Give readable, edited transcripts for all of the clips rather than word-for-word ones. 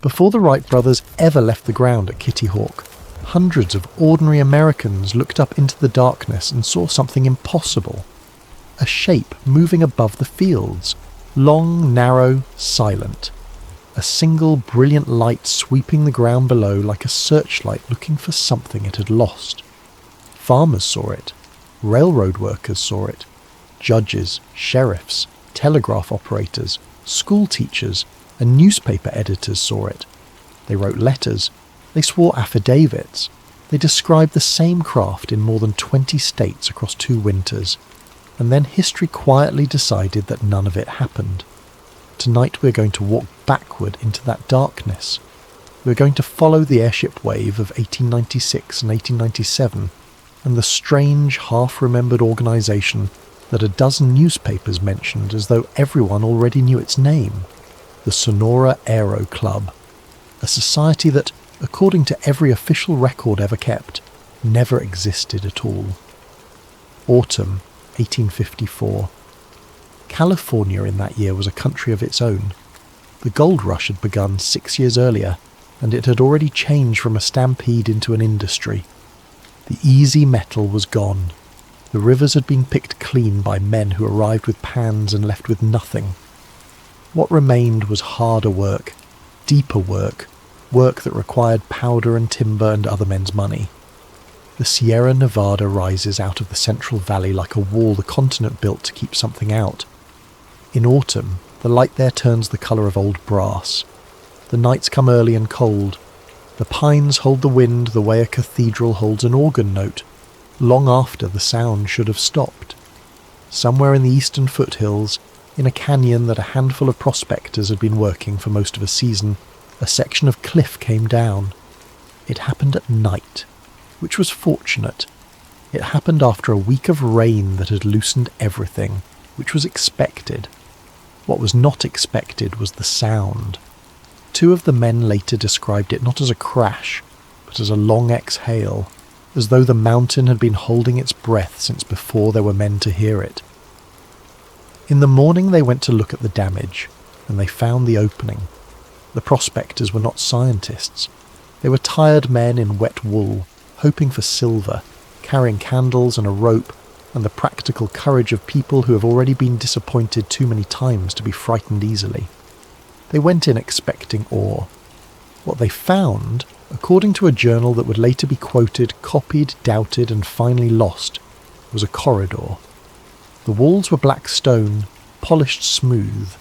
Before the Wright brothers ever left the ground at Kitty Hawk, hundreds of ordinary Americans looked up into the darkness and saw something impossible. A shape moving above the fields, long, narrow, silent. A single brilliant light sweeping the ground below like a searchlight looking for something it had lost. Farmers saw it. Railroad workers saw it. Judges, sheriffs, telegraph operators, school teachers, and newspaper editors saw it. They wrote letters. They swore affidavits. They described the same craft in more than 20 states across 2 winters. And then history quietly decided that none of it happened. Tonight we're going to walk backward into that darkness. We're going to follow the airship wave of 1896 and 1897 and the strange half-remembered organisation that a dozen newspapers mentioned as though everyone already knew its name, the Sonora Aero Club, a society that, according to every official record ever kept, never existed at all. Autumn 1854. California in that year was a country of its own. The gold rush had begun 6 years earlier, and it had already changed from a stampede into an industry. The easy metal was gone. The rivers had been picked clean by men who arrived with pans and left with nothing. What remained was harder work, deeper work, work that required powder and timber and other men's money. The Sierra Nevada rises out of the Central Valley like a wall the continent built to keep something out. In autumn, the light there turns the colour of old brass. The nights come early and cold. The pines hold the wind the way a cathedral holds an organ note, long after the sound should have stopped. Somewhere in the eastern foothills, in a canyon that a handful of prospectors had been working for most of a season, a section of cliff came down. It happened at night, which was fortunate. It happened after a week of rain that had loosened everything, which was expected. What was not expected was the sound. 2 of the men later described it not as a crash, but as a long exhale, as though the mountain had been holding its breath since before there were men to hear it. In the morning they went to look at the damage, and they found the opening. The prospectors were not scientists. They were tired men in wet wool, hoping for silver, carrying candles and a rope, and the practical courage of people who have already been disappointed too many times to be frightened easily. They went in expecting awe. What they found, according to a journal that would later be quoted, copied, doubted, and finally lost, was a corridor. The walls were black stone, polished smooth.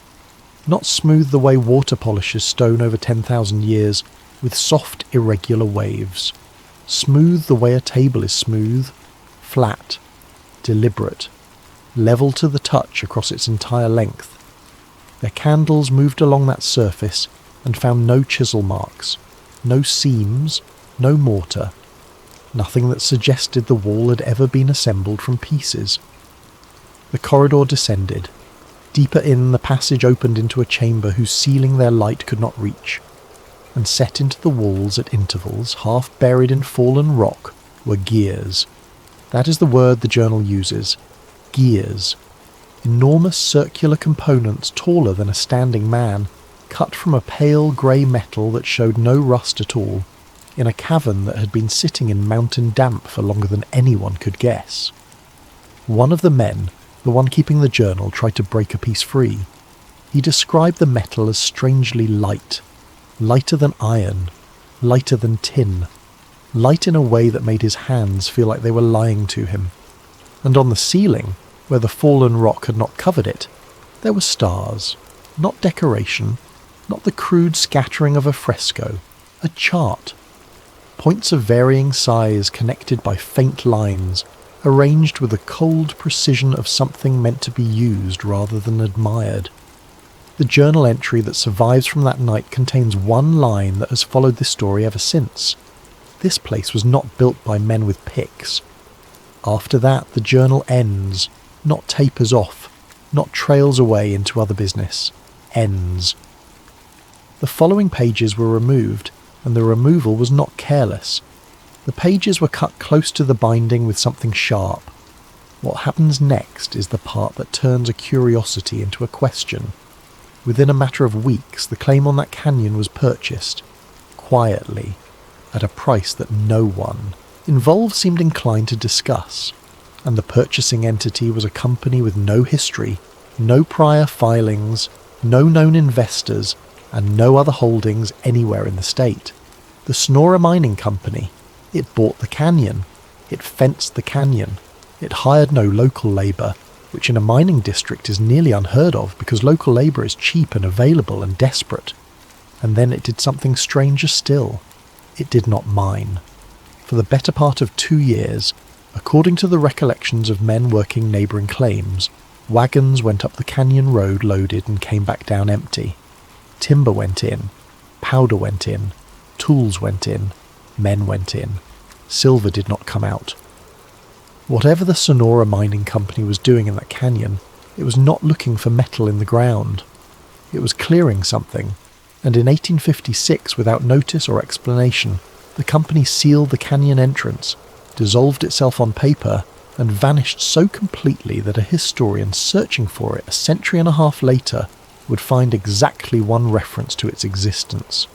Not smooth the way water polishes stone over 10,000 years, with soft, irregular waves. Smooth the way a table is smooth, flat, deliberate, level to the touch across its entire length. Their candles moved along that surface and found no chisel marks, no seams, no mortar, nothing that suggested the wall had ever been assembled from pieces. The corridor descended. Deeper in, the passage opened into a chamber whose ceiling their light could not reach, and set into the walls at intervals, half buried in fallen rock, were gears. That is the word the journal uses. Gears. Enormous circular components taller than a standing man, cut from a pale grey metal that showed no rust at all, in a cavern that had been sitting in mountain damp for longer than anyone could guess. One of the men, the one keeping the journal, tried to break a piece free. He described the metal as strangely light, lighter than iron, lighter than tin, light in a way that made his hands feel like they were lying to him. And on the ceiling, where the fallen rock had not covered it, there were stars, not decoration, not the crude scattering of a fresco, a chart. Points of varying size connected by faint lines, arranged with the cold precision of something meant to be used rather than admired. The journal entry that survives from that night contains one line that has followed this story ever since. This place was not built by men with picks. After that, the journal ends, not tapers off, not trails away into other business. Ends. The following pages were removed, and the removal was not careless. The pages were cut close to the binding with something sharp. What happens next is the part that turns a curiosity into a question. Within a matter of weeks, the claim on that canyon was purchased, quietly, at a price that no one involved seemed inclined to discuss, and the purchasing entity was a company with no history, no prior filings, no known investors, and no other holdings anywhere in the state. The Sonora Mining Company. It bought the canyon. It fenced the canyon. It hired no local labour, which in a mining district is nearly unheard of because local labour is cheap and available and desperate. And then it did something stranger still. It did not mine. For the better part of 2 years, according to the recollections of men working neighbouring claims, wagons went up the canyon road loaded and came back down empty. Timber went in, powder went in, tools went in, men went in. Silver did not come out. Whatever the Sonora Mining Company was doing in that canyon, it was not looking for metal in the ground. It was clearing something, and in 1856, without notice or explanation, the company sealed the canyon entrance, dissolved itself on paper, and vanished so completely that a historian searching for it a century and a half later would find exactly one reference to its existence.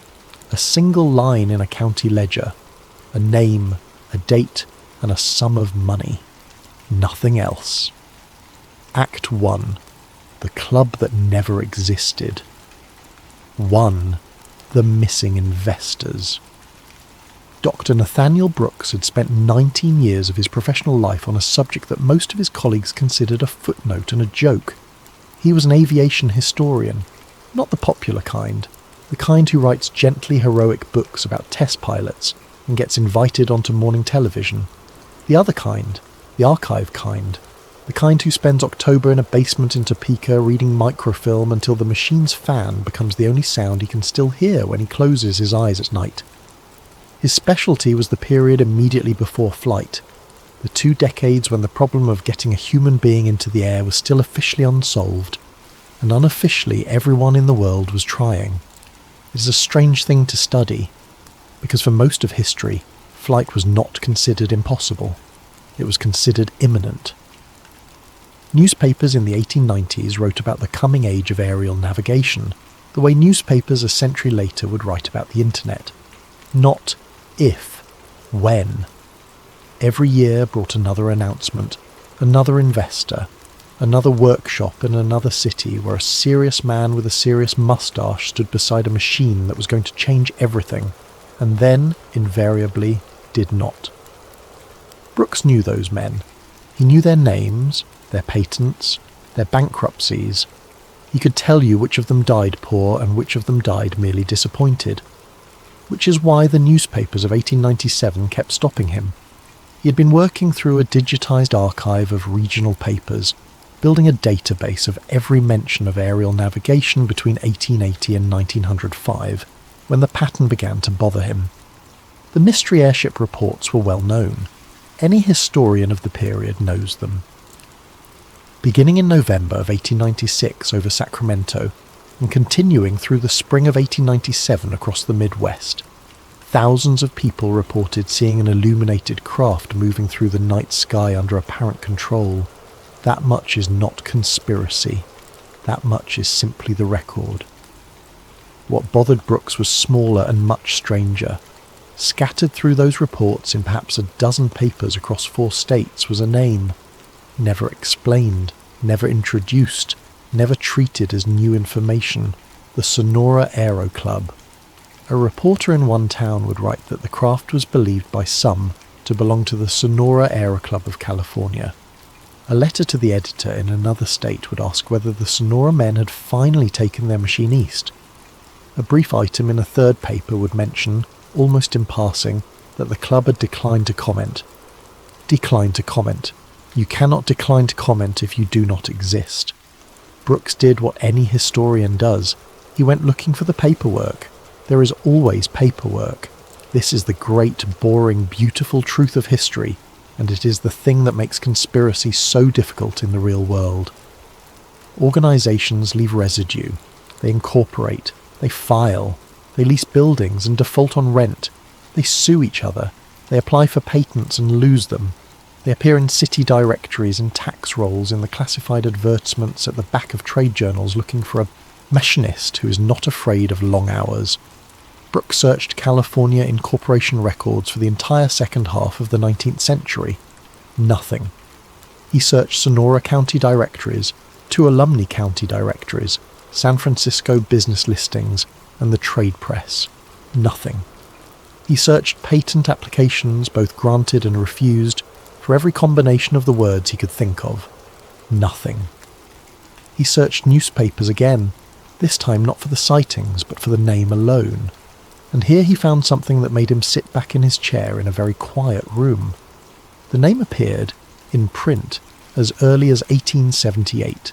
A single line in a county ledger, a name, a date, and a sum of money. Nothing else. Act 1. The club that never existed. 1. The missing investors. Dr. Nathaniel Brooks had spent 19 years of his professional life on a subject that most of his colleagues considered a footnote and a joke. He was an aviation historian, not the popular kind, the kind who writes gently heroic books about test pilots and gets invited onto morning television. The other kind, the archive kind, the kind who spends October in a basement in Topeka reading microfilm until the machine's fan becomes the only sound he can still hear when he closes his eyes at night. His specialty was the period immediately before flight, the 2 decades when the problem of getting a human being into the air was still officially unsolved, and unofficially everyone in the world was trying. It is a strange thing to study, because for most of history, flight was not considered impossible. It was considered imminent. Newspapers in the 1890s wrote about the coming age of aerial navigation, the way newspapers a century later would write about the internet. Not if, when. Every year brought another announcement, another investor, another workshop in another city where a serious man with a serious moustache stood beside a machine that was going to change everything, and then, invariably, did not. Brooks knew those men. He knew their names, their patents, their bankruptcies. He could tell you which of them died poor and which of them died merely disappointed. Which is why the newspapers of 1897 kept stopping him. He had been working through a digitised archive of regional papers, building a database of every mention of aerial navigation between 1880 and 1905, when the pattern began to bother him. The mystery airship reports were well known. Any historian of the period knows them. Beginning in November of 1896 over Sacramento, and continuing through the spring of 1897 across the Midwest, thousands of people reported seeing an illuminated craft moving through the night sky under apparent control. That much is not conspiracy. That much is simply the record. What bothered Brooks was smaller and much stranger. Scattered through those reports in perhaps a dozen papers across 4 states was a name. Never explained, never introduced, never treated as new information. The Sonora Aero Club. A reporter in one town would write that the craft was believed by some to belong to the Sonora Aero Club of California. A letter to the editor in another state would ask whether the Sonora men had finally taken their machine east. A brief item in a third paper would mention, almost in passing, that the club had declined to comment. Decline to comment. You cannot decline to comment if you do not exist. Brooks did what any historian does. He went looking for the paperwork. There is always paperwork. This is the great, boring, beautiful truth of history, and it is the thing that makes conspiracy so difficult in the real world. Organisations leave residue. They incorporate. They file. They lease buildings and default on rent. They sue each other. They apply for patents and lose them. They appear in city directories and tax rolls in the classified advertisements at the back of trade journals looking for a machinist who is not afraid of long hours. Brooks searched California incorporation records for the entire second half of the 19th century. Nothing. He searched Sonora County directories, 2 alumni county directories, San Francisco business listings, and the trade press. Nothing. He searched patent applications, both granted and refused, for every combination of the words he could think of. Nothing. He searched newspapers again, this time not for the sightings, but for the name alone. And here he found something that made him sit back in his chair in a very quiet room. The name appeared, in print, as early as 1878,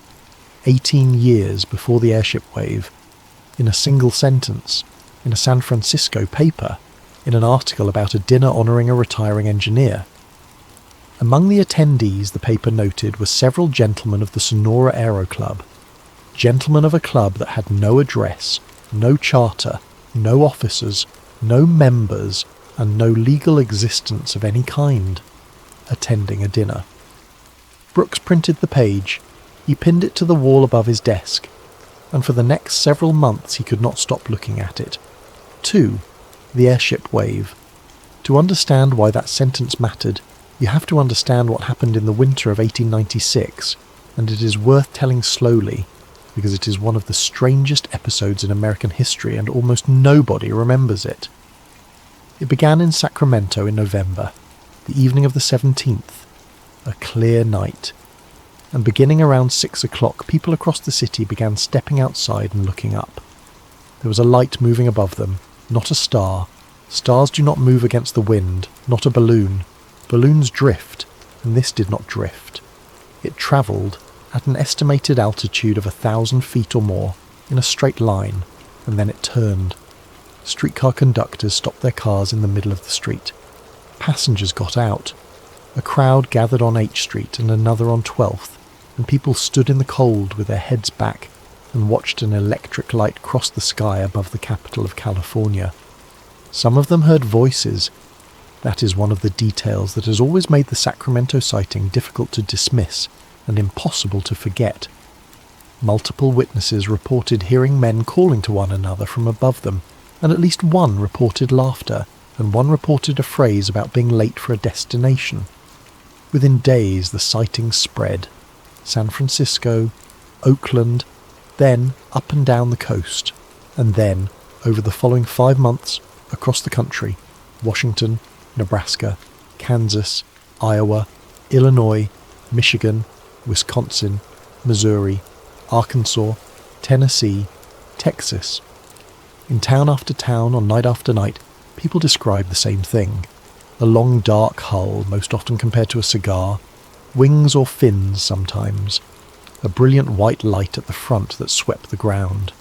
18 years before the airship wave, in a single sentence, in a San Francisco paper, in an article about a dinner honouring a retiring engineer. Among the attendees, the paper noted, were several gentlemen of the Sonora Aero Club, gentlemen of a club that had no address, no charter, no officers, no members, and no legal existence of any kind, attending a dinner. Brooks printed the page. He pinned it to the wall above his desk, and for the next several months he could not stop looking at it. 2. The airship wave. To understand why that sentence mattered, you have to understand what happened in the winter of 1896, and it is worth telling slowly, because it is one of the strangest episodes in American history and almost nobody remembers it. It began in Sacramento in November, the evening of the 17th, a clear night, and beginning around 6 o'clock, people across the city began stepping outside and looking up. There was a light moving above them, not a star. Stars do not move against the wind, not a balloon. Balloons drift, and this did not drift. It travelled, at an estimated altitude of 1,000 feet or more, in a straight line, and then it turned. Streetcar conductors stopped their cars in the middle of the street. Passengers got out. A crowd gathered on H Street and another on 12th, and people stood in the cold with their heads back and watched an electric light cross the sky above the capital of California. Some of them heard voices. That is one of the details that has always made the Sacramento sighting difficult to dismiss and impossible to forget. Multiple witnesses reported hearing men calling to one another from above them, and at least one reported laughter, and one reported a phrase about being late for a destination. Within days the sightings spread. San Francisco, Oakland, then up and down the coast, and then, over the following 5 months, across the country, Washington, Nebraska, Kansas, Iowa, Illinois, Michigan, Wisconsin, Missouri, Arkansas, Tennessee, Texas. In town after town, on night after night, people describe the same thing. A long dark hull, most often compared to a cigar, wings or fins sometimes, a brilliant white light at the front that swept the ground,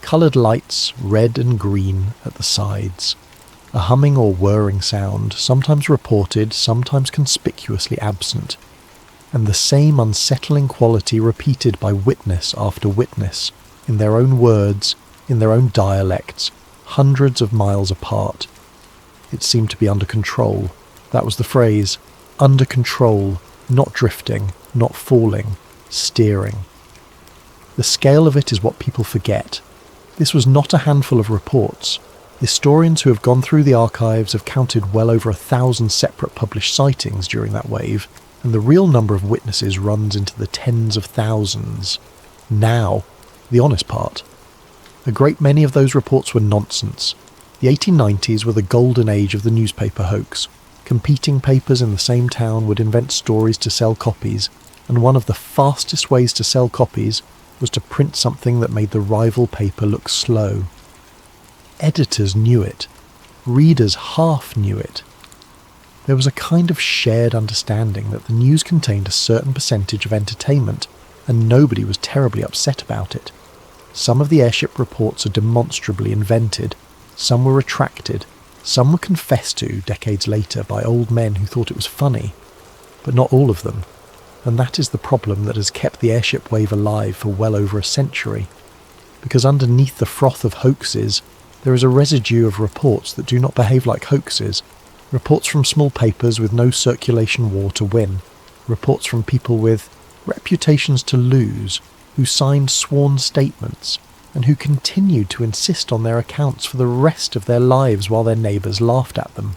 coloured lights, red and green, at the sides, a humming or whirring sound, sometimes reported, sometimes conspicuously absent, and the same unsettling quality repeated by witness after witness, in their own words, in their own dialects, hundreds of miles apart. It seemed to be under control. That was the phrase. Under control, not drifting, not falling, steering. The scale of it is what people forget. This was not a handful of reports. Historians who have gone through the archives have counted well over 1,000 separate published sightings during that wave, and the real number of witnesses runs into the tens of thousands. Now, the honest part. A great many of those reports were nonsense. The 1890s were the golden age of the newspaper hoax. Competing papers in the same town would invent stories to sell copies, and one of the fastest ways to sell copies was to print something that made the rival paper look slow. Editors knew it. Readers half knew it. There was a kind of shared understanding that the news contained a certain percentage of entertainment, and nobody was terribly upset about it. Some of the airship reports are demonstrably invented, some were retracted, some were confessed to decades later by old men who thought it was funny, but not all of them, and that is the problem that has kept the airship wave alive for well over a century, because underneath the froth of hoaxes there is a residue of reports that do not behave like hoaxes, reports from small papers with no circulation war to win, reports from people with reputations to lose, who signed sworn statements, and who continued to insist on their accounts for the rest of their lives while their neighbours laughed at them.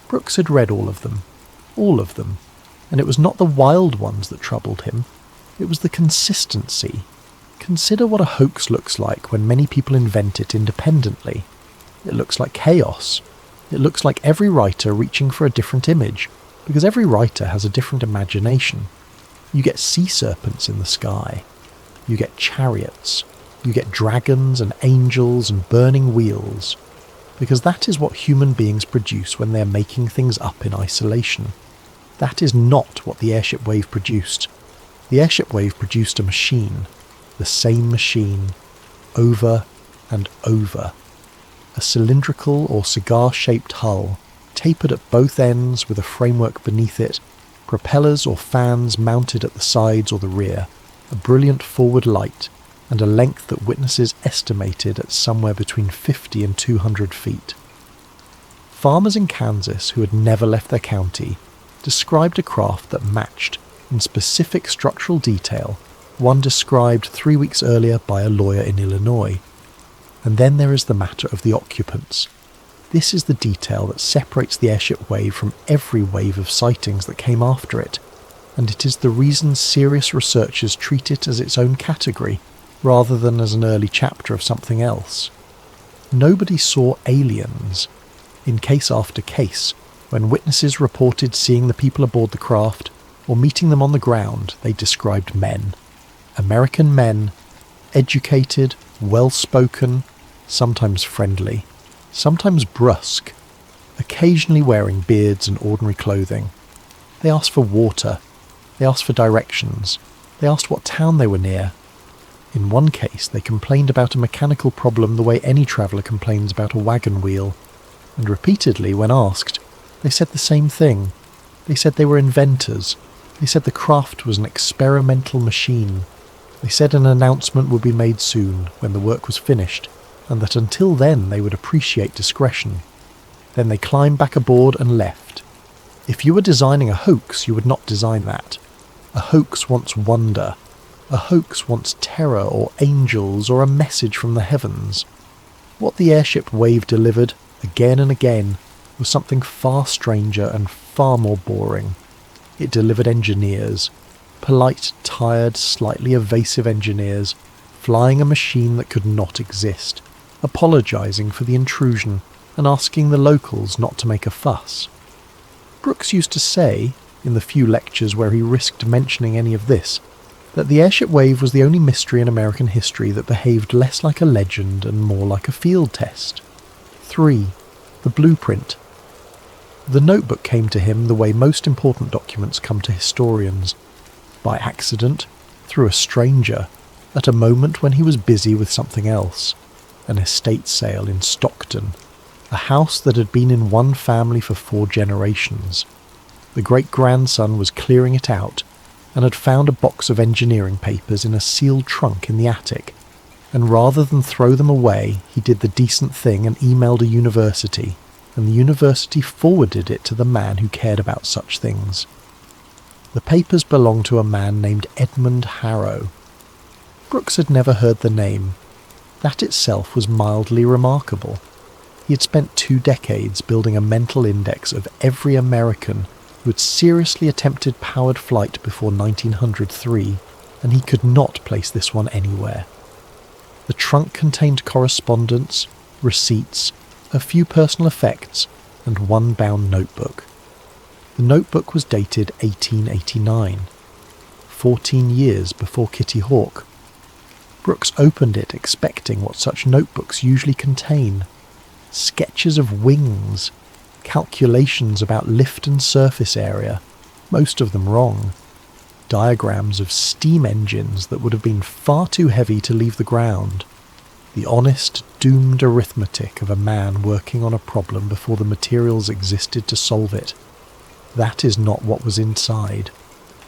Brooks had read all of them, and it was not the wild ones that troubled him, it was the consistency. Consider what a hoax looks like when many people invent it independently. It looks like chaos. It looks like every writer reaching for a different image, because every writer has a different imagination. You get sea serpents in the sky. You get chariots. You get dragons and angels and burning wheels, because that is what human beings produce when they are making things up in isolation. That is not what the airship wave produced. The airship wave produced a machine, the same machine, over and over. A cylindrical or cigar-shaped hull, tapered at both ends with a framework beneath it, propellers or fans mounted at the sides or the rear, a brilliant forward light, and a length that witnesses estimated at somewhere between 50 and 200 feet. Farmers in Kansas who had never left their county described a craft that matched, in specific structural detail, one described 3 weeks earlier by a lawyer in Illinois. And then there is the matter of the occupants. This is the detail that separates the airship wave from every wave of sightings that came after it, and it is the reason serious researchers treat it as its own category, rather than as an early chapter of something else. Nobody saw aliens. In case after case, when witnesses reported seeing the people aboard the craft, or meeting them on the ground, they described men. American men, educated, well-spoken, sometimes friendly, sometimes brusque, occasionally wearing beards and ordinary clothing. They asked for water, they asked for directions, they asked what town they were near. In one case, they complained about a mechanical problem the way any traveller complains about a wagon wheel, and repeatedly, when asked, they said the same thing. They said they were inventors. They said the craft was an experimental machine. They said an announcement would be made soon, when the work was finished, and that until then they would appreciate discretion. Then they climbed back aboard and left. If you were designing a hoax, you would not design that. A hoax wants wonder. A hoax wants terror or angels or a message from the heavens. What the airship wave delivered, again and again, was something far stranger and far more boring. It delivered engineers, polite, tired, slightly evasive engineers, flying a machine that could not exist, apologising for the intrusion and asking the locals not to make a fuss. Brooks used to say, in the few lectures where he risked mentioning any of this, that the airship wave was the only mystery in American history that behaved less like a legend and more like a field test. 3. The blueprint. The notebook came to him the way most important documents come to historians. By accident, through a stranger, at a moment when he was busy with something else. An estate sale in Stockton. A house that had been in one family for 4 generations. The great-grandson was clearing it out, and had found a box of engineering papers in a sealed trunk in the attic, and rather than throw them away, he did the decent thing and emailed a university, and the university forwarded it to the man who cared about such things. The papers belonged to a man named Edmund Harrow. Brooks had never heard the name. That itself was mildly remarkable. He had spent 2 decades building a mental index of every American who had seriously attempted powered flight before 1903, and he could not place this one anywhere. The trunk contained correspondence, receipts, a few personal effects, and 1 bound notebook. The notebook was dated 1889, 14 years before Kitty Hawk. Brooks opened it expecting what such notebooks usually contain: sketches of wings, calculations about lift and surface area, most of them wrong, diagrams of steam engines that would have been far too heavy to leave the ground, the honest, doomed arithmetic of a man working on a problem before the materials existed to solve it. That is not what was inside.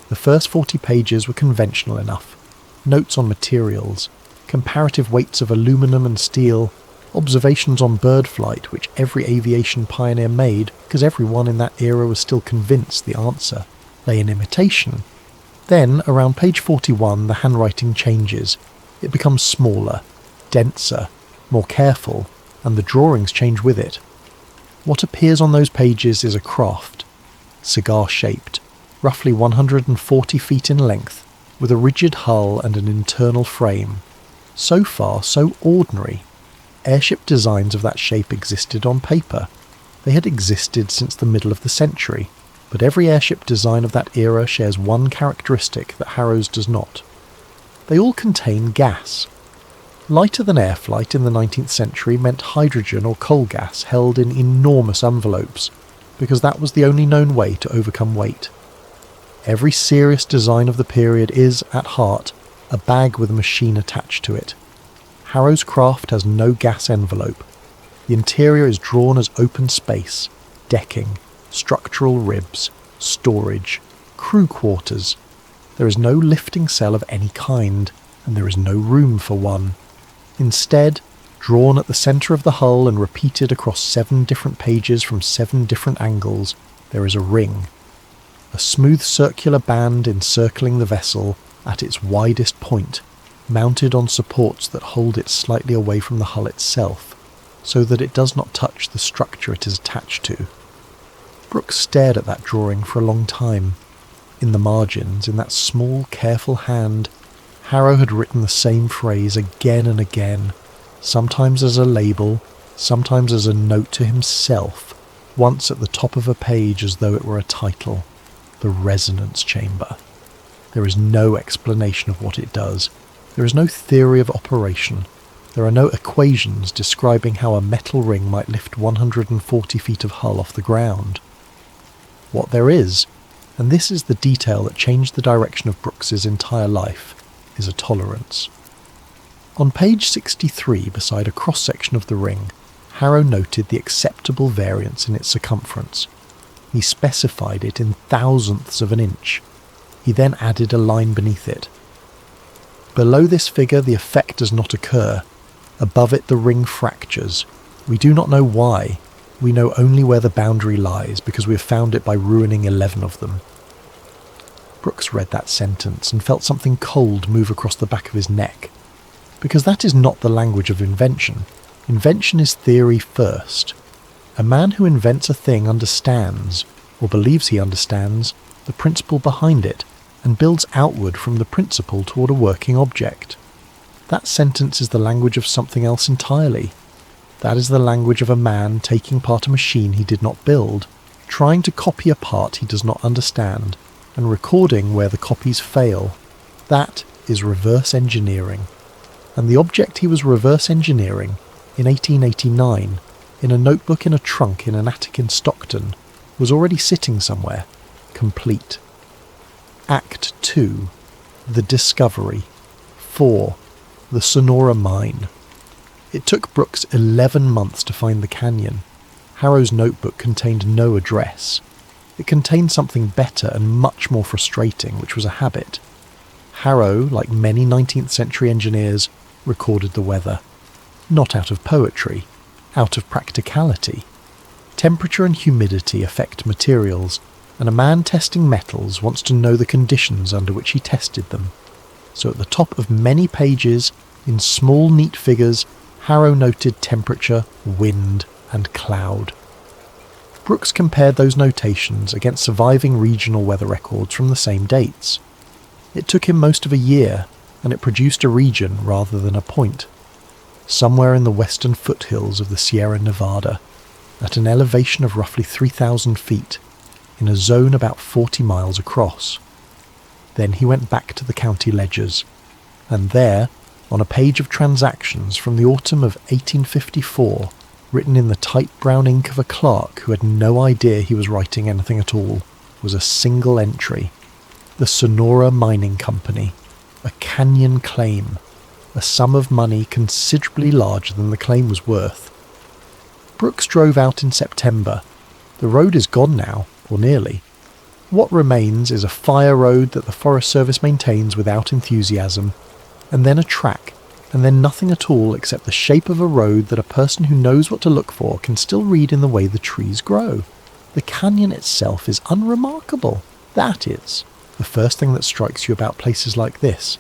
The first 40 pages were conventional enough. Notes on materials, comparative weights of aluminum and steel, observations on bird flight which every aviation pioneer made because everyone in that era was still convinced the answer lay in imitation. Then, around page 41, the handwriting changes. It becomes smaller. denser, more careful, and the drawings change with it. What appears on those pages is a craft, cigar-shaped, roughly 140 feet in length, with a rigid hull and an internal frame. So far, so ordinary. Airship designs of that shape existed on paper. They had existed since the middle of the century, but every airship design of that era shares one characteristic that Harrow's does not. They all contain gas. Lighter than air flight in the 19th century meant hydrogen or coal gas held in enormous envelopes, because that was the only known way to overcome weight. Every serious design of the period is, at heart, a bag with a machine attached to it. Harrow's craft has no gas envelope. The interior is drawn as open space, decking, structural ribs, storage, crew quarters. There is no lifting cell of any kind, and there is no room for one. Instead, drawn at the centre of the hull and repeated across 7 different pages from 7 different angles, there is a ring. A smooth circular band encircling the vessel at its widest point, mounted on supports that hold it slightly away from the hull itself, so that it does not touch the structure it is attached to. Brooks stared at that drawing for a long time. In the margins, in that small, careful hand, Harrow had written the same phrase again and again, sometimes as a label, sometimes as a note to himself, once at the top of a page as though it were a title: the resonance chamber. There is no explanation of what it does. There is no theory of operation. There are no equations describing how a metal ring might lift 140 feet of hull off the ground. What there is, and this is the detail that changed the direction of Brooks's entire life, is a tolerance. On page 63, beside a cross-section of the ring, Harrow noted the acceptable variance in its circumference. He specified it in thousandths of an inch. He then added a line beneath it. Below this figure the effect does not occur. Above it the ring fractures. We do not know why. We know only where the boundary lies, because we have found it by ruining 11 of them. Brooks read that sentence and felt something cold move across the back of his neck. Because that is not the language of invention. Invention is theory first. A man who invents a thing understands, or believes he understands, the principle behind it, and builds outward from the principle toward a working object. That sentence is the language of something else entirely. That is the language of a man taking apart a machine he did not build, trying to copy a part he does not understand, and recording where the copies fail. That is reverse engineering. And the object he was reverse engineering, in 1889, in a notebook in a trunk in an attic in Stockton, was already sitting somewhere, complete. Act 2. The Discovery. 4. The Sonora Mine. It took Brooks 11 months to find the canyon. Harrow's notebook contained no address. It contained something better and much more frustrating, which was a habit. Harrow, like many 19th century engineers, recorded the weather. Not out of poetry, out of practicality. Temperature and humidity affect materials, and a man testing metals wants to know the conditions under which he tested them. So at the top of many pages, in small neat figures, Harrow noted temperature, wind, and cloud. Brooks compared those notations against surviving regional weather records from the same dates. It took him most of a year, and it produced a region rather than a point. Somewhere in the western foothills of the Sierra Nevada, at an elevation of roughly 3,000 feet, in a zone about 40 miles across. Then he went back to the county ledgers, and there, on a page of transactions from the autumn of 1854, written in the tight brown ink of a clerk who had no idea he was writing anything at all, was a single entry. The Sonora Mining Company. A canyon claim. A sum of money considerably larger than the claim was worth. Brooks drove out in September. The road is gone now, or nearly. What remains is a fire road that the Forest Service maintains without enthusiasm, and then a track, and then nothing at all except the shape of a road that a person who knows what to look for can still read in the way the trees grow. The canyon itself is unremarkable. That is the first thing that strikes you about places like this.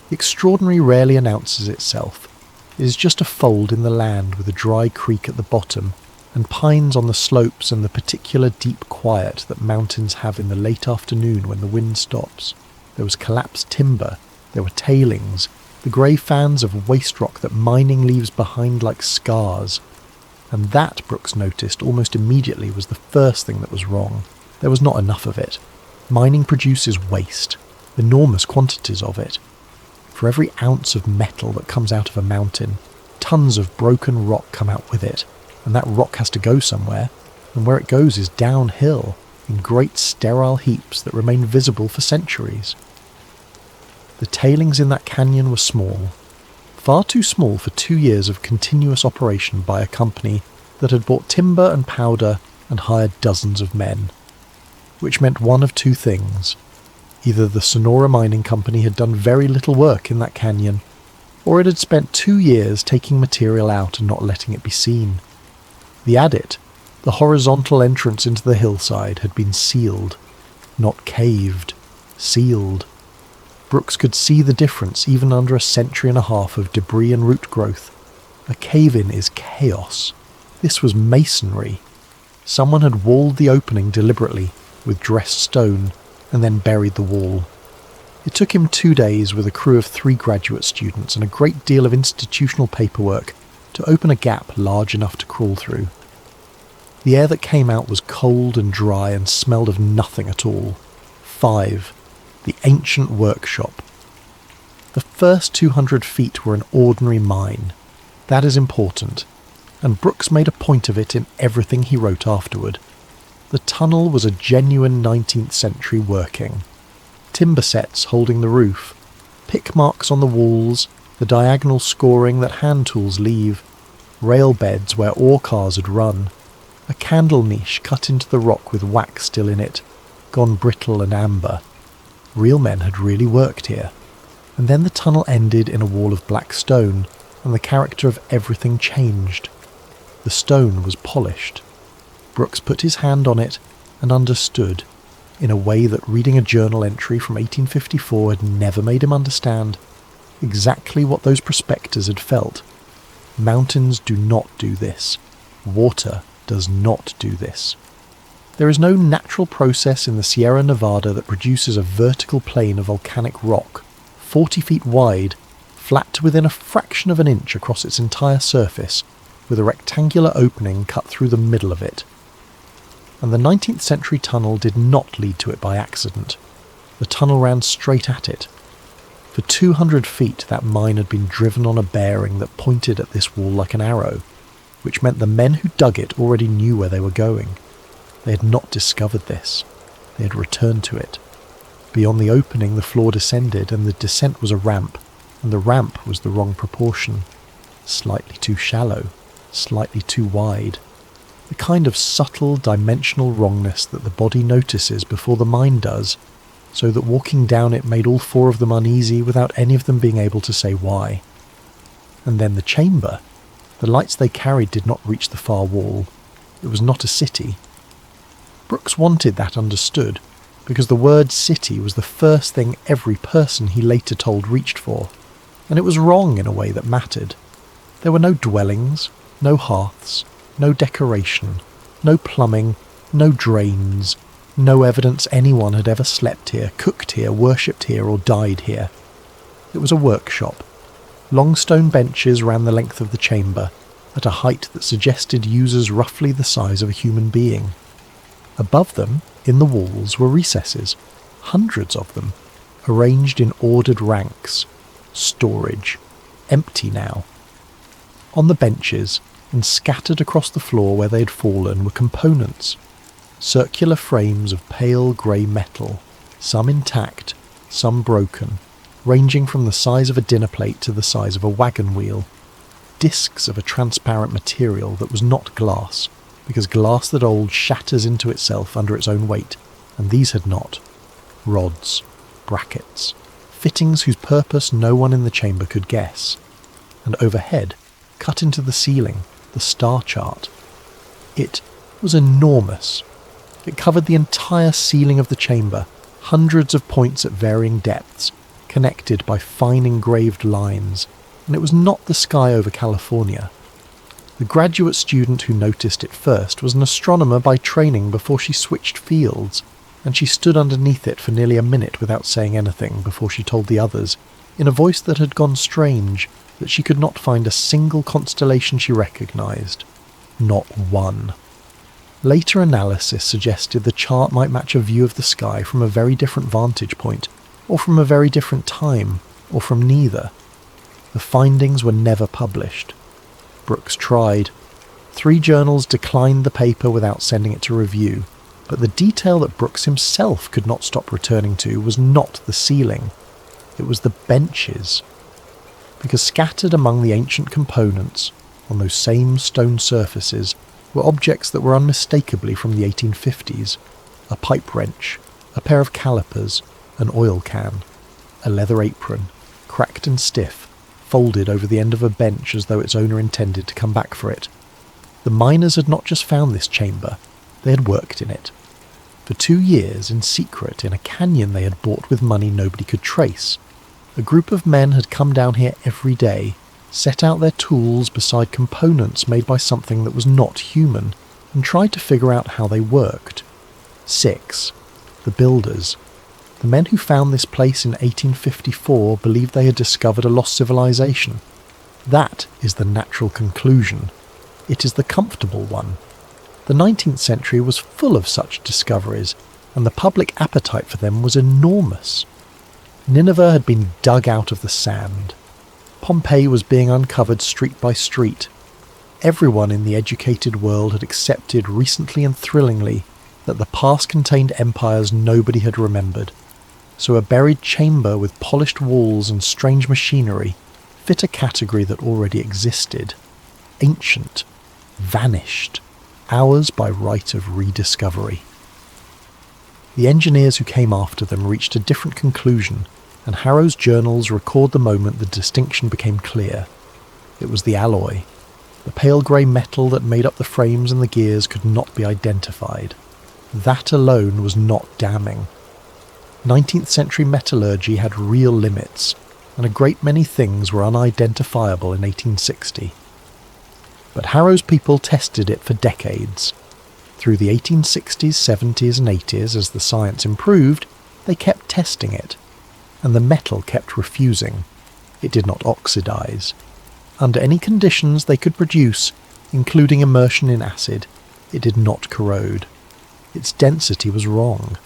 The extraordinary rarely announces itself. It is just a fold in the land with a dry creek at the bottom, and pines on the slopes and the particular deep quiet that mountains have in the late afternoon when the wind stops. There was collapsed timber, there were tailings, the grey fans of waste rock that mining leaves behind like scars. And that, Brooks noticed almost immediately, was the first thing that was wrong. There was not enough of it. Mining produces waste, enormous quantities of it. For every ounce of metal that comes out of a mountain, tons of broken rock come out with it, and that rock has to go somewhere, and where it goes is downhill, in great sterile heaps that remain visible for centuries. The tailings in that canyon were small, far too small for 2 years of continuous operation by a company that had bought timber and powder and hired dozens of men. Which meant one of two things. Either the Sonora Mining Company had done very little work in that canyon, or it had spent 2 years taking material out and not letting it be seen. The adit, the horizontal entrance into the hillside, had been sealed, not caved, sealed. Brooks could see the difference even under a century and a half of debris and root growth. A cave-in is chaos. This was masonry. Someone had walled the opening deliberately with dressed stone and then buried the wall. It took him 2 days with a crew of 3 graduate students and a great deal of institutional paperwork to open a gap large enough to crawl through. The air that came out was cold and dry and smelled of nothing at all. 5. The ancient workshop. The first 200 feet were an ordinary mine. That is important, and Brooks made a point of it in everything he wrote afterward. The tunnel was a genuine 19th century working. Timber sets holding the roof, pick marks on the walls, the diagonal scoring that hand tools leave, rail beds where ore cars had run, a candle niche cut into the rock with wax still in it, gone brittle and amber. Real men had really worked here. And then the tunnel ended in a wall of black stone, and the character of everything changed. The stone was polished. Brooks put his hand on it and understood, in a way that reading a journal entry from 1854 had never made him understand, exactly what those prospectors had felt. Mountains do not do this. Water does not do this. There is no natural process in the Sierra Nevada that produces a vertical plane of volcanic rock, 40 feet wide, flat to within a fraction of an inch across its entire surface, with a rectangular opening cut through the middle of it. And the 19th century tunnel did not lead to it by accident. The tunnel ran straight at it. For 200 feet that mine had been driven on a bearing that pointed at this wall like an arrow, which meant the men who dug it already knew where they were going. They had not discovered this. They had returned to it. Beyond the opening the floor descended, and the descent was a ramp, and the ramp was the wrong proportion. Slightly too shallow, slightly too wide. The kind of subtle dimensional wrongness that the body notices before the mind does, so that walking down it made all 4 of them uneasy without any of them being able to say why. And then the chamber. The lights they carried did not reach the far wall. It was not a city. Brooks wanted that understood, because the word city was the first thing every person he later told reached for, and it was wrong in a way that mattered. There were no dwellings, no hearths, no decoration, no plumbing, no drains, no evidence anyone had ever slept here, cooked here, worshipped here, or died here. It was a workshop. Long stone benches ran the length of the chamber, at a height that suggested users roughly the size of a human being. Above them, in the walls, were recesses, hundreds of them, arranged in ordered ranks. Storage. Empty now. On the benches, and scattered across the floor where they had fallen, were components. Circular frames of pale grey metal, some intact, some broken, ranging from the size of a dinner plate to the size of a wagon wheel. Discs of a transparent material that was not glass, because glass that old shatters into itself under its own weight, and these had not. Rods, brackets, fittings whose purpose no one in the chamber could guess. And overhead, cut into the ceiling, the star chart. It was enormous. It covered the entire ceiling of the chamber, hundreds of points at varying depths, connected by fine engraved lines, and it was not the sky over California. The graduate student who noticed it first was an astronomer by training before she switched fields, and she stood underneath it for nearly a minute without saying anything before she told the others, in a voice that had gone strange, that she could not find a single constellation she recognised. Not one. Later analysis suggested the chart might match a view of the sky from a very different vantage point, or from a very different time, or from neither. The findings were never published. Brooks tried. 3 journals declined the paper without sending it to review, but the detail that Brooks himself could not stop returning to was not the ceiling. It was the benches. Because scattered among the ancient components, on those same stone surfaces, were objects that were unmistakably from the 1850s. A pipe wrench, a pair of calipers, an oil can, a leather apron, cracked and stiff, folded over the end of a bench as though its owner intended to come back for it. The miners had not just found this chamber, they had worked in it. For 2 years, in secret, in a canyon they had bought with money nobody could trace. A group of men had come down here every day, set out their tools beside components made by something that was not human, and tried to figure out how they worked. 6. The builders. The men who found this place in 1854 believed they had discovered a lost civilization. That is the natural conclusion. It is the comfortable one. The 19th century was full of such discoveries, and the public appetite for them was enormous. Nineveh had been dug out of the sand. Pompeii was being uncovered street by street. Everyone in the educated world had accepted recently and thrillingly that the past contained empires nobody had remembered. So a buried chamber with polished walls and strange machinery fit a category that already existed. Ancient. Vanished. Ours by right of rediscovery. The engineers who came after them reached a different conclusion, and Harrow's journals record the moment the distinction became clear. It was the alloy. The pale grey metal that made up the frames and the gears could not be identified. That alone was not damning. 19th century metallurgy had real limits, and a great many things were unidentifiable in 1860. But Harrow's people tested it for decades. Through the 1860s, 70s and 80s, as the science improved, they kept testing it, and the metal kept refusing. It did not oxidize. Under any conditions they could produce, including immersion in acid, it did not corrode. Its density was wrong.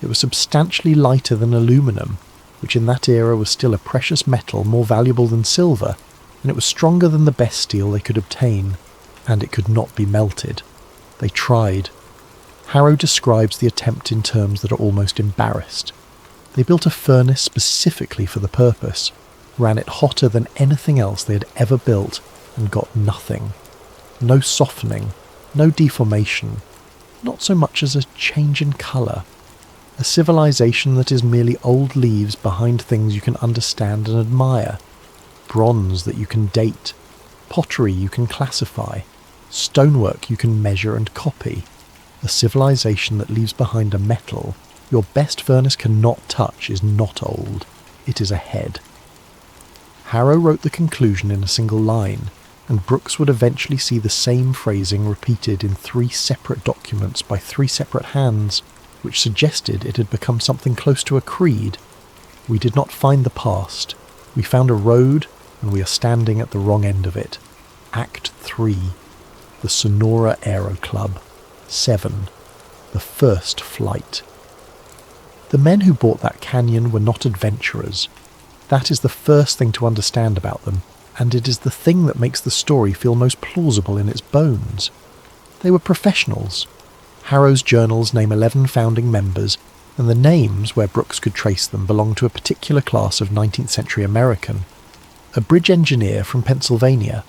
It was substantially lighter than aluminum, which in that era was still a precious metal more valuable than silver, and it was stronger than the best steel they could obtain, and it could not be melted. They tried. Harrow describes the attempt in terms that are almost embarrassed. They built a furnace specifically for the purpose, ran it hotter than anything else they had ever built, and got nothing. No softening, no deformation, not so much as a change in colour. A civilization that is merely old leaves behind things you can understand and admire, bronze that you can date, pottery you can classify, stonework you can measure and copy. A civilization that leaves behind a metal your best furnace cannot touch is not old, it is ahead. Harrow wrote the conclusion in a single line, and Brooks would eventually see the same phrasing repeated in 3 separate documents by 3 separate hands, which suggested it had become something close to a creed. We did not find the past. We found a road, and we are standing at the wrong end of it. Act 3. The Sonora Aero Club. 7. The first flight. The men who bought that canyon were not adventurers. That is the first thing to understand about them, and it is the thing that makes the story feel most plausible in its bones. They were professionals. Harrow's journals name 11 founding members, and the names, where Brooks could trace them, belong to a particular class of 19th century American. A bridge engineer from Pennsylvania,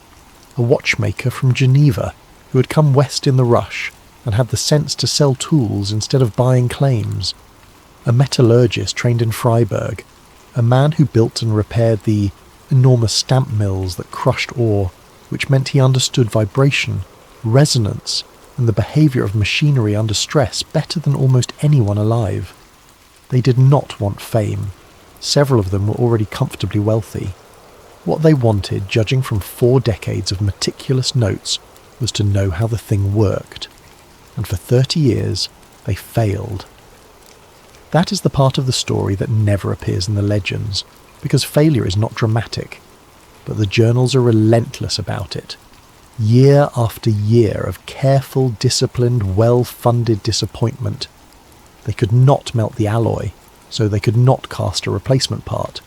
a watchmaker from Geneva, who had come west in the rush and had the sense to sell tools instead of buying claims, a metallurgist trained in Freiburg, a man who built and repaired the enormous stamp mills that crushed ore, which meant he understood vibration, resonance, and the behaviour of machinery under stress better than almost anyone alive. They did not want fame. Several of them were already comfortably wealthy. What they wanted, judging from 4 decades of meticulous notes, was to know how the thing worked. And for 30 years, they failed. That is the part of the story that never appears in the legends, because failure is not dramatic, but the journals are relentless about it. Year after year of careful, disciplined, well-funded disappointment. They could not melt the alloy, so they could not cast a replacement part.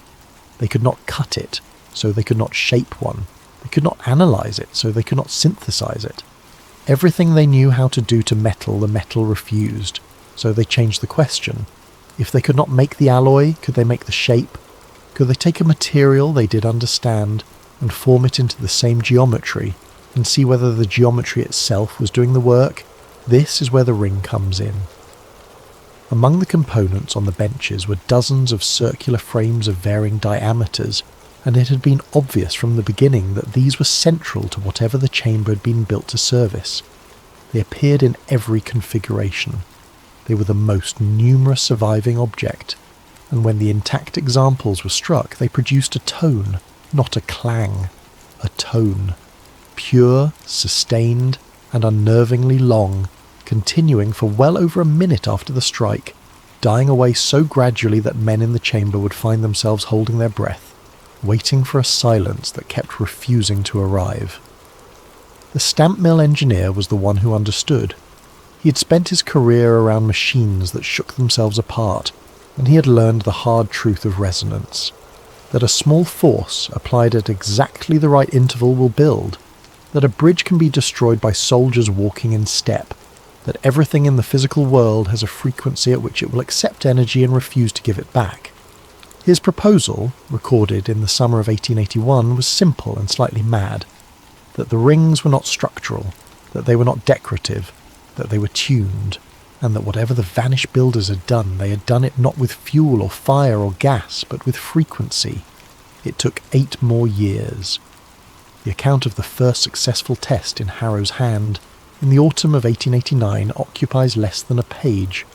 They could not cut it, so they could not shape one. They could not analyse it, so they could not synthesize it. Everything they knew how to do to metal, the metal refused, so they changed the question. If they could not make the alloy, could they make the shape? Could they take a material they did understand and form it into the same geometry, and see whether the geometry itself was doing the work? This is where the ring comes in. Among the components on the benches were dozens of circular frames of varying diameters, and it had been obvious from the beginning that these were central to whatever the chamber had been built to service. They appeared in every configuration. They were the most numerous surviving object, and when the intact examples were struck, they produced a tone, not a clang, a tone. Pure, sustained, and unnervingly long, continuing for well over a minute after the strike, dying away so gradually that men in the chamber would find themselves holding their breath, waiting for a silence that kept refusing to arrive. The stamp mill engineer was the one who understood. He had spent his career around machines that shook themselves apart, and he had learned the hard truth of resonance, that a small force applied at exactly the right interval will build, that a bridge can be destroyed by soldiers walking in step, that everything in the physical world has a frequency at which it will accept energy and refuse to give it back. His proposal, recorded in the summer of 1881, was simple and slightly mad, that the rings were not structural, that they were not decorative, that they were tuned, and that whatever the vanished builders had done, they had done it not with fuel or fire or gas, but with frequency. It took 8 more years. The account of the first successful test in Harrow's hand in the autumn of 1889 occupies less than a page,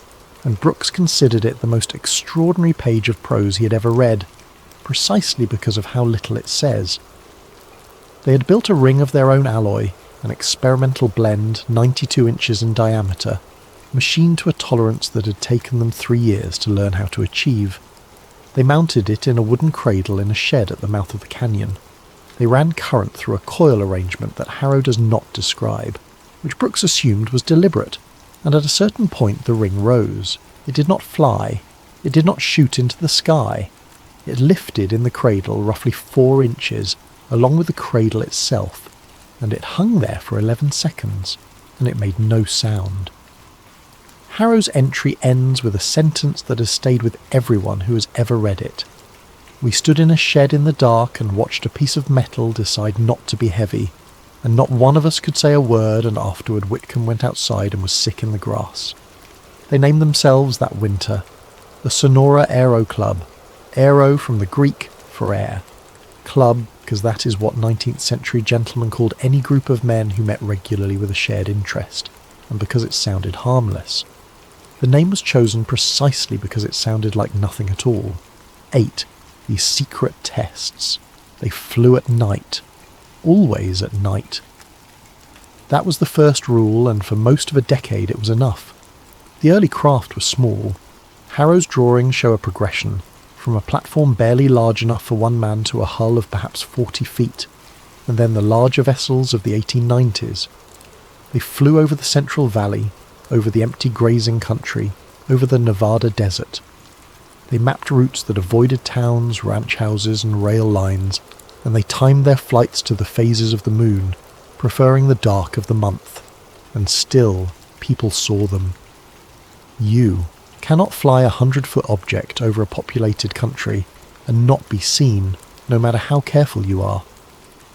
and Brooks considered it the most extraordinary page of prose he had ever read, precisely because of how little it says. They had built a ring of their own alloy, an experimental blend 92 inches in diameter, machined to a tolerance that had taken them 3 years to learn how to achieve. They mounted it in a wooden cradle in a shed at the mouth of the canyon. They ran current through a coil arrangement that Harrow does not describe, which Brooks assumed was deliberate, and at a certain point the ring rose. It did not fly. It did not shoot into the sky. It lifted in the cradle roughly 4 inches, along with the cradle itself, and it hung there for 11 seconds, and it made no sound. Harrow's entry ends with a sentence that has stayed with everyone who has ever read it. We stood in a shed in the dark and watched a piece of metal decide not to be heavy, and not one of us could say a word, and afterward Whitcomb went outside and was sick in the grass. They named themselves that winter the Sonora Aero Club, aero from the Greek for air, club because that is what 19th century gentlemen called any group of men who met regularly with a shared interest, and because it sounded harmless. The name was chosen precisely because it sounded like nothing at all. 8. These secret tests. They flew at night. Always at night. That was the first rule, and for most of a decade it was enough. The early craft was small. Harrow's drawings show a progression, from a platform barely large enough for one man to a hull of perhaps 40 feet, and then the larger vessels of the 1890s. They flew over the Central Valley, over the empty grazing country, over the Nevada desert. They mapped routes that avoided towns, ranch houses, and rail lines, and they timed their flights to the phases of the moon, preferring the dark of the month. And still, people saw them. You cannot fly a 100-foot object over a populated country and not be seen, no matter how careful you are.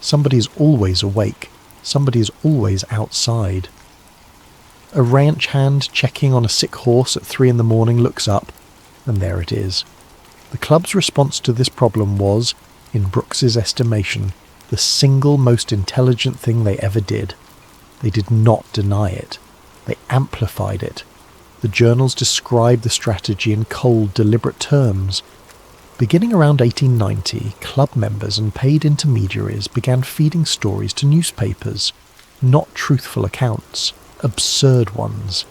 Somebody is always awake. Somebody is always outside. A ranch hand checking on a sick horse at 3 a.m. looks up, and there it is. The club's response to this problem was, in Brooks's estimation, the single most intelligent thing they ever did. They did not deny it. They amplified it. The journals described the strategy in cold, deliberate terms. Beginning around 1890, club members and paid intermediaries began feeding stories to newspapers, not truthful accounts, absurd ones.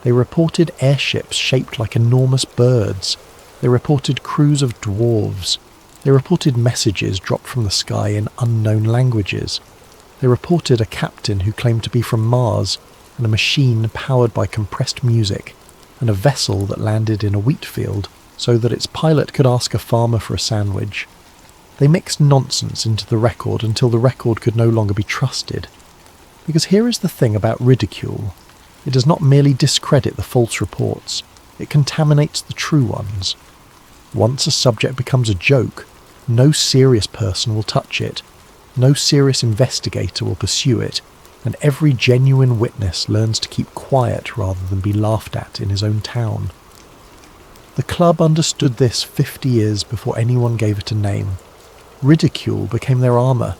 They reported airships shaped like enormous birds. They reported crews of dwarves. They reported messages dropped from the sky in unknown languages. They reported a captain who claimed to be from Mars, and a machine powered by compressed music, and a vessel that landed in a wheat field so that its pilot could ask a farmer for a sandwich. They mixed nonsense into the record until the record could no longer be trusted. Because here is the thing about ridicule. It does not merely discredit the false reports, it contaminates the true ones. Once a subject becomes a joke, no serious person will touch it, no serious investigator will pursue it, and every genuine witness learns to keep quiet rather than be laughed at in his own town. The club understood this 50 years before anyone gave it a name. Ridicule became their armour,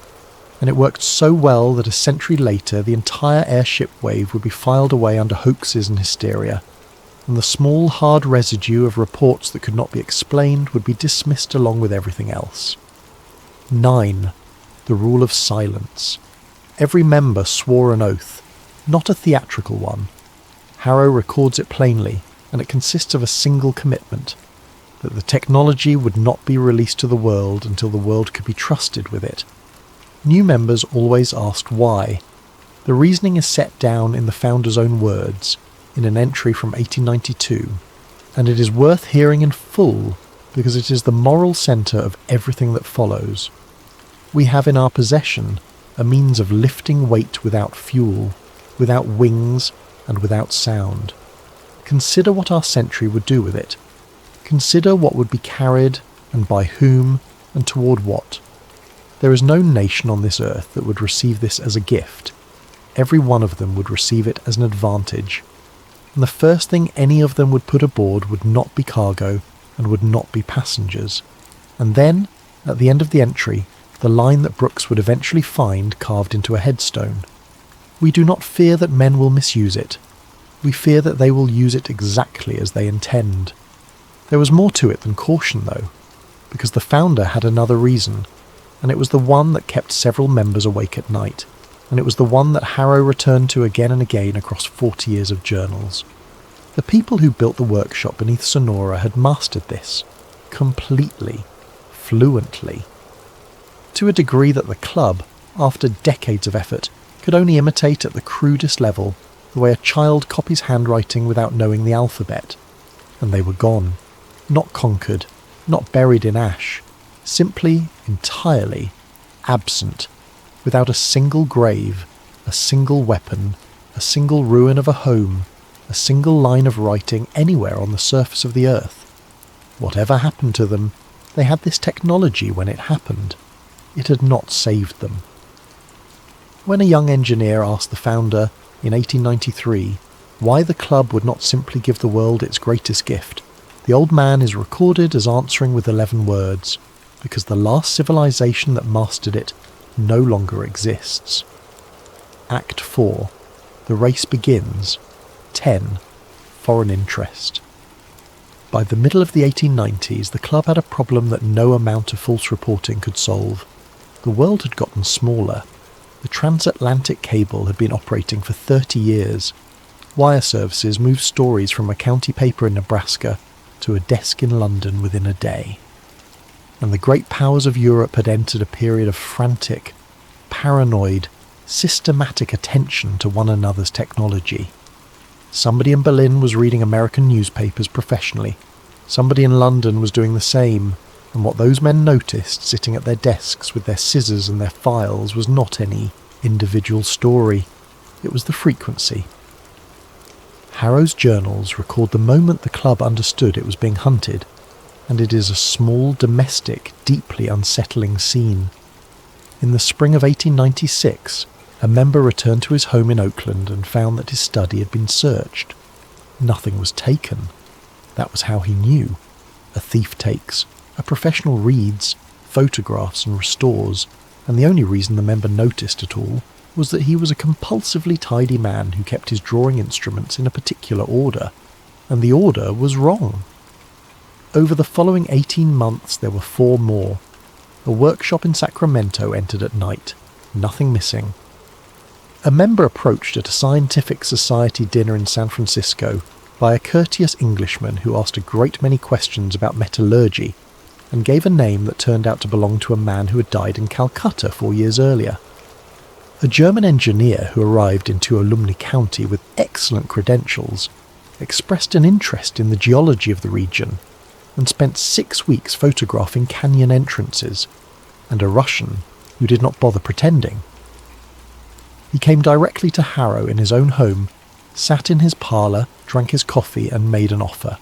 and it worked so well that a century later the entire airship wave would be filed away under hoaxes and hysteria, and the small hard residue of reports that could not be explained would be dismissed along with everything else. 9. The rule of silence. Every member swore an oath, not a theatrical one. Harrow records it plainly, and it consists of a single commitment, that the technology would not be released to the world until the world could be trusted with it. New members always asked why. The reasoning is set down in the founder's own words, in an entry from 1892, and it is worth hearing in full because it is the moral centre of everything that follows. We have in our possession a means of lifting weight without fuel, without wings, and without sound. Consider what our century would do with it. Consider what would be carried, and by whom, and toward what. There is no nation on this earth that would receive this as a gift. Every one of them would receive it as an advantage. And the first thing any of them would put aboard would not be cargo, and would not be passengers. And then, at the end of the entry, the line that Brooks would eventually find carved into a headstone. We do not fear that men will misuse it. We fear that they will use it exactly as they intend. There was more to it than caution, though, because the founder had another reason, and it was the one that kept several members awake at night, and it was the one that Harrow returned to again and again across 40 years of journals. The people who built the workshop beneath Sonora had mastered this, completely, fluently, to a degree that the club, after decades of effort, could only imitate at the crudest level the way a child copies handwriting without knowing the alphabet. And they were gone, not conquered, not buried in ash, simply, entirely, absent, without a single grave, a single weapon, a single ruin of a home, a single line of writing anywhere on the surface of the earth. Whatever happened to them, they had this technology when it happened. It had not saved them. When a young engineer asked the founder, in 1893, why the club would not simply give the world its greatest gift, the old man is recorded as answering with 11 words, because the last civilization that mastered it no longer exists. Act 4. The race begins. 10. Foreign interest. By the middle of the 1890s, the club had a problem that no amount of false reporting could solve. The world had gotten smaller. The transatlantic cable had been operating for 30 years. Wire services moved stories from a county paper in Nebraska to a desk in London within a day. And the great powers of Europe had entered a period of frantic, paranoid, systematic attention to one another's technology. Somebody in Berlin was reading American newspapers professionally. Somebody in London was doing the same, and what those men noticed sitting at their desks with their scissors and their files was not any individual story. It was the frequency. Harrow's journals record the moment the club understood it was being hunted, and it is a small, domestic, deeply unsettling scene. In the spring of 1896, a member returned to his home in Oakland and found that his study had been searched. Nothing was taken. That was how he knew. A thief takes, a professional reads, photographs and restores, and the only reason the member noticed at all was that he was a compulsively tidy man who kept his drawing instruments in a particular order, and the order was wrong. over the following 18 months there were 4 more. A workshop in Sacramento entered at night, nothing missing. A member approached at a scientific society dinner in San Francisco by a courteous Englishman who asked a great many questions about metallurgy and gave a name that turned out to belong to a man who had died in Calcutta 4 years earlier. A German engineer who arrived in Tuolumne County with excellent credentials expressed an interest in the geology of the region and spent 6 weeks photographing canyon entrances, and a Russian who did not bother pretending. He came directly to Harrow in his own home, sat in his parlour, drank his coffee and made an offer.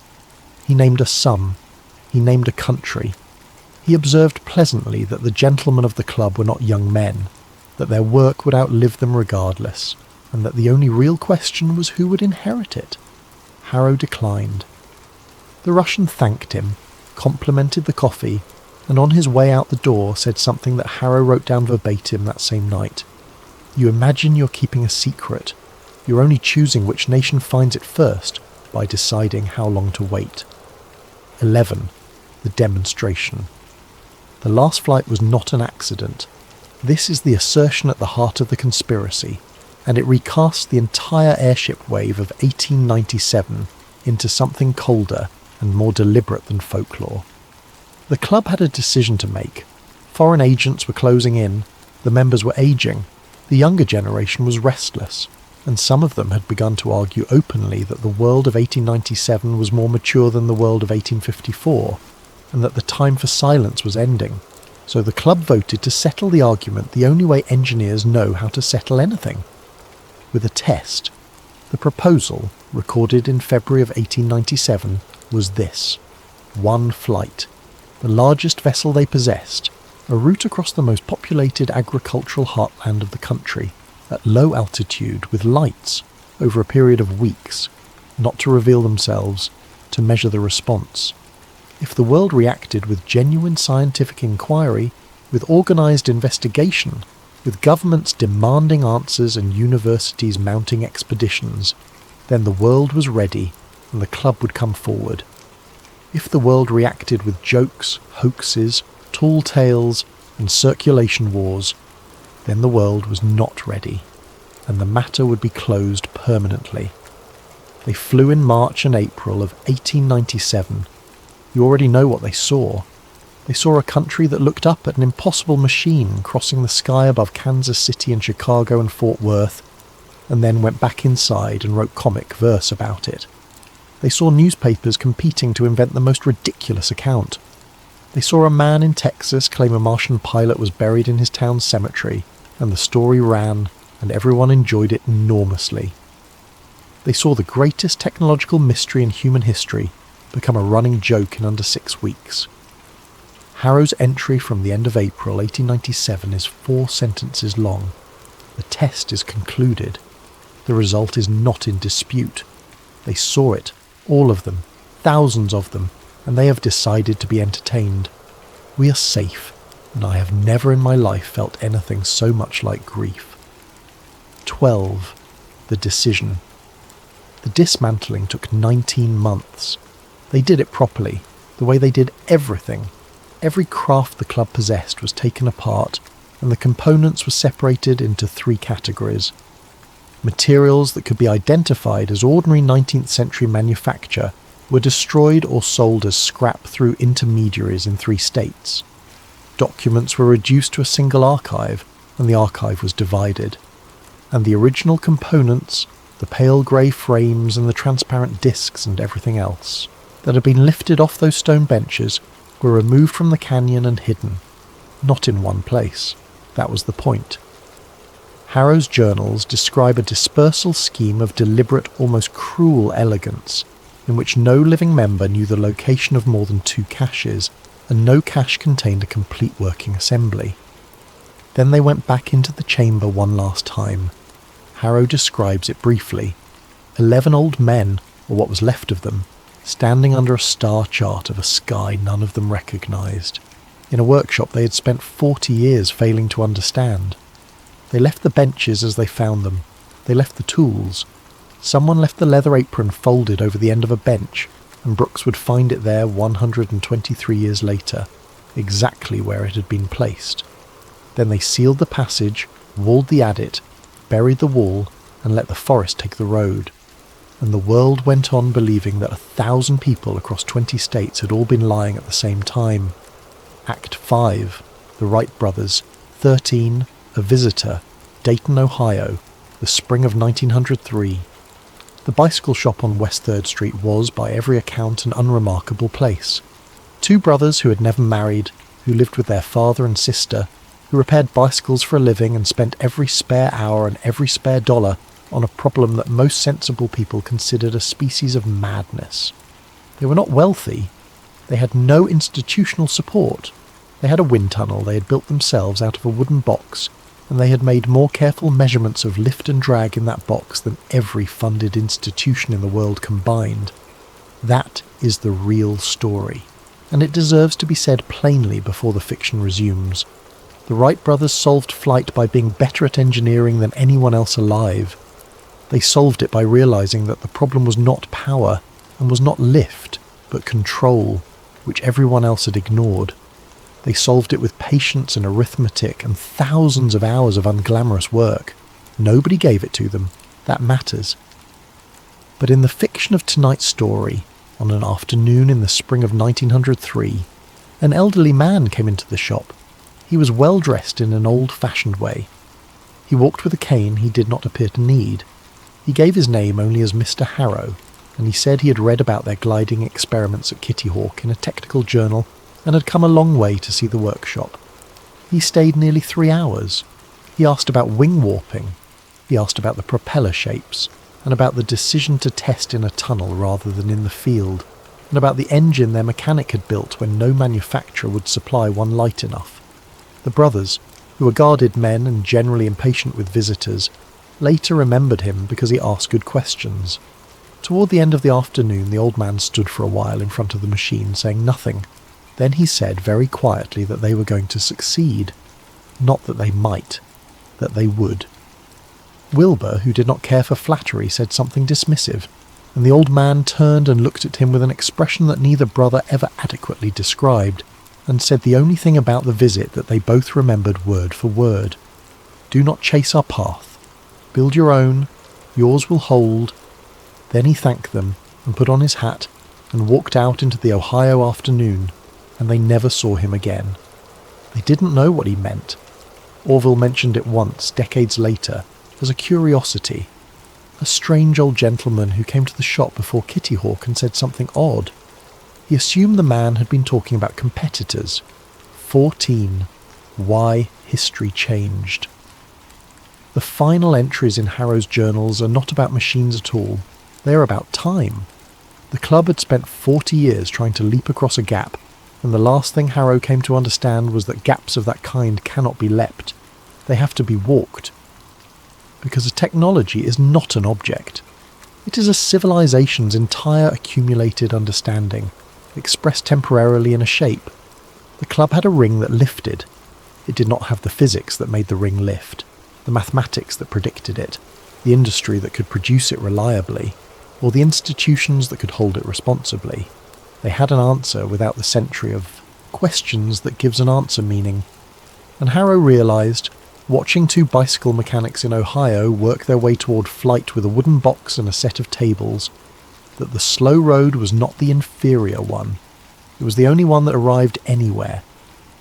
He named a sum. He named a country. He observed pleasantly that the gentlemen of the club were not young men, that their work would outlive them regardless, and that the only real question was who would inherit it. Harrow declined. The Russian thanked him, complimented the coffee, and on his way out the door said something that Harrow wrote down verbatim that same night. You imagine you're keeping a secret. You're only choosing which nation finds it first by deciding how long to wait. 11. The demonstration. The last flight was not an accident. This is the assertion at the heart of the conspiracy, and it recasts the entire airship wave of 1897 into something colder and more deliberate than folklore. The club had a decision to make. Foreign agents were closing in, the members were aging, the younger generation was restless, and some of them had begun to argue openly that the world of 1897 was more mature than the world of 1854, and that the time for silence was ending. So the club voted to settle the argument the only way engineers know how to settle anything, with a test. The proposal, recorded in February of 1897, was this: 1 flight, the largest vessel they possessed, a route across the most populated agricultural heartland of the country, at low altitude with lights, over a period of weeks, not to reveal themselves, to measure the response. If the world reacted with genuine scientific inquiry, with organised investigation, with governments demanding answers and universities mounting expeditions, then the world was ready and the club would come forward. If the world reacted with jokes, hoaxes, tall tales and circulation wars, then the world was not ready, and the matter would be closed permanently. They flew in March and April of 1897. You already know what they saw. They saw a country that looked up at an impossible machine crossing the sky above Kansas City and Chicago and Fort Worth, and then went back inside and wrote comic verse about it. They saw newspapers competing to invent the most ridiculous account. They saw a man in Texas claim a Martian pilot was buried in his town's cemetery, and the story ran, and everyone enjoyed it enormously. They saw the greatest technological mystery in human history become a running joke in under 6 weeks. Harrow's entry from the end of April 1897 is 4 sentences long. The test is concluded. The result is not in dispute. They saw it, all of them, thousands of them, and they have decided to be entertained. We are safe, and I have never in my life felt anything so much like grief. 12. The decision. The dismantling took 19 months. They did it properly, the way they did everything. Every craft the club possessed was taken apart, and the components were separated into 3 categories. Materials that could be identified as ordinary 19th century manufacture were destroyed or sold as scrap through intermediaries in 3 states. Documents were reduced to a single archive, and the archive was divided. And the original components, the pale grey frames and the transparent discs and everything else, that had been lifted off those stone benches, were removed from the canyon and hidden. Not in one place. That was the point. Harrow's journals describe a dispersal scheme of deliberate, almost cruel elegance, in which no living member knew the location of more than 2 caches, and no cache contained a complete working assembly. Then they went back into the chamber one last time. Harrow describes it briefly. 11 old men, or what was left of them, standing under a star chart of a sky none of them recognised, in a workshop they had spent 40 years failing to understand. They left the benches as they found them. They left the tools. Someone left the leather apron folded over the end of a bench, and Brooks would find it there 123 years later, exactly where it had been placed. Then they sealed the passage, walled the adit, buried the wall, and let the forest take the road. And the world went on believing that 1,000 people across 20 states had all been lying at the same time. Act 5, the Wright brothers, 13, a visitor, Dayton, Ohio, the spring of 1903. The bicycle shop on West 3rd Street was, by every account, an unremarkable place. Two brothers who had never married, who lived with their father and sister, who repaired bicycles for a living and spent every spare hour and every spare dollar on a problem that most sensible people considered a species of madness. They were not wealthy. They had no institutional support. They had a wind tunnel they had built themselves out of a wooden box, and they had made more careful measurements of lift and drag in that box than every funded institution in the world combined. That is the real story, and it deserves to be said plainly before the fiction resumes. The Wright brothers solved flight by being better at engineering than anyone else alive. They solved it by realizing that the problem was not power, and was not lift, but control, which everyone else had ignored. They solved it with patience and arithmetic and thousands of hours of unglamorous work. Nobody gave it to them. That matters. But in the fiction of tonight's story, on an afternoon in the spring of 1903, an elderly man came into the shop. He was well dressed in an old-fashioned way. He walked with a cane he did not appear to need. He gave his name only as Mr. Harrow, and he said he had read about their gliding experiments at Kitty Hawk in a technical journal and had come a long way to see the workshop. He stayed nearly 3 hours. He asked about wing warping. He asked about the propeller shapes, and about the decision to test in a tunnel rather than in the field, and about the engine their mechanic had built when no manufacturer would supply one light enough. The brothers, who were guarded men and generally impatient with visitors, later remembered him because he asked good questions. Toward the end of the afternoon, the old man stood for a while in front of the machine, saying nothing. Then he said very quietly that they were going to succeed. Not that they might, that they would. Wilbur, who did not care for flattery, said something dismissive, and the old man turned and looked at him with an expression that neither brother ever adequately described, and said the only thing about the visit that they both remembered word for word. "Do not chase our path. Build your own. Yours will hold." Then he thanked them, and put on his hat, and walked out into the Ohio afternoon, and they never saw him again. They didn't know what he meant. Orville mentioned it once, decades later, as a curiosity. A strange old gentleman who came to the shop before Kitty Hawk and said something odd. He assumed the man had been talking about competitors. 14. Why history changed. The final entries in Harrow's journals are not about machines at all. They are about time. The club had spent 40 years trying to leap across a gap, and the last thing Harrow came to understand was that gaps of that kind cannot be leapt. They have to be walked. Because a technology is not an object. It is a civilization's entire accumulated understanding, expressed temporarily in a shape. The club had a ring that lifted. It did not have the physics that made the ring lift, the mathematics that predicted it, the industry that could produce it reliably, or the institutions that could hold it responsibly. They had an answer without the century of questions that gives an answer meaning. And Harrow realized, watching two bicycle mechanics in Ohio work their way toward flight with a wooden box and a set of tables, that the slow road was not the inferior one. It was the only one that arrived anywhere.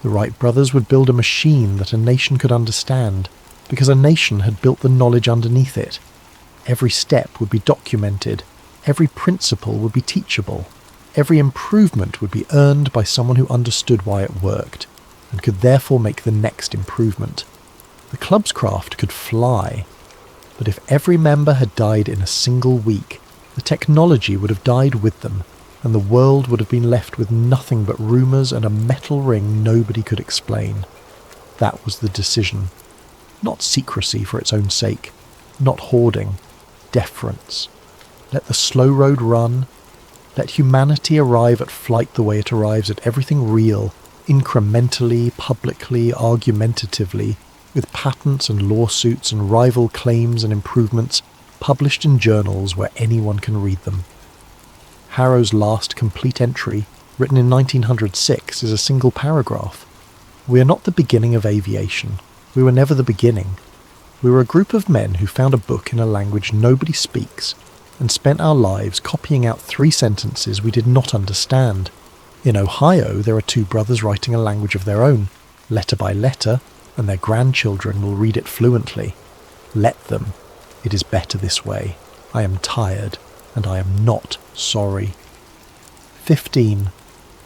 The Wright brothers would build a machine that a nation could understand, because a nation had built the knowledge underneath it. Every step would be documented. Every principle would be teachable. Every improvement would be earned by someone who understood why it worked, and could therefore make the next improvement. The club's craft could fly, but if every member had died in a single week, the technology would have died with them, and the world would have been left with nothing but rumours and a metal ring nobody could explain. That was the decision. Not secrecy for its own sake, not hoarding, deference. Let the slow road run. Let humanity arrive at flight the way it arrives at everything real, incrementally, publicly, argumentatively, with patents and lawsuits and rival claims and improvements published in journals where anyone can read them. Harrow's last complete entry, written in 1906, is a single paragraph. "We are not the beginning of aviation. We were never the beginning. We were a group of men who found a book in a language nobody speaks and spent our lives copying out 3 sentences we did not understand. In Ohio, there are 2 brothers writing a language of their own, letter by letter, and their grandchildren will read it fluently. Let them. It is better this way. I am tired, and I am not sorry." 15.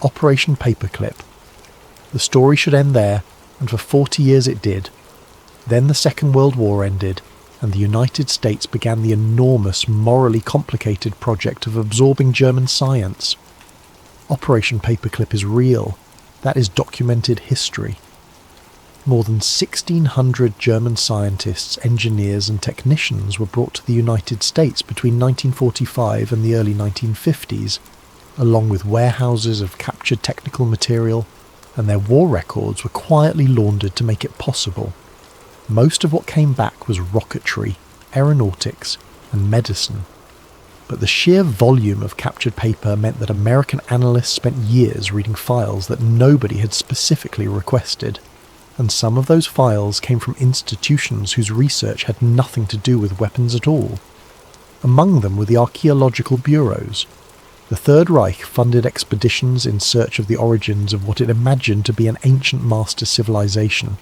Operation Paperclip. The story should end there, and for 40 years it did. Then the Second World War ended, and the United States began the enormous, morally complicated project of absorbing German science. Operation Paperclip is real. That is documented history. More than 1,600 German scientists, engineers and technicians were brought to the United States between 1945 and the early 1950s, along with warehouses of captured technical material, and their war records were quietly laundered to make it possible. Most of what came back was rocketry, aeronautics and medicine. But the sheer volume of captured paper meant that American analysts spent years reading files that nobody had specifically requested, and some of those files came from institutions whose research had nothing to do with weapons at all. Among them were the archaeological bureaus. The Third Reich funded expeditions in search of the origins of what it imagined to be an ancient master civilization.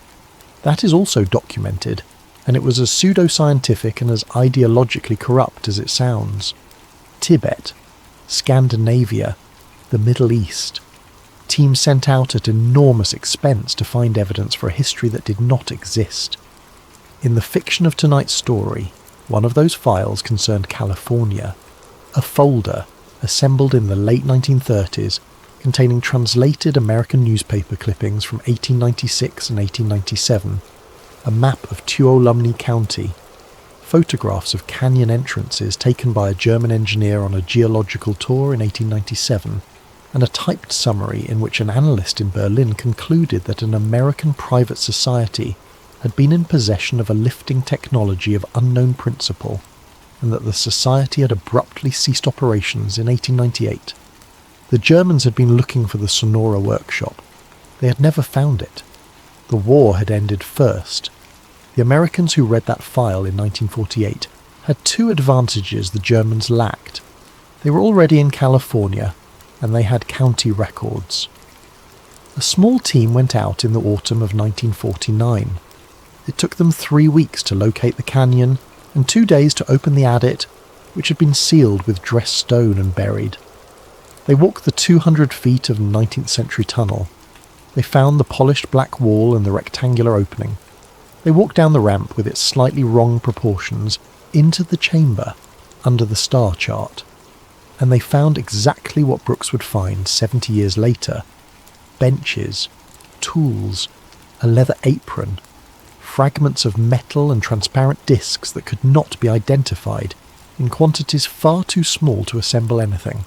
That is also documented, and it was as pseudo-scientific and as ideologically corrupt as it sounds. Tibet, Scandinavia, the Middle East. Teams sent out at enormous expense to find evidence for a history that did not exist. In the fiction of tonight's story, one of those files concerned California, a folder assembled in the late 1930s containing translated American newspaper clippings from 1896 and 1897, a map of Tuolumne County, photographs of canyon entrances taken by a German engineer on a geological tour in 1897, and a typed summary in which an analyst in Berlin concluded that an American private society had been in possession of a lifting technology of unknown principle, and that the society had abruptly ceased operations in 1898. The Germans had been looking for the Sonora workshop. They had never found it. The war had ended first. The Americans who read that file in 1948 had 2 advantages the Germans lacked. They were already in California, and they had county records. A small team went out in the autumn of 1949. It took them 3 weeks to locate the canyon and 2 days to open the adit, which had been sealed with dressed stone and buried. They walked the 200 feet of 19th century tunnel. They found the polished black wall and the rectangular opening. They walked down the ramp with its slightly wrong proportions into the chamber under the star chart. And they found exactly what Brooks would find 70 years later. Benches, tools, a leather apron, fragments of metal and transparent discs that could not be identified, in quantities far too small to assemble anything.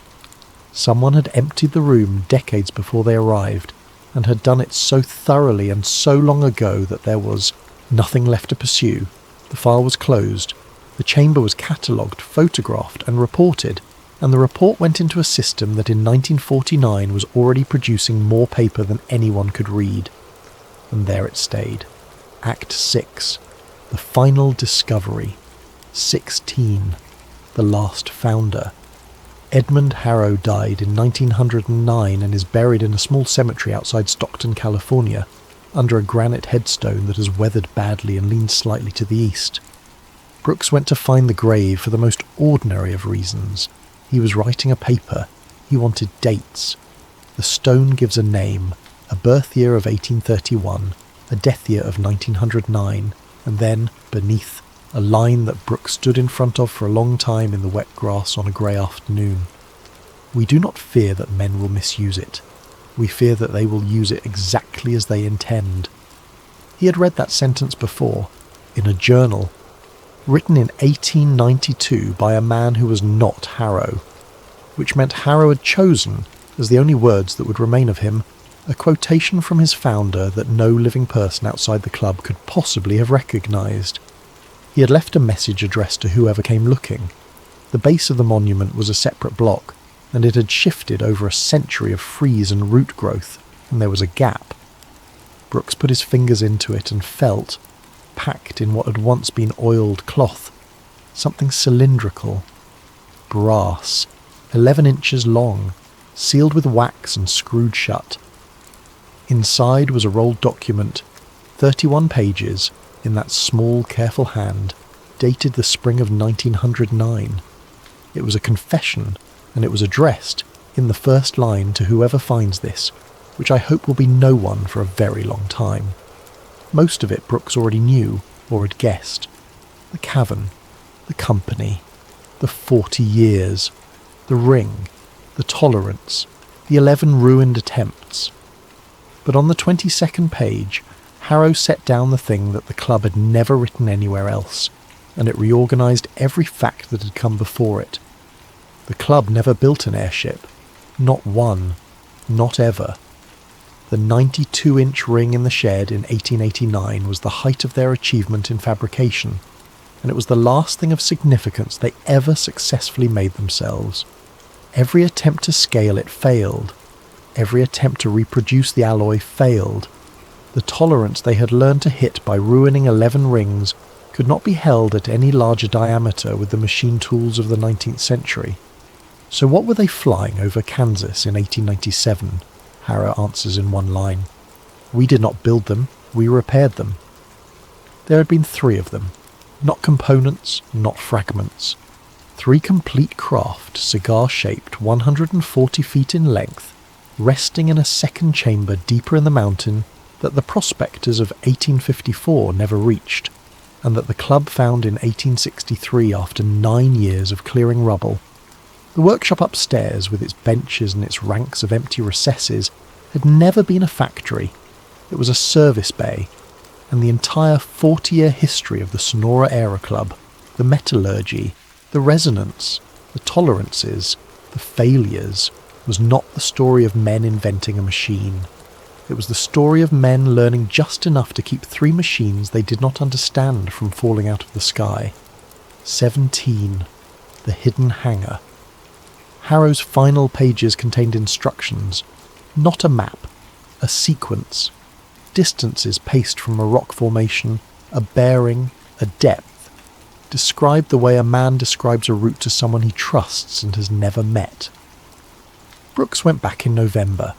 Someone had emptied the room decades before they arrived, and had done it so thoroughly and so long ago that there was nothing left to pursue. The file was closed, the chamber was catalogued, photographed and reported, and the report went into a system that in 1949 was already producing more paper than anyone could read. And there it stayed. Act 6. The final discovery. 16. The last founder. Edmund Harrow died in 1909 and is buried in a small cemetery outside Stockton, California, under a granite headstone that has weathered badly and leans slightly to the east. Brooks went to find the grave for the most ordinary of reasons. He was writing a paper. He wanted dates. The stone gives a name, a birth year of 1831, a death year of 1909, and then, beneath, a line that Brooks stood in front of for a long time in the wet grass on a grey afternoon. We do not fear that men will misuse it. We fear that they will use it exactly as they intend. He had read that sentence before, in a journal, written in 1892 by a man who was not Harrow, which meant Harrow had chosen, as the only words that would remain of him, a quotation from his founder that no living person outside the club could possibly have recognised. He had left a message addressed to whoever came looking. The base of the monument was a separate block, and it had shifted over a century of freeze and root growth, and there was a gap. Brooks put his fingers into it and felt, packed in what had once been oiled cloth, something cylindrical, brass, 11 inches long, sealed with wax and screwed shut. Inside was a rolled document, 31 pages, in that small, careful hand, dated the spring of 1909. It was a confession, and it was addressed, in the first line, to whoever finds this, which I hope will be no one for a very long time. Most of it Brooks already knew, or had guessed. The cavern, the company, the 40 years, the ring, the tolerance, the 11 ruined attempts. But on the 22nd page, Harrow set down the thing that the club had never written anywhere else, and it reorganised every fact that had come before it. The club never built an airship. Not one. Not ever. The 92-inch ring in the shed in 1889 was the height of their achievement in fabrication, and it was the last thing of significance they ever successfully made themselves. Every attempt to scale it failed. Every attempt to reproduce the alloy failed. The tolerance they had learned to hit by ruining 11 rings could not be held at any larger diameter with the machine tools of the 19th century. So what were they flying over Kansas in 1897? Harrow answers in one line. We did not build them, we repaired them. There had been 3 of them. Not components, not fragments. 3 complete craft, cigar-shaped, 140 feet in length, resting in a second chamber deeper in the mountain that the prospectors of 1854 never reached, and that the club found in 1863 after 9 years of clearing rubble. The workshop upstairs, with its benches and its ranks of empty recesses, had never been a factory. It was a service bay, and the entire 40-year history of the Sonora Aero Club, the metallurgy, the resonance, the tolerances, the failures, was not the story of men inventing a machine. It was the story of men learning just enough to keep 3 machines they did not understand from falling out of the sky. 17. The hidden hangar. Harrow's final pages contained instructions, not a map, a sequence, distances paced from a rock formation, a bearing, a depth, described the way a man describes a route to someone he trusts and has never met. Brooks went back in November.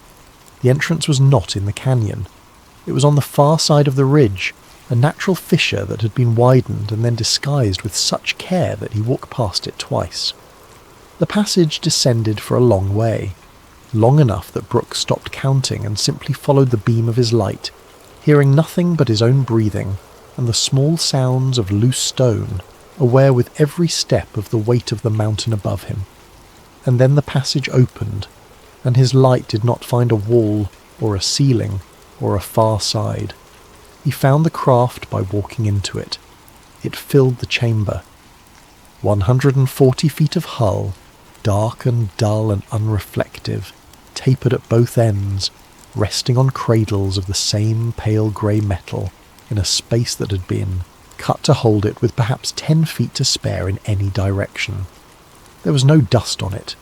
The entrance was not in the canyon. It was on the far side of the ridge, a natural fissure that had been widened and then disguised with such care that he walked past it twice. The passage descended for a long way, long enough that Brooks stopped counting and simply followed the beam of his light, hearing nothing but his own breathing and the small sounds of loose stone, aware with every step of the weight of the mountain above him. And then the passage opened, and his light did not find a wall or a ceiling or a far side. He found the craft by walking into it. It filled the chamber. 140 feet of hull, dark and dull and unreflective, tapered at both ends, resting on cradles of the same pale grey metal in a space that had been cut to hold it with perhaps 10 feet to spare in any direction. There was no dust on it.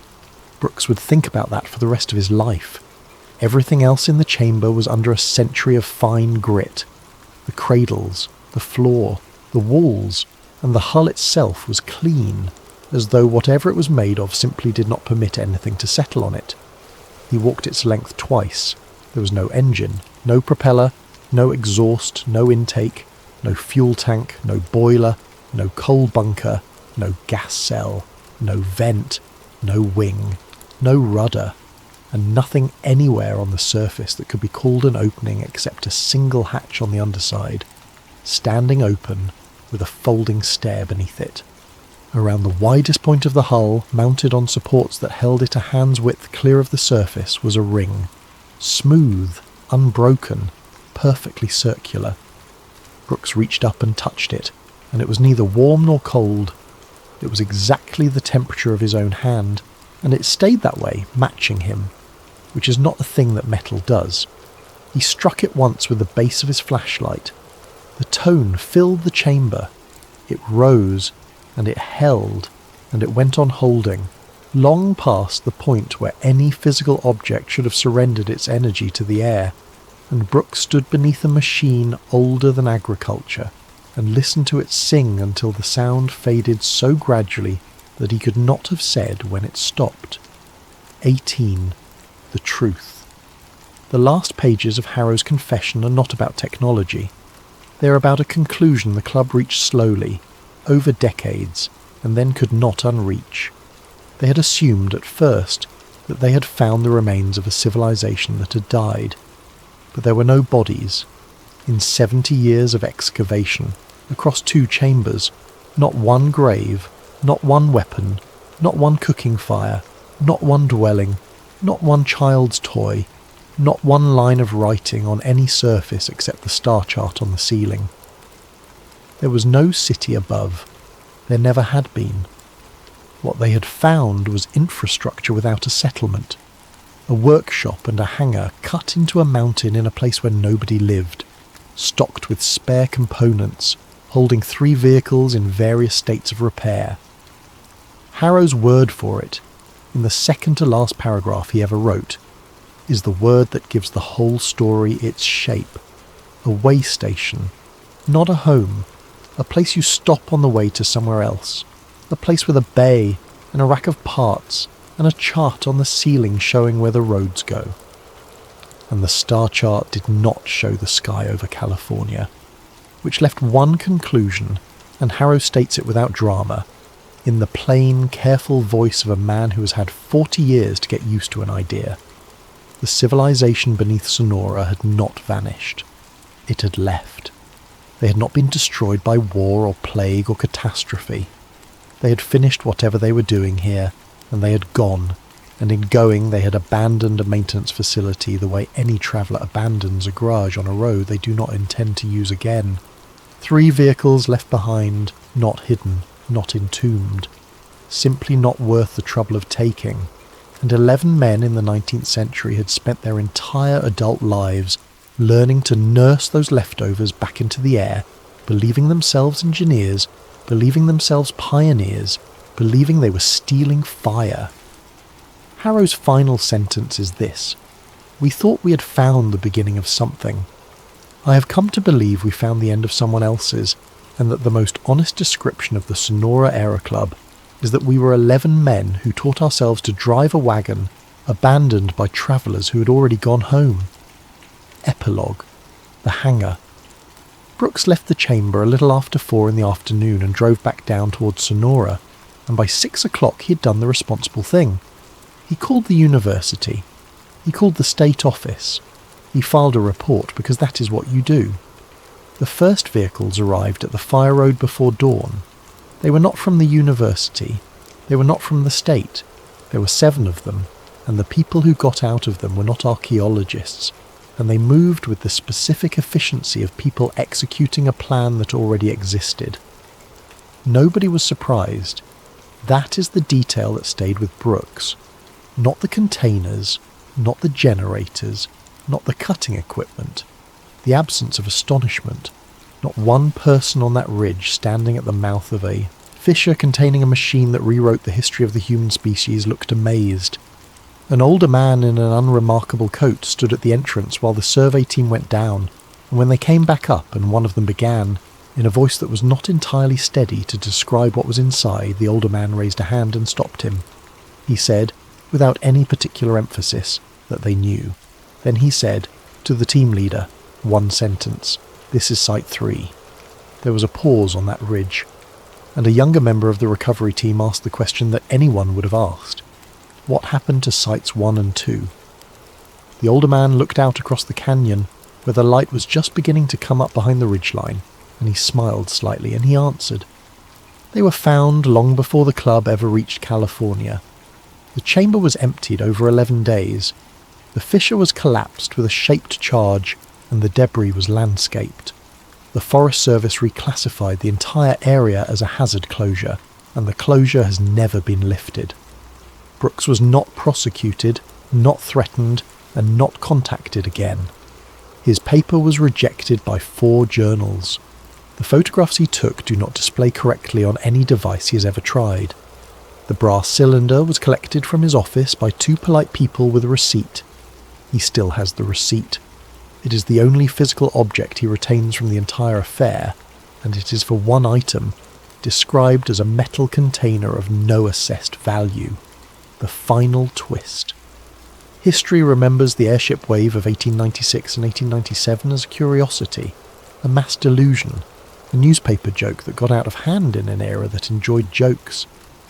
Brooks would think about that for the rest of his life. Everything else in the chamber was under a century of fine grit. The cradles, the floor, the walls, and the hull itself was clean, as though whatever it was made of simply did not permit anything to settle on it. He walked its length twice. There was no engine, no propeller, no exhaust, no intake, no fuel tank, no boiler, no coal bunker, no gas cell, no vent, no wing, no rudder, and nothing anywhere on the surface that could be called an opening except a single hatch on the underside, standing open with a folding stair beneath it. Around the widest point of the hull, mounted on supports that held it a hand's width clear of the surface, was a ring. Smooth, unbroken, perfectly circular. Brooks reached up and touched it, and it was neither warm nor cold. It was exactly the temperature of his own hand, and it stayed that way, matching him, which is not a thing that metal does. He struck it once with the base of his flashlight. The tone filled the chamber. It rose, and it held, and it went on holding, long past the point where any physical object should have surrendered its energy to the air, and Brooks stood beneath a machine older than agriculture and listened to it sing until the sound faded so gradually that he could not have said when it stopped. 18. The truth. The last pages of Harrow's confession are not about technology. They are about a conclusion the club reached slowly, over decades, and then could not unreach. They had assumed at first that they had found the remains of a civilization that had died, but there were no bodies. In 70 years of excavation, across 2 chambers, not one grave, not one weapon, not one cooking fire, not one dwelling, not one child's toy, not one line of writing on any surface except the star chart on the ceiling. There was no city above. There never had been. What they had found was infrastructure without a settlement, a workshop and a hangar cut into a mountain in a place where nobody lived, stocked with spare components, holding 3 vehicles in various states of repair. Harrow's word for it, in the second to last paragraph he ever wrote, is the word that gives the whole story its shape. A way station, not a home, a place you stop on the way to somewhere else, a place with a bay and a rack of parts and a chart on the ceiling showing where the roads go. And the star chart did not show the sky over California, which left one conclusion, and Harrow states it without drama, in the plain, careful voice of a man who has had 40 years to get used to an idea. The civilization beneath Sonora had not vanished. It had left. They had not been destroyed by war or plague or catastrophe. They had finished whatever they were doing here, and they had gone, and in going they had abandoned a maintenance facility the way any traveller abandons a garage on a road they do not intend to use again. 3 vehicles left behind, not hidden, not entombed, simply not worth the trouble of taking, and 11 men in the 19th century had spent their entire adult lives learning to nurse those leftovers back into the air, believing themselves engineers, believing themselves pioneers, believing they were stealing fire. Harrow's final sentence is this: "We thought we had found the beginning of something. I have come to believe we found the end of someone else's, and that the most honest description of the Sonora Aero Club is that we were 11 men who taught ourselves to drive a wagon abandoned by travellers who had already gone home." Epilogue. The hangar. Brooks left the chamber a little after 4 in the afternoon and drove back down towards Sonora, and by 6 o'clock he had done the responsible thing. He called the university. He called the state office. He filed a report, because that is what you do. The first vehicles arrived at the fire road before dawn. They were not from the university. They were not from the state. There were 7 of them, and the people who got out of them were not archaeologists, and they moved with the specific efficiency of people executing a plan that already existed. Nobody was surprised. That is the detail that stayed with Brooks. Not the containers, not the generators, not the cutting equipment, the absence of astonishment. Not one person on that ridge standing at the mouth of a fissure containing a machine that rewrote the history of the human species looked amazed. An older man in an unremarkable coat stood at the entrance while the survey team went down, and when they came back up and one of them began, in a voice that was not entirely steady, to describe what was inside, the older man raised a hand and stopped him. He said, without any particular emphasis, that they knew. Then he said, to the team leader, 1 sentence: "This is Site 3. There was a pause on that ridge, and a younger member of the recovery team asked the question that anyone would have asked. What happened to Sites 1 and 2? The older man looked out across the canyon, where the light was just beginning to come up behind the ridgeline, and he smiled slightly, and he answered. They were found long before the club ever reached California. The chamber was emptied over 11 days. The fissure was collapsed with a shaped charge, and the debris was landscaped. The Forest Service reclassified the entire area as a hazard closure, and the closure has never been lifted. Brooks was not prosecuted, not threatened, and not contacted again. His paper was rejected by 4 journals. The photographs he took do not display correctly on any device he has ever tried. The brass cylinder was collected from his office by two polite people with a receipt. He still has the receipt. It is the only physical object he retains from the entire affair, and it is for one item, described as a metal container of no assessed value. The final twist. History remembers the airship wave of 1896 and 1897 as a curiosity, a mass delusion, a newspaper joke that got out of hand in an era that enjoyed jokes,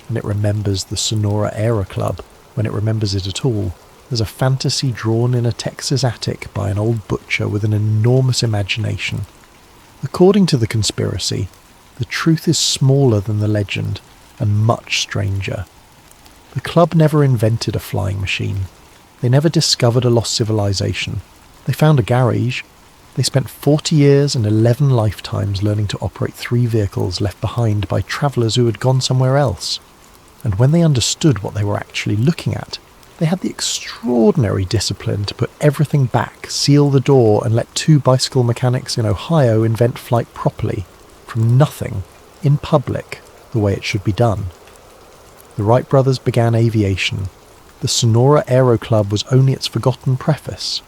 and it remembers the Sonora Aero Club, when it remembers it at all, as a fantasy drawn in a Texas attic by an old butcher with an enormous imagination. According to the conspiracy, the truth is smaller than the legend, and much stranger. The club never invented a flying machine. They never discovered a lost civilization. They found a garage. They spent 40 years and 11 lifetimes learning to operate 3 vehicles left behind by travellers who had gone somewhere else. And when they understood what they were actually looking at, they had the extraordinary discipline to put everything back, seal the door, and let 2 bicycle mechanics in Ohio invent flight properly, from nothing, in public, the way it should be done. The Wright brothers began aviation. The Sonora Aero Club was only its forgotten preface.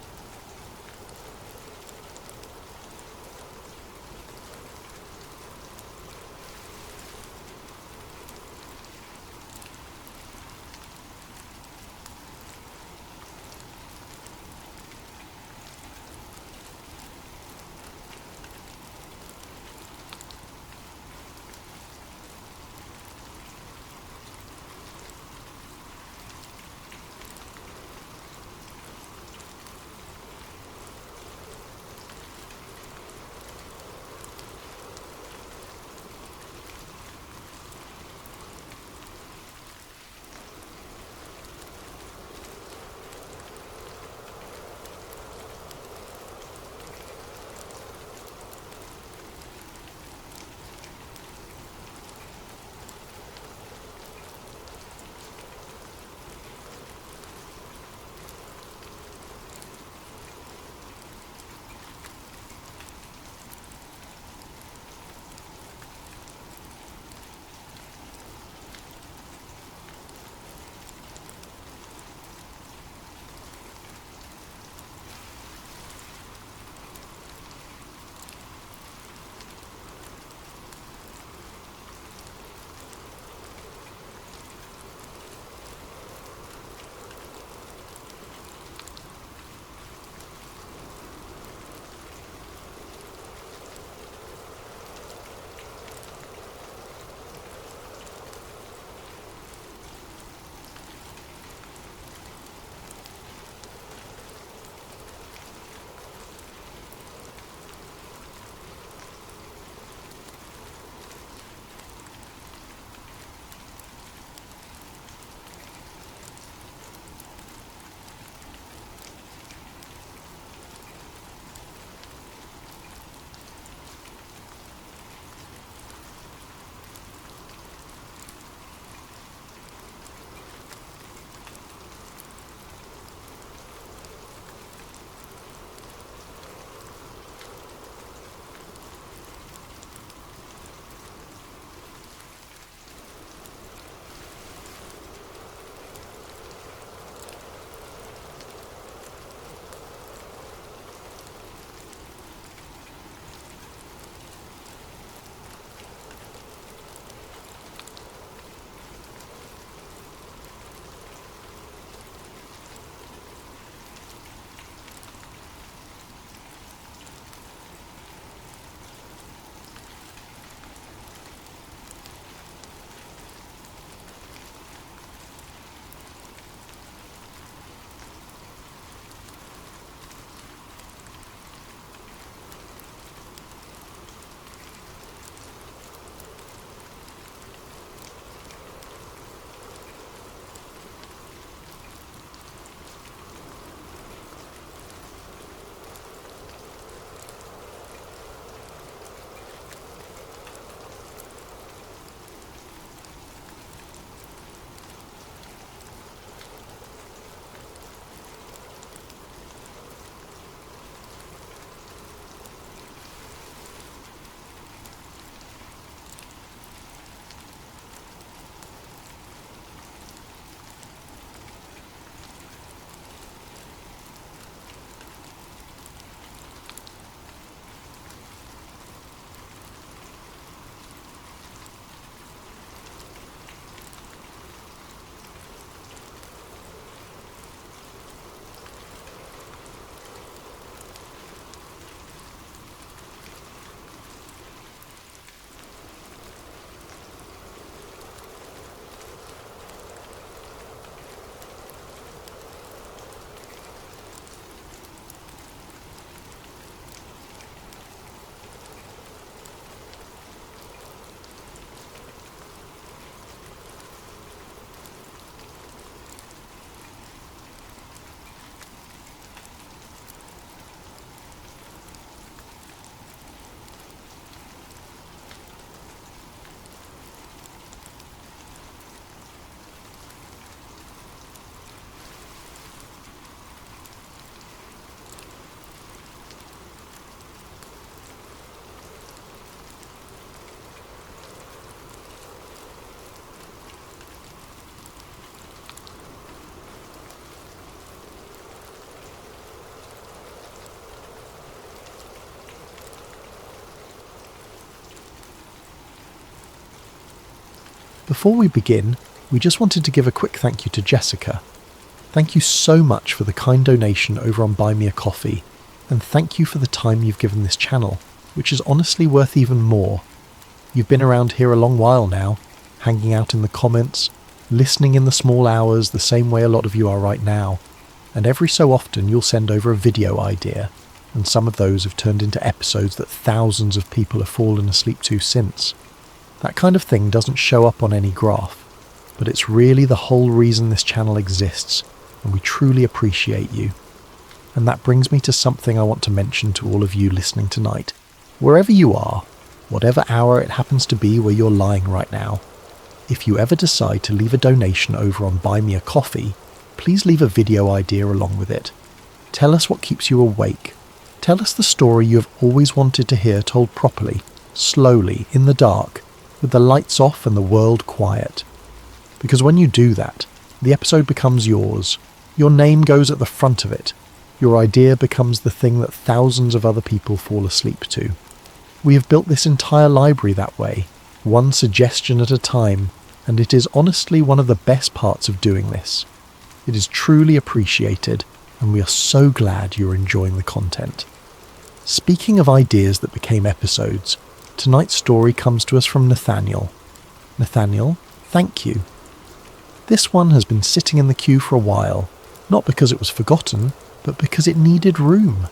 Before we begin, we just wanted to give a quick thank you to Jessica. Thank you so much for the kind donation over on Buy Me a Coffee, and thank you for the time you've given this channel, which is honestly worth even more. You've been around here a long while now, hanging out in the comments, listening in the small hours the same way a lot of you are right now, and every so often you'll send over a video idea, and some of those have turned into episodes that thousands of people have fallen asleep to since. That kind of thing doesn't show up on any graph, but it's really the whole reason this channel exists, and we truly appreciate you. And that brings me to something I want to mention to all of you listening tonight. Wherever you are, whatever hour it happens to be where you're lying right now, if you ever decide to leave a donation over on Buy Me a Coffee, please leave a video idea along with it. Tell us what keeps you awake. Tell us the story you have always wanted to hear told properly, slowly, in the dark, with the lights off and the world quiet. Because when you do that, the episode becomes yours. Your name goes at the front of it. Your idea becomes the thing that thousands of other people fall asleep to. We have built this entire library that way, one suggestion at a time, and it is honestly one of the best parts of doing this. It is truly appreciated, and we are so glad you're enjoying the content. Speaking of ideas that became episodes, tonight's story comes to us from Nathaniel. Nathaniel, thank you. This one has been sitting in the queue for a while, not because it was forgotten, but because it needed room.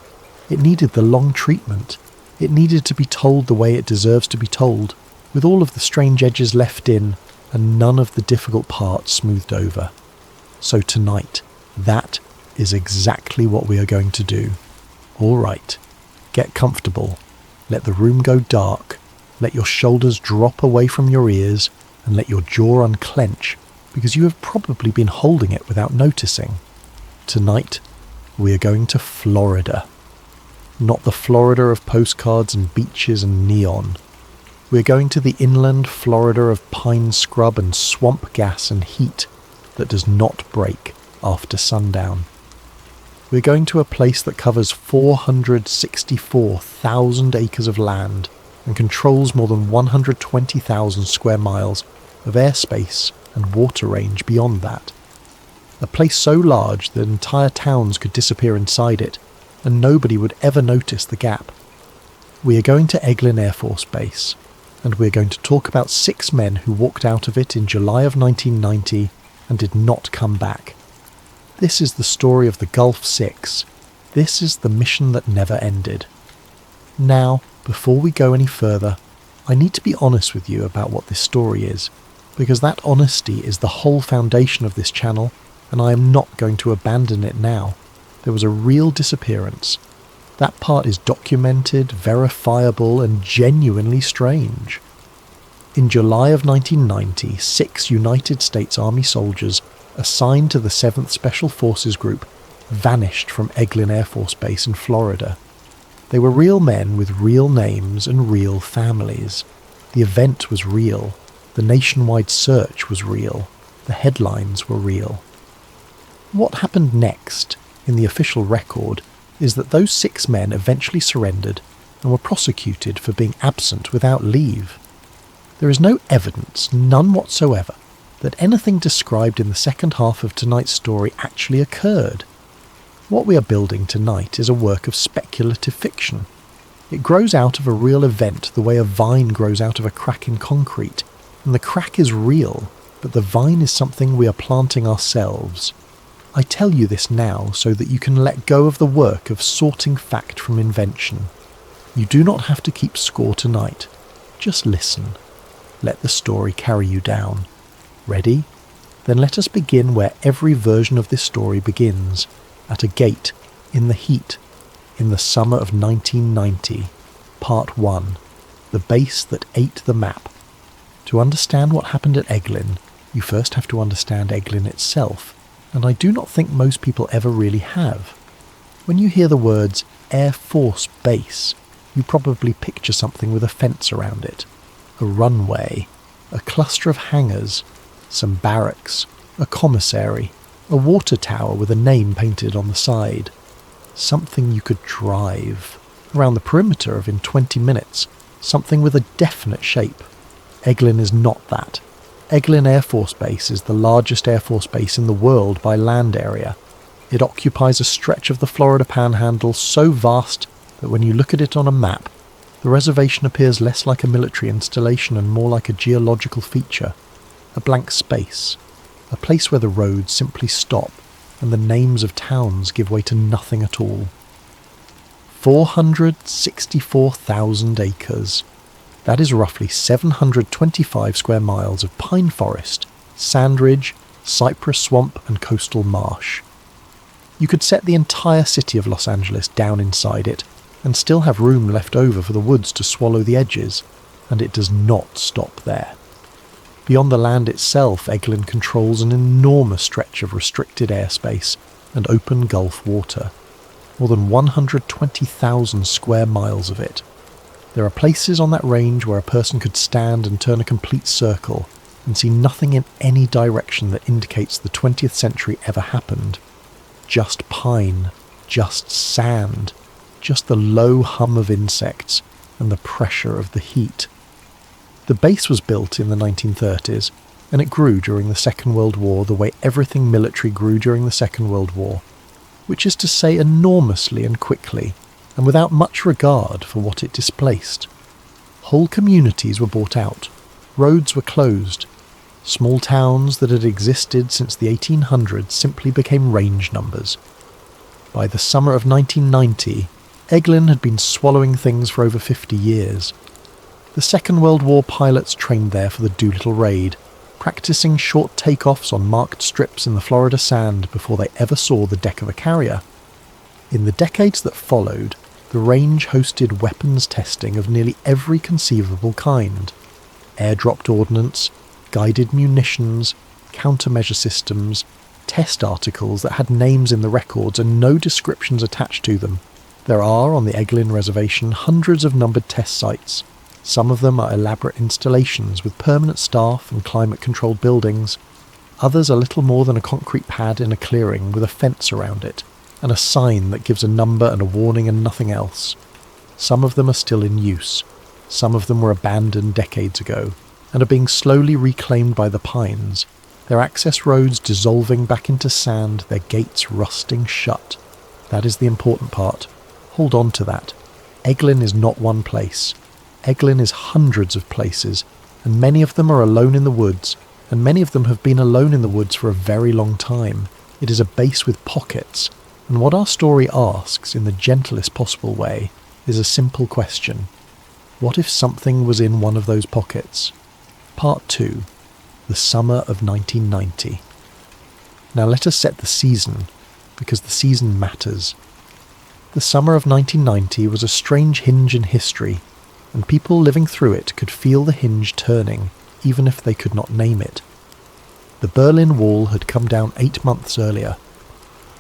It needed the long treatment. It needed to be told the way it deserves to be told, with all of the strange edges left in, and none of the difficult parts smoothed over. So tonight, that is exactly what we are going to do. All right, get comfortable. Let the room go dark. Let your shoulders drop away from your ears, and let your jaw unclench, because you have probably been holding it without noticing. Tonight, we are going to Florida. Not the Florida of postcards and beaches and neon. We are going to the inland Florida of pine scrub and swamp gas and heat that does not break after sundown. We're going to a place that covers 464,000 acres of land and controls more than 120,000 square miles of airspace and water range beyond that. A place so large that entire towns could disappear inside it, and nobody would ever notice the gap. We are going to Eglin Air Force Base, and we are going to talk about 6 men who walked out of it in July of 1990 and did not come back. This is the story of the Gulf 6. This is the mission that never ended. Now, before we go any further, I need to be honest with you about what this story is, because that honesty is the whole foundation of this channel, and I am not going to abandon it now. There was a real disappearance. That part is documented, verifiable, and genuinely strange. In July of 1990, 6 United States Army soldiers assigned to the 7th Special Forces Group vanished from Eglin Air Force Base in Florida. They were real men with real names and real families. The event was real. The nationwide search was real. The headlines were real. What happened next, in the official record, is that those 6 men eventually surrendered and were prosecuted for being absent without leave. There is no evidence, none whatsoever, that anything described in the second half of tonight's story actually occurred. What we are building tonight is a work of speculative fiction. It grows out of a real event the way a vine grows out of a crack in concrete, and the crack is real, but the vine is something we are planting ourselves. I tell you this now so that you can let go of the work of sorting fact from invention. You do not have to keep score tonight. Just listen. Let the story carry you down. Ready? Then let us begin where every version of this story begins, at a gate, in the heat, in the summer of 1990. Part 1. The base that ate the map. To understand what happened at Eglin, you first have to understand Eglin itself, and I do not think most people ever really have. When you hear the words Air Force Base, you probably picture something with a fence around it, a runway, a cluster of hangars, some barracks, a commissary, a water tower with a name painted on the side. Something you could drive around the perimeter of in 20 minutes, something with a definite shape. Eglin is not that. Eglin Air Force Base is the largest Air Force base in the world by land area. It occupies a stretch of the Florida Panhandle so vast that when you look at it on a map, the reservation appears less like a military installation and more like a geological feature, a blank space, a place where the roads simply stop and the names of towns give way to nothing at all. 464,000 acres. That is roughly 725 square miles of pine forest, sand ridge, cypress swamp and coastal marsh. You could set the entire city of Los Angeles down inside it and still have room left over for the woods to swallow the edges, and it does not stop there. Beyond the land itself, Eglin controls an enormous stretch of restricted airspace and open Gulf water, more than 120,000 square miles of it. There are places on that range where a person could stand and turn a complete circle and see nothing in any direction that indicates the 20th century ever happened. Just pine, just sand, just the low hum of insects and the pressure of the heat. The base was built in the 1930s, and it grew during the Second World War the way everything military grew during the Second World War, which is to say enormously and quickly, and without much regard for what it displaced. Whole communities were bought out, roads were closed, small towns that had existed since the 1800s simply became range numbers. By the summer of 1990, Eglin had been swallowing things for over 50 years. The Second World War pilots trained there for the Doolittle raid, practicing short takeoffs on marked strips in the Florida sand before they ever saw the deck of a carrier. In the decades that followed, the range hosted weapons testing of nearly every conceivable kind. Airdropped ordnance, guided munitions, countermeasure systems, test articles that had names in the records and no descriptions attached to them. There are, on the Eglin Reservation, hundreds of numbered test sites. Some of them are elaborate installations with permanent staff and climate-controlled buildings. Others are little more than a concrete pad in a clearing with a fence around it, and a sign that gives a number and a warning and nothing else. Some of them are still in use. Some of them were abandoned decades ago, and are being slowly reclaimed by the pines, their access roads dissolving back into sand, their gates rusting shut. That is the important part. Hold on to that. Eglin is not one place. Eglin is hundreds of places, and many of them are alone in the woods, and many of them have been alone in the woods for a very long time. It is a base with pockets, and what our story asks, in the gentlest possible way, is a simple question. What if something was in one of those pockets? Part 2. The summer of 1990. Now let us set the season, because the season matters. The summer of 1990 was a strange hinge in history, and people living through it could feel the hinge turning, even if they could not name it. The Berlin Wall had come down 8 months earlier.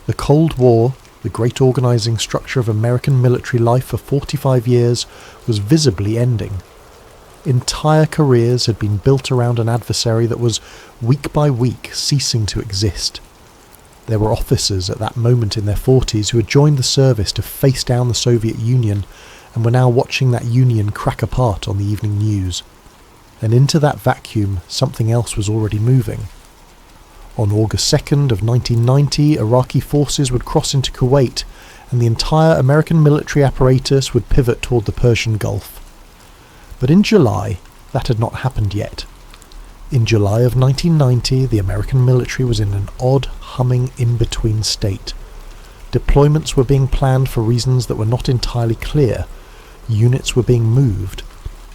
The Cold War, the great organising structure of American military life for 45 years, was visibly ending. Entire careers had been built around an adversary that was, week by week, ceasing to exist. There were officers at that moment in their 40s who had joined the service to face down the Soviet Union and were now watching that union crack apart on the evening news. And into that vacuum, something else was already moving. On August 2nd of 1990, Iraqi forces would cross into Kuwait, and the entire American military apparatus would pivot toward the Persian Gulf. But in July, that had not happened yet. In July of 1990, the American military was in an odd, humming in-between state. Deployments were being planned for reasons that were not entirely clear. Units were being moved.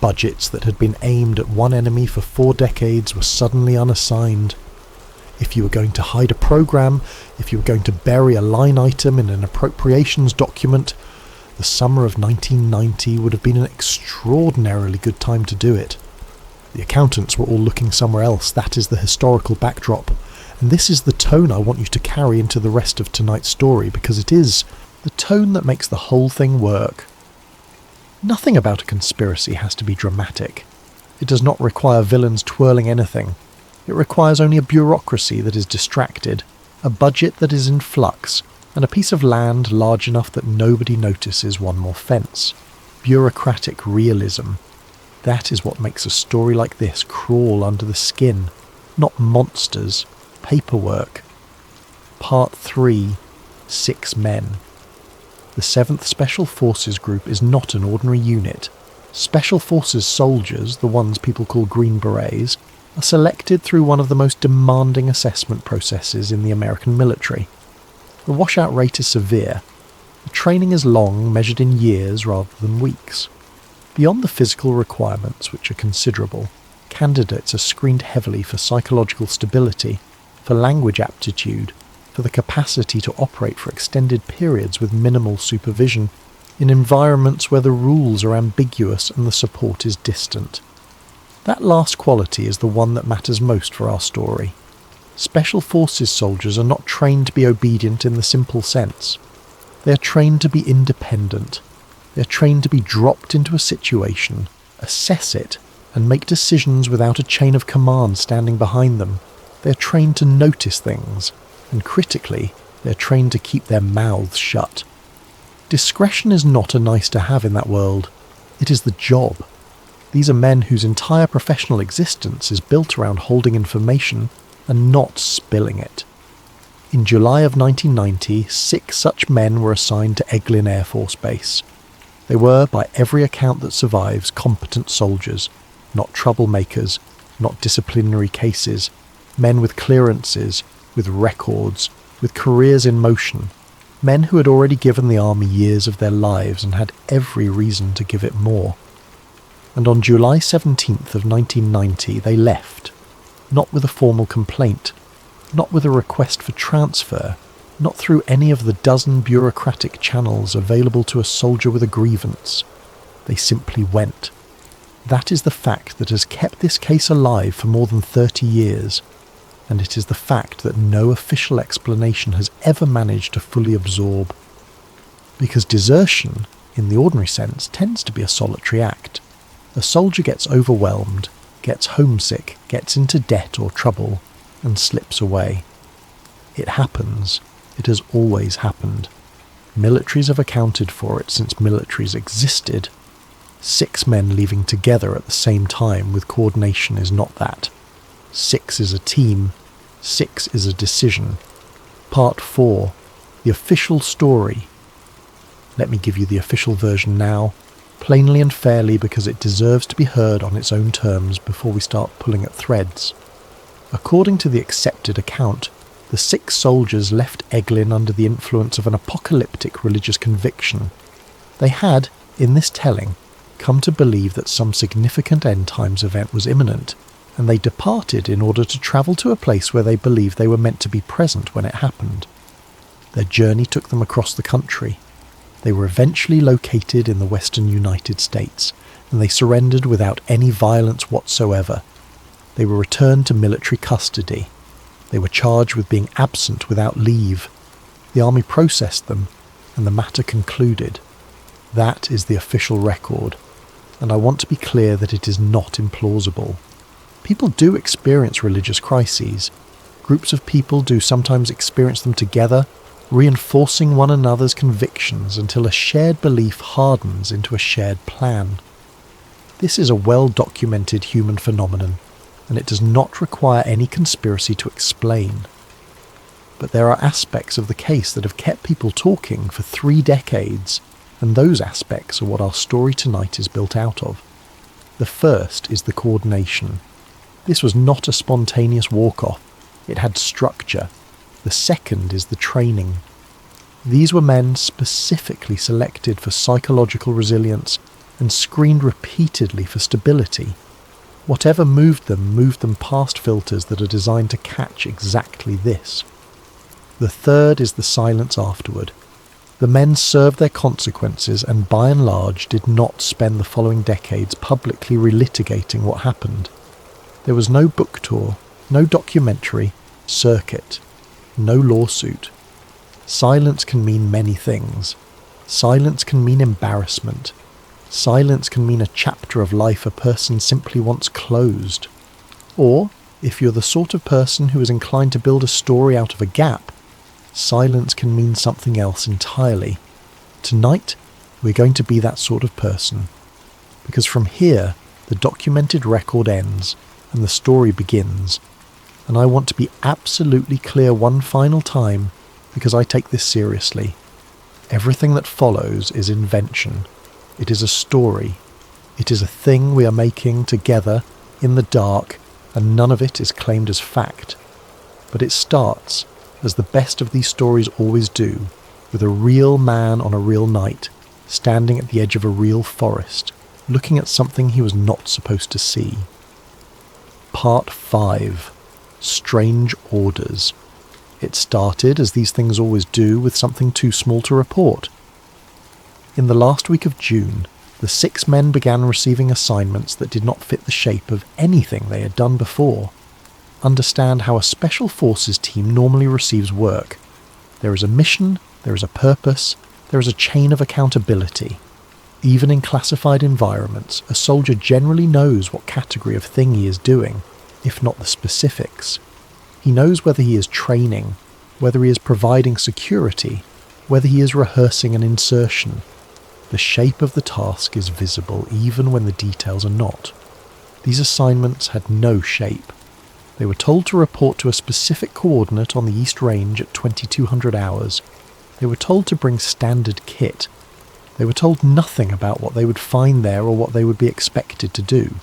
Budgets that had been aimed at one enemy for 4 decades were suddenly unassigned. If you were going to hide a program, if you were going to bury a line item in an appropriations document, the summer of 1990 would have been an extraordinarily good time to do it. The accountants were all looking somewhere else. That is the historical backdrop. And this is the tone I want you to carry into the rest of tonight's story, because it is the tone that makes the whole thing work. Nothing about a conspiracy has to be dramatic. It does not require villains twirling anything. It requires only a bureaucracy that is distracted, a budget that is in flux, and a piece of land large enough that nobody notices one more fence. Bureaucratic realism. That is what makes a story like this crawl under the skin. Not monsters, paperwork. Part 3, 6 men. The 7th Special Forces Group is not an ordinary unit. Special Forces soldiers, the ones people call Green Berets, are selected through one of the most demanding assessment processes in the American military. The washout rate is severe. The training is long, measured in years rather than weeks. Beyond the physical requirements, which are considerable, candidates are screened heavily for psychological stability, for language aptitude, for the capacity to operate for extended periods with minimal supervision, in environments where the rules are ambiguous and the support is distant. That last quality is the one that matters most for our story. Special Forces soldiers are not trained to be obedient in the simple sense. They are trained to be independent. They are trained to be dropped into a situation, assess it, and make decisions without a chain of command standing behind them. They are trained to notice things, and critically, they are trained to keep their mouths shut. Discretion is not a nice to have in that world. It is the job. These are men whose entire professional existence is built around holding information and not spilling it. In July of 1990, 6 such men were assigned to Eglin Air Force Base. They were, by every account that survives, competent soldiers, not troublemakers, not disciplinary cases, men with clearances, with records, with careers in motion, men who had already given the army years of their lives and had every reason to give it more. And on July 17th of 1990 they left, not with a formal complaint, not with a request for transfer, not through any of the dozen bureaucratic channels available to a soldier with a grievance. They simply went. That is the fact that has kept this case alive for more than 30 years, and it is the fact that no official explanation has ever managed to fully absorb. Because desertion, in the ordinary sense, tends to be a solitary act. A soldier gets overwhelmed, gets homesick, gets into debt or trouble, and slips away. It happens. It has always happened. Militaries have accounted for it since militaries existed. 6 men leaving together at the same time with coordination is not that. 6 is a team. 6 is a decision. Part 4. The official story. Let me give you the official version now, plainly and fairly because it deserves to be heard on its own terms before we start pulling at threads. According to the accepted account, the 6 soldiers left Eglin under the influence of an apocalyptic religious conviction. They had, in this telling, come to believe that some significant end times event was imminent, and they departed in order to travel to a place where they believed they were meant to be present when it happened. Their journey took them across the country. They were eventually located in the western United States, and they surrendered without any violence whatsoever. They were returned to military custody. They were charged with being absent without leave. The army processed them, and the matter concluded. That is the official record, and I want to be clear that it is not implausible. People do experience religious crises. Groups of people do sometimes experience them together, reinforcing one another's convictions until a shared belief hardens into a shared plan. This is a well-documented human phenomenon, and it does not require any conspiracy to explain. But there are aspects of the case that have kept people talking for 3 decades, and those aspects are what our story tonight is built out of. The first is the coordination. This was not a spontaneous walk-off. It had structure. The second is the training. These were men specifically selected for psychological resilience and screened repeatedly for stability. Whatever moved them past filters that are designed to catch exactly this. The third is the silence afterward. The men served their consequences and by and large did not spend the following decades publicly relitigating what happened. There was no book tour, no documentary, circuit, no lawsuit. Silence can mean many things. Silence can mean embarrassment. Silence can mean a chapter of life a person simply wants closed. Or, if you're the sort of person who is inclined to build a story out of a gap, silence can mean something else entirely. Tonight, we're going to be that sort of person. Because from here, the documented record ends and the story begins. and I want to be absolutely clear one final time because I take this seriously. Everything that follows is invention. It is a story. It is a thing we are making together in the dark, and none of it is claimed as fact. But it starts, as the best of these stories always do, with a real man on a real night, standing at the edge of a real forest, looking at something he was not supposed to see. Part 5. Strange Orders. It started, as these things always do, with something too small to report. In the last week of June, the 6 men began receiving assignments that did not fit the shape of anything they had done before. Understand how a special forces team normally receives work. There is a mission, there is a purpose, there is a chain of accountability. Even in classified environments, a soldier generally knows what category of thing he is doing, if not the specifics. He knows whether he is training, whether he is providing security, whether he is rehearsing an insertion. The shape of the task is visible even when the details are not. These assignments had no shape. They were told to report to a specific coordinate on the East Range at 2200 hours. They were told to bring standard kit. They were told nothing about what they would find there or what they would be expected to do.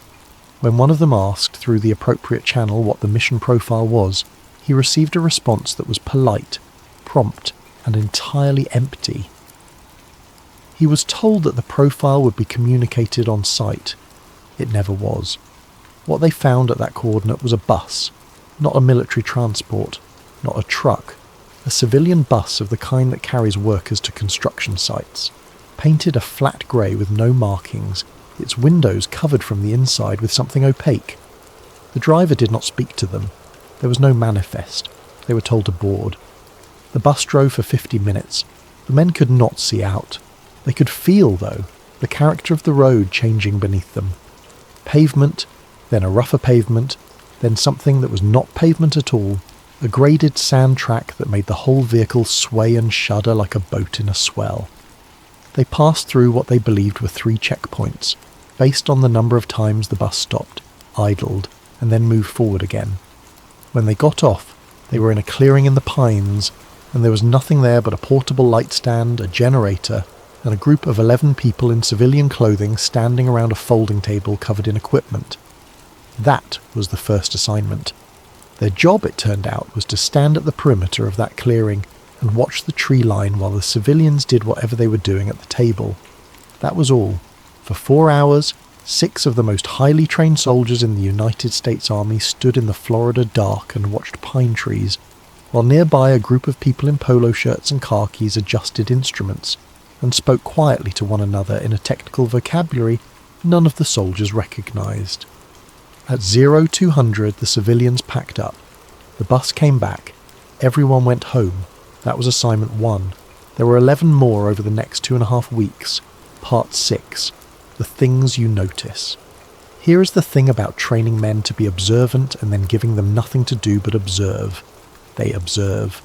When one of them asked through the appropriate channel what the mission profile was, he received a response that was polite, prompt, and entirely empty. He was told that the profile would be communicated on site. It never was. What they found at that coordinate was a bus, not a military transport, not a truck, a civilian bus of the kind that carries workers to construction sites, painted a flat grey with no markings, its windows covered from the inside with something opaque. The driver did not speak to them. There was no manifest. They were told to board. The bus drove for 50 minutes. The men could not see out. They could feel, though, the character of the road changing beneath them. Pavement, then a rougher pavement, then something that was not pavement at all, a graded sand track that made the whole vehicle sway and shudder like a boat in a swell. They passed through what they believed were 3 checkpoints, based on the number of times the bus stopped, idled, and then moved forward again. When they got off, they were in a clearing in the pines, and there was nothing there but a portable light stand, a generator, and a group of 11 people in civilian clothing standing around a folding table covered in equipment. That was the first assignment. Their job, it turned out, was to stand at the perimeter of that clearing and watch the tree line while the civilians did whatever they were doing at the table. That was all. For 4 hours, 6 of the most highly trained soldiers in the United States Army stood in the Florida dark and watched pine trees, while nearby a group of people in polo shirts and khakis adjusted instruments and spoke quietly to one another in a technical vocabulary none of the soldiers recognized. At 0200 the civilians packed up. The bus came back. Everyone went home. That was assignment 1. There were 11 more over the next 2.5 weeks. Part 6. The things you notice. Here is the thing about training men to be observant and then giving them nothing to do but observe. They observe.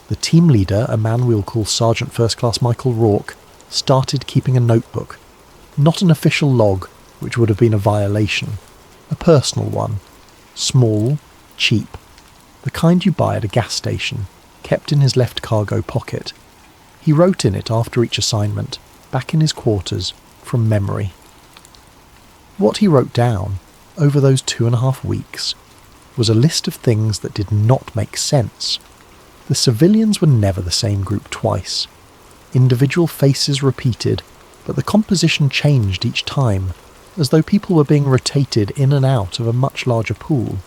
The team leader, a man we'll call Sergeant First Class Michael Rourke, started keeping a notebook. Not an official log, which would have been a violation. A personal one. Small, cheap. The kind you buy at a gas station, kept in his left cargo pocket. He wrote in it after each assignment, back in his quarters, from memory. What he wrote down, over those 2.5 weeks, was a list of things that did not make sense. The civilians were never the same group twice. Individual faces repeated, but the composition changed each time, as though people were being rotated in and out of a much larger pool.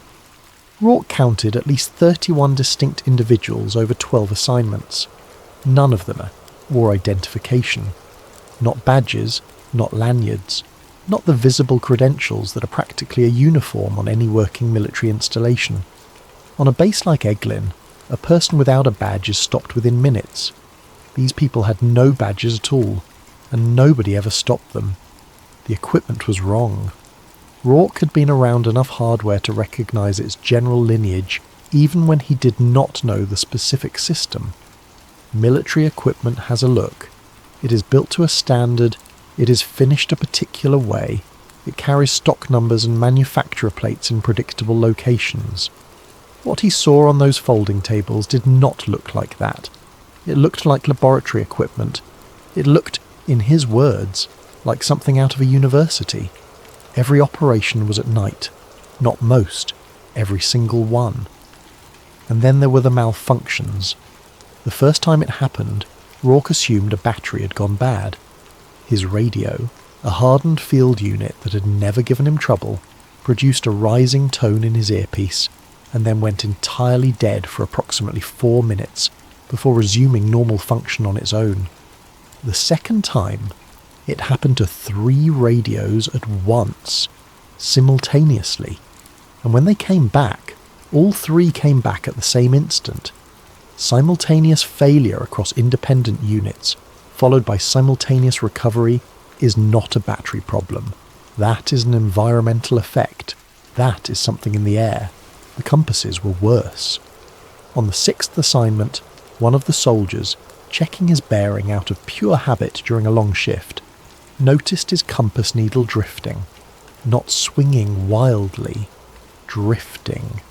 Rourke counted at least 31 distinct individuals over 12 assignments. None of them wore identification. Not badges, not lanyards, not the visible credentials that are practically a uniform on any working military installation. On a base like Eglin, a person without a badge is stopped within minutes. These people had no badges at all, and nobody ever stopped them. The equipment was wrong. Rourke had been around enough hardware to recognise its general lineage, even when he did not know the specific system. Military equipment has a look. It is built to a standard, it is finished a particular way, it carries stock numbers and manufacturer plates in predictable locations. What he saw on those folding tables did not look like that. It looked like laboratory equipment. It looked, in his words, like something out of a university. Every operation was at night. Not most, every single one. And then there were the malfunctions. The first time it happened, Rourke assumed a battery had gone bad. His radio, a hardened field unit that had never given him trouble, produced a rising tone in his earpiece and then went entirely dead for approximately 4 minutes before resuming normal function on its own. The second time, it happened to 3 radios at once, simultaneously, and when they came back, all 3 came back at the same instant. Simultaneous failure across independent units, followed by simultaneous recovery, is not a battery problem. That is an environmental effect. That is something in the air. The compasses were worse. On the 6th assignment, one of the soldiers, checking his bearing out of pure habit during a long shift, noticed his compass needle drifting. Not swinging wildly, drifting.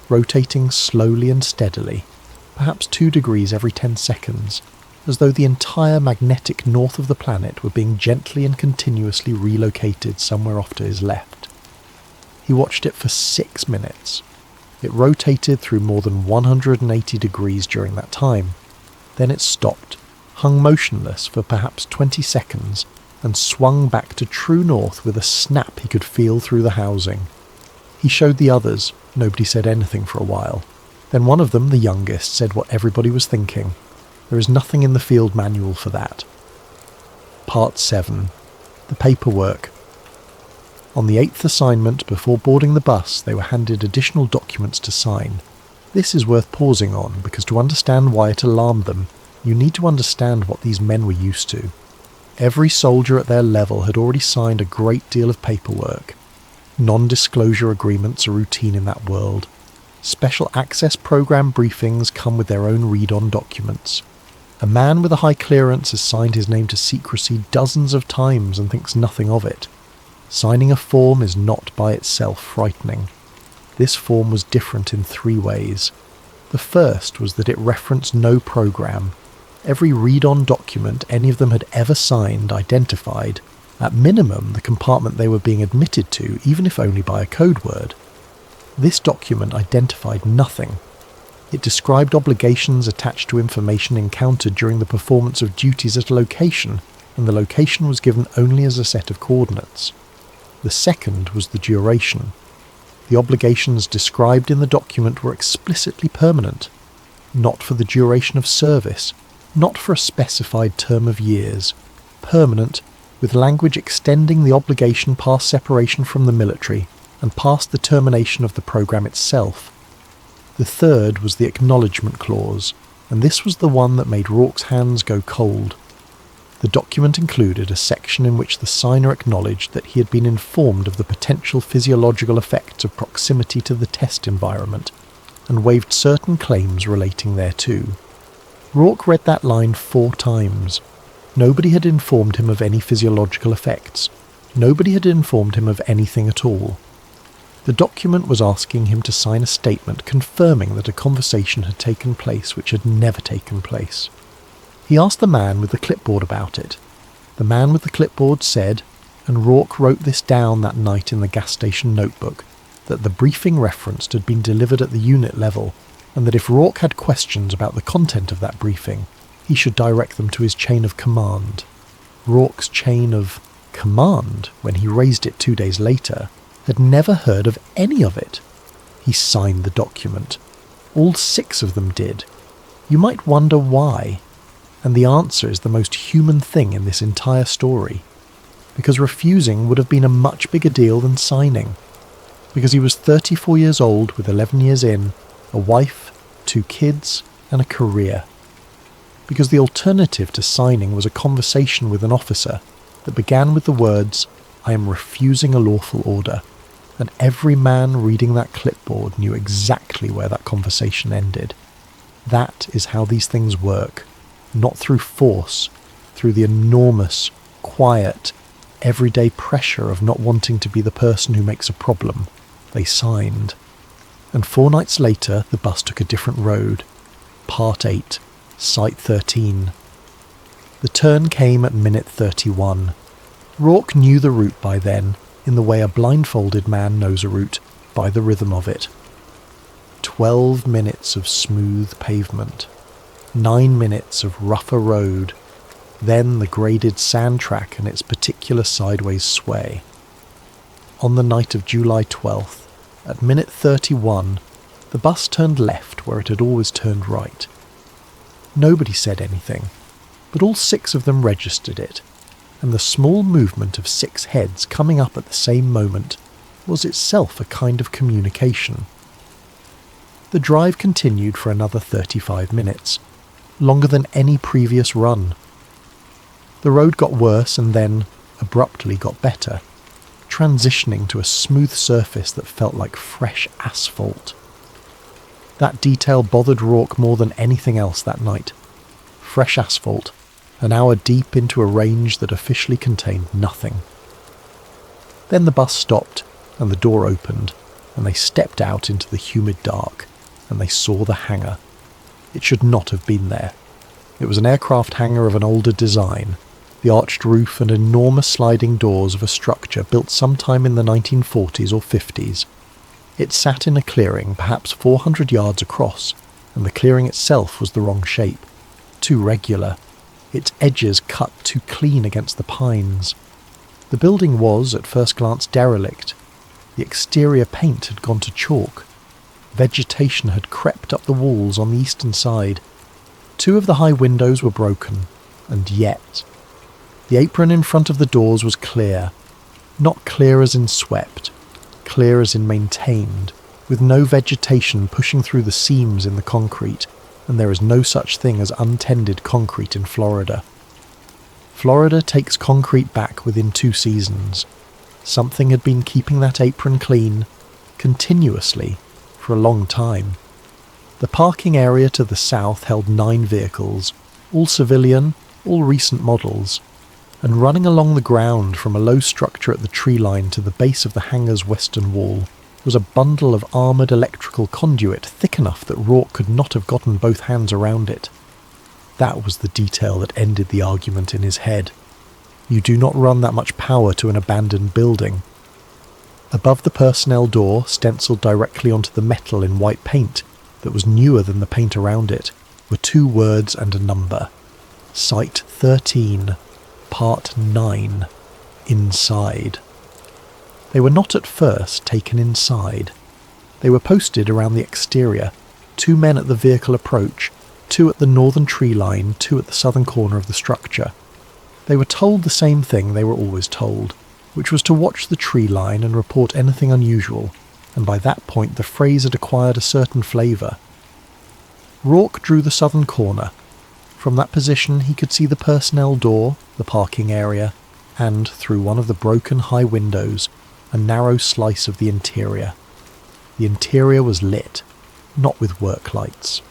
Rotating slowly and steadily, perhaps 2 degrees every 10 seconds, as though the entire magnetic north of the planet were being gently and continuously relocated somewhere off to his left. He watched it for 6 minutes. It rotated through more than 180 degrees during that time. Then it stopped, hung motionless for perhaps 20 seconds, and swung back to true north with a snap he could feel through the housing. He showed the others. Nobody said anything for a while. Then one of them, the youngest, said what everybody was thinking. There is nothing in the field manual for that. Part 7. The paperwork. On the 8th assignment, before boarding the bus, they were handed additional documents to sign. This is worth pausing on, because to understand why it alarmed them, you need to understand what these men were used to. Every soldier at their level had already signed a great deal of paperwork. Non-disclosure agreements are routine in that world. Special access program briefings come with their own read-on documents. A man with a high clearance has signed his name to secrecy dozens of times and thinks nothing of it. Signing a form is not by itself frightening. This form was different in 3 ways. The first was that it referenced no program. Every read-on document any of them had ever signed identified, at minimum, the compartment they were being admitted to, even if only by a code word. This document identified nothing. It described obligations attached to information encountered during the performance of duties at a location, and the location was given only as a set of coordinates. The second was the duration. The obligations described in the document were explicitly permanent, not for the duration of service, not for a specified term of years, permanent, with language extending the obligation past separation from the military and past the termination of the program itself. The third was the acknowledgement clause, and this was the one that made Rourke's hands go cold. The document included a section in which the signer acknowledged that he had been informed of the potential physiological effects of proximity to the test environment, and waived certain claims relating thereto. Rourke read that line 4 times. Nobody had informed him of any physiological effects. Nobody had informed him of anything at all. The document was asking him to sign a statement confirming that a conversation had taken place which had never taken place. He asked the man with the clipboard about it. The man with the clipboard said, and Rourke wrote this down that night in the gas station notebook, that the briefing referenced had been delivered at the unit level, and that if Rourke had questions about the content of that briefing, he should direct them to his chain of command. Rourke's chain of command, when he raised it 2 days later, had never heard of any of it. He signed the document. All 6 of them did. You might wonder why, and the answer is the most human thing in this entire story. Because refusing would have been a much bigger deal than signing. Because he was 34 years old with 11 years in, a wife, 2 kids, and a career. Because the alternative to signing was a conversation with an officer that began with the words, "I am refusing a lawful order," and every man reading that clipboard knew exactly where that conversation ended. That is how these things work, not through force, through the enormous, quiet, everyday pressure of not wanting to be the person who makes a problem. They signed. and 4 nights later the bus took a different road. Part 8, Site 13. The turn came at minute 31. Rourke knew the route by then, in the way a blindfolded man knows a route, by the rhythm of it. 12 minutes of smooth pavement, 9 minutes of rougher road, then the graded sand track and its particular sideways sway. On the night of July 12th, at minute 31, the bus turned left where it had always turned right. Nobody said anything, but all 6 of them registered it, and the small movement of 6 heads coming up at the same moment was itself a kind of communication. The drive continued for another 35 minutes, longer than any previous run. The road got worse and then, abruptly, got better, transitioning to a smooth surface that felt like fresh asphalt. That detail bothered Rourke more than anything else that night. Fresh asphalt, an hour deep into a range that officially contained nothing. Then the bus stopped, and the door opened, and they stepped out into the humid dark, and they saw the hangar. It should not have been there. It was an aircraft hangar of an older design, the arched roof and enormous sliding doors of a structure built sometime in the 1940s or 50s. It sat in a clearing perhaps 400 yards across, and the clearing itself was the wrong shape, too regular, its edges cut too clean against the pines. The building was, at first glance, derelict. The exterior paint had gone to chalk. Vegetation had crept up the walls on the eastern side. 2 of the high windows were broken, and yet the apron in front of the doors was clear, not clear as in swept, clear as in maintained, with no vegetation pushing through the seams in the concrete, and there is no such thing as untended concrete in Florida. Florida takes concrete back within 2 seasons. Something had been keeping that apron clean, continuously, for a long time. The parking area to the south held 9 vehicles, all civilian, all recent models, and running along the ground from a low structure at the tree line to the base of the hangar's western wall was a bundle of armoured electrical conduit thick enough that Rourke could not have gotten both hands around it. That was the detail that ended the argument in his head. You do not run that much power to an abandoned building. Above the personnel door, stenciled directly onto the metal in white paint that was newer than the paint around it, were 2 words and a number. Site 13, Part 9, Inside. They were not at first taken inside. They were posted around the exterior, 2 men at the vehicle approach, 2 at the northern tree line, 2 at the southern corner of the structure. They were told the same thing they were always told, which was to watch the tree line and report anything unusual, and by that point the phrase had acquired a certain flavour. Rourke drew the southern corner. From that position he could see the personnel door, the parking area, and, through one of the broken high windows, a narrow slice of the interior. The interior was lit, not with work lights.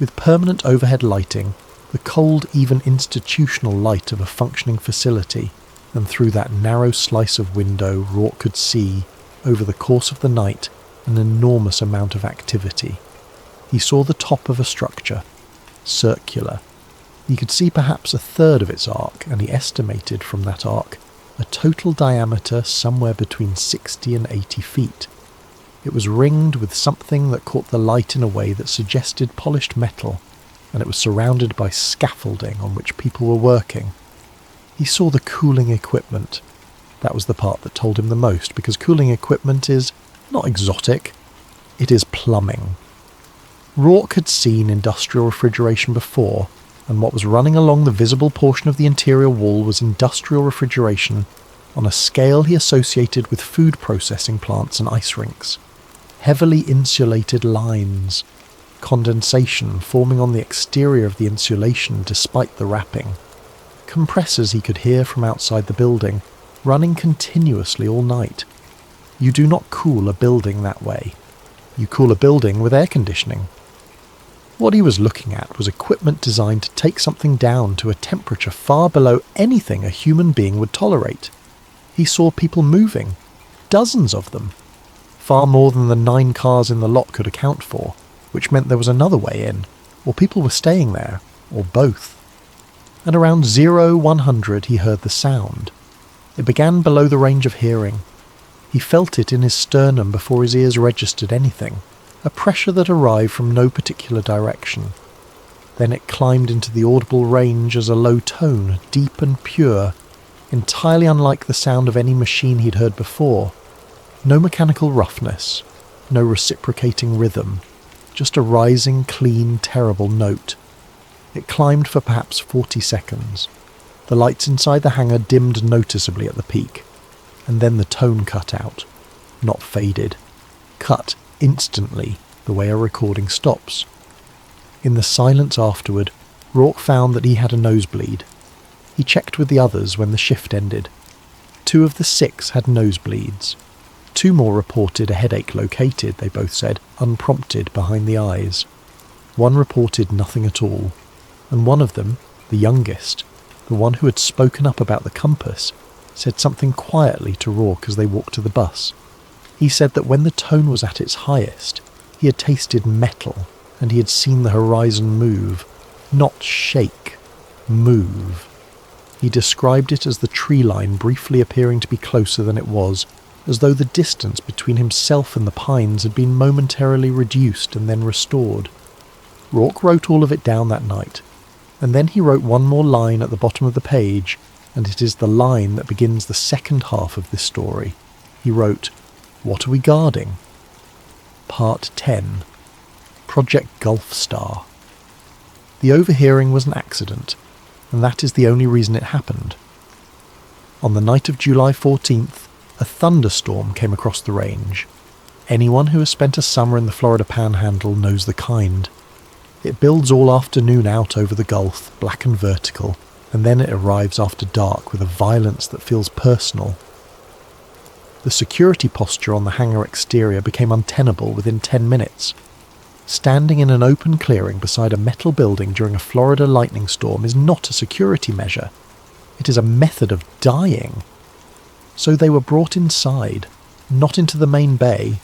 With permanent overhead lighting, the cold, even institutional light of a functioning facility, and through that narrow slice of window Rourke could see, over the course of the night, an enormous amount of activity. He saw the top of a structure, circular. He could see perhaps 1/3 of its arc, and he estimated from that arc a total diameter somewhere between 60 and 80 feet. It was ringed with something that caught the light in a way that suggested polished metal, and it was surrounded by scaffolding on which people were working. He saw the cooling equipment. That was the part that told him the most, because cooling equipment is not exotic, it is plumbing. Rourke had seen industrial refrigeration before, and what was running along the visible portion of the interior wall was industrial refrigeration on a scale he associated with food processing plants and ice rinks. Heavily insulated lines, condensation forming on the exterior of the insulation despite the wrapping. Compressors he could hear from outside the building, running continuously all night. You do not cool a building that way. You cool a building with air conditioning. What he was looking at was equipment designed to take something down to a temperature far below anything a human being would tolerate. He saw people moving, dozens of them. far more than the 9 cars in the lot could account for, which meant there was another way in, or people were staying there, or both. And around 0100 he heard the sound. It began below the range of hearing. He felt it in his sternum before his ears registered anything, a pressure that arrived from no particular direction. Then it climbed into the audible range as a low tone, deep and pure, entirely unlike the sound of any machine he'd heard before. No mechanical roughness, no reciprocating rhythm, just a rising, clean, terrible note. It climbed for perhaps 40 seconds. The lights inside the hangar dimmed noticeably at the peak, and then the tone cut out. Not faded. Cut instantly, the way a recording stops. In the silence afterward, Rourke found that he had a nosebleed. He checked with the others when the shift ended. 2 of the 6 had nosebleeds. 2 more reported a headache located, they both said, unprompted behind the eyes. 1 reported nothing at all, and one of them, the youngest, the one who had spoken up about the compass, said something quietly to Rourke as they walked to the bus. He said that when the tone was at its highest, he had tasted metal, and he had seen the horizon move, not shake, move. He described it as the tree line briefly appearing to be closer than it was, as though the distance between himself and the pines had been momentarily reduced and then restored. Rourke wrote all of it down that night, and then he wrote one more line at the bottom of the page, and it is the line that begins the second half of this story. He wrote, "What are we guarding?" Part 10. Project Gulf Star. The overhearing was an accident, and that is the only reason it happened. On the night of July 14th, a thunderstorm came across the range. Anyone who has spent a summer in the Florida Panhandle knows the kind. It builds all afternoon out over the Gulf, black and vertical, and then it arrives after dark with a violence that feels personal. The security posture on the hangar exterior became untenable within 10 minutes. Standing in an open clearing beside a metal building during a Florida lightning storm is not a security measure. It is a method of dying. So they were brought inside, not into the main bay,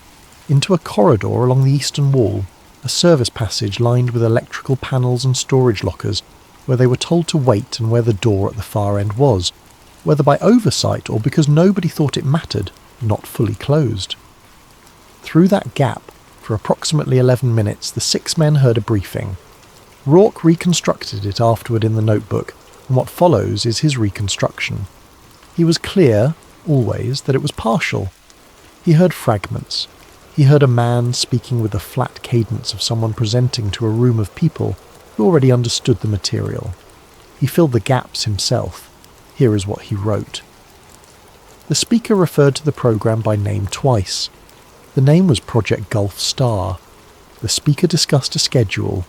into a corridor along the eastern wall, a service passage lined with electrical panels and storage lockers, where they were told to wait and where the door at the far end was, whether by oversight or because nobody thought it mattered, not fully closed. Through that gap, for approximately 11 minutes, the 6 men heard a briefing. Rourke reconstructed it afterward in the notebook, and what follows is his reconstruction. He was clear, always, that it was partial. He heard fragments. He heard a man speaking with the flat cadence of someone presenting to a room of people who already understood the material. He filled the gaps himself. Here is what he wrote. The speaker referred to the program by name twice. The name was Project Gulf Star. The speaker discussed a schedule.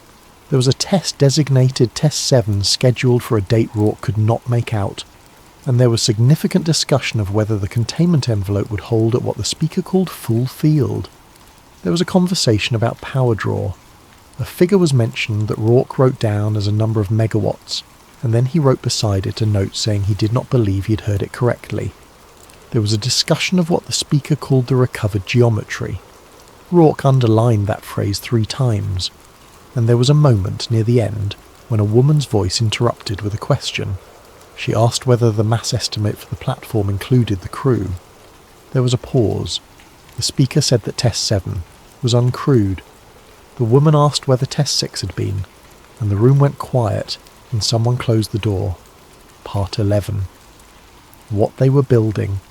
There was a test designated Test 7 scheduled for a date Rourke could not make out, and there was significant discussion of whether the containment envelope would hold at what the speaker called full field. There was a conversation about power draw. A figure was mentioned that Rourke wrote down as a number of megawatts, and then he wrote beside it a note saying he did not believe he had heard it correctly. There was a discussion of what the speaker called the recovered geometry. Rourke underlined that phrase 3 times, and there was a moment near the end when a woman's voice interrupted with a question. She asked whether the mass estimate for the platform included the crew. There was a pause. The speaker said that Test 7 was uncrewed. The woman asked whether Test 6 had been, and the room went quiet, and someone closed the door. Part 11. What they were building.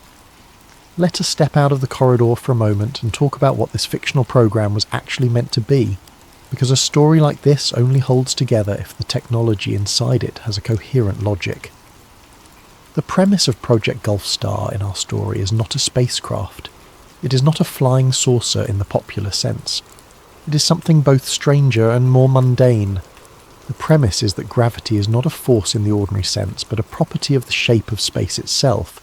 Let us step out of the corridor for a moment and talk about what this fictional program was actually meant to be, because a story like this only holds together if the technology inside it has a coherent logic. The premise of Project Gulf Star in our story is not a spacecraft. It is not a flying saucer in the popular sense. It is something both stranger and more mundane. The premise is that gravity is not a force in the ordinary sense, but a property of the shape of space itself,